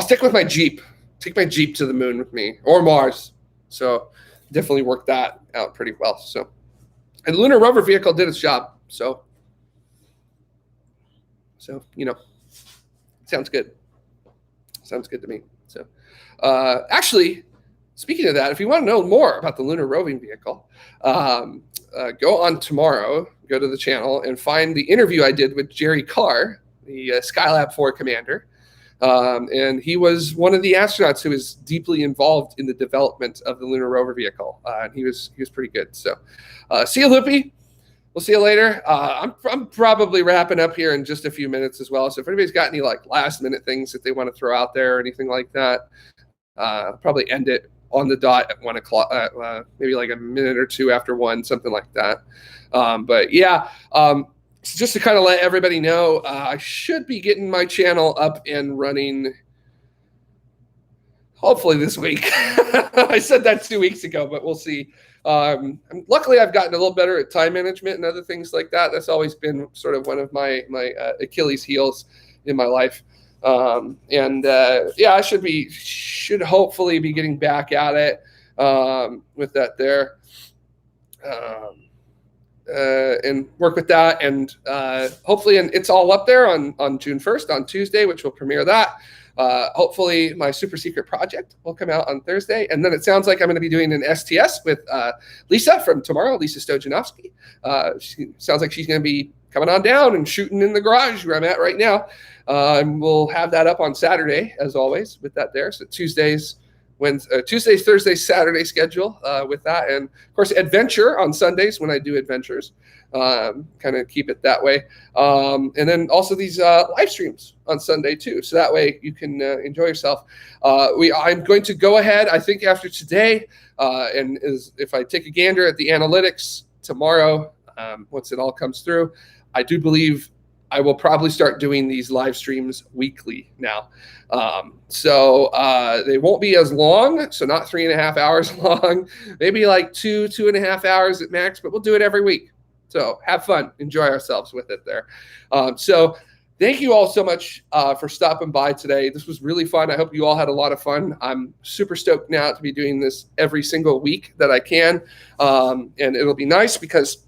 stick with my Jeep. Take my Jeep to the moon with me, or Mars. So definitely worked that out pretty well. So, and the lunar rover vehicle did its job. So sounds good. Sounds good to me. So, actually, speaking of that, if you want to know more about the lunar roving vehicle, go on tomorrow, go to the channel and find the interview I did with Jerry Carr, the Skylab 4 commander. And he was one of the astronauts who was deeply involved in the development of the lunar rover vehicle. And he was pretty good. So see you, Loopy. We'll see you later. I'm probably wrapping up here in just a few minutes as well. So if anybody's got any like last minute things that they want to throw out there or anything like that, I'll probably end it on the dot at 1 o'clock, maybe like a minute or two after 1, something like that. But yeah, so just to kind of let everybody know, I should be getting my channel up and running hopefully this week. I said that 2 weeks ago, but we'll see. Luckily, I've gotten a little better at time management and other things like that. That's always been sort of one of my Achilles heels in my life. Yeah, I should hopefully be getting back at it with that there. And work with that, and hopefully, and it's all up there on June 1st on Tuesday, which will premiere that. Hopefully my super secret project will come out on Thursday. And then it sounds like I'm going to be doing an STS with Lisa from tomorrow, Lisa Stojanovsky. She sounds like she's going to be coming on down and shooting in the garage where I'm at right now. And we'll have that up on Saturday, as always, with that there. So Tuesdays, Thursdays, Saturday schedule with that. And, of course, adventure on Sundays when I do adventures. Kind of keep it that way. And then also these live streams on Sunday too. So that way you can enjoy yourself. I'm going to go ahead, I think after today, and if I take a gander at the analytics tomorrow, once it all comes through, I do believe I will probably start doing these live streams weekly now. So they won't be as long. So not 3.5 hours long, maybe like 2.5 hours at max, but we'll do it every week. So have fun, enjoy ourselves with it there. So thank you all so much for stopping by today. This was really fun. I hope you all had a lot of fun. I'm super stoked now to be doing this every single week that I can. And it'll be nice because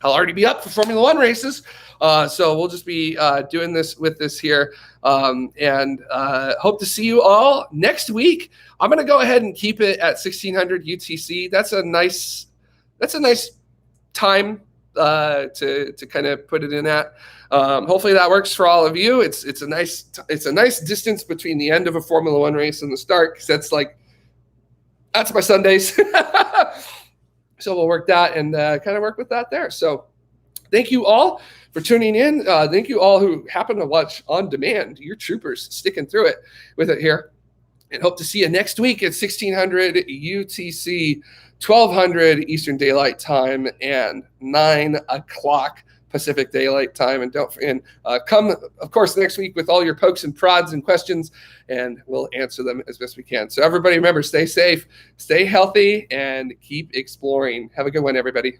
I'll already be up for Formula One races. So we'll just be doing this with this here. And hope to see you all next week. I'm going to go ahead and keep it at 1600 UTC. That's a nice time to kind of put it in at. Hopefully that works for all of you. It's a nice distance between the end of a Formula One race and the start, because that's my Sundays. So we'll work that and kind of work with that there. So thank you all for tuning in. Thank you all who happen to watch on demand. You're troopers sticking through it with it here. And hope to see you next week at 1600 UTC, 1200 Eastern Daylight Time, and 9 o'clock Pacific Daylight Time. And come, of course, next week with all your pokes and prods and questions, and we'll answer them as best we can. So everybody remember, stay safe, stay healthy, and keep exploring. Have a good one, everybody.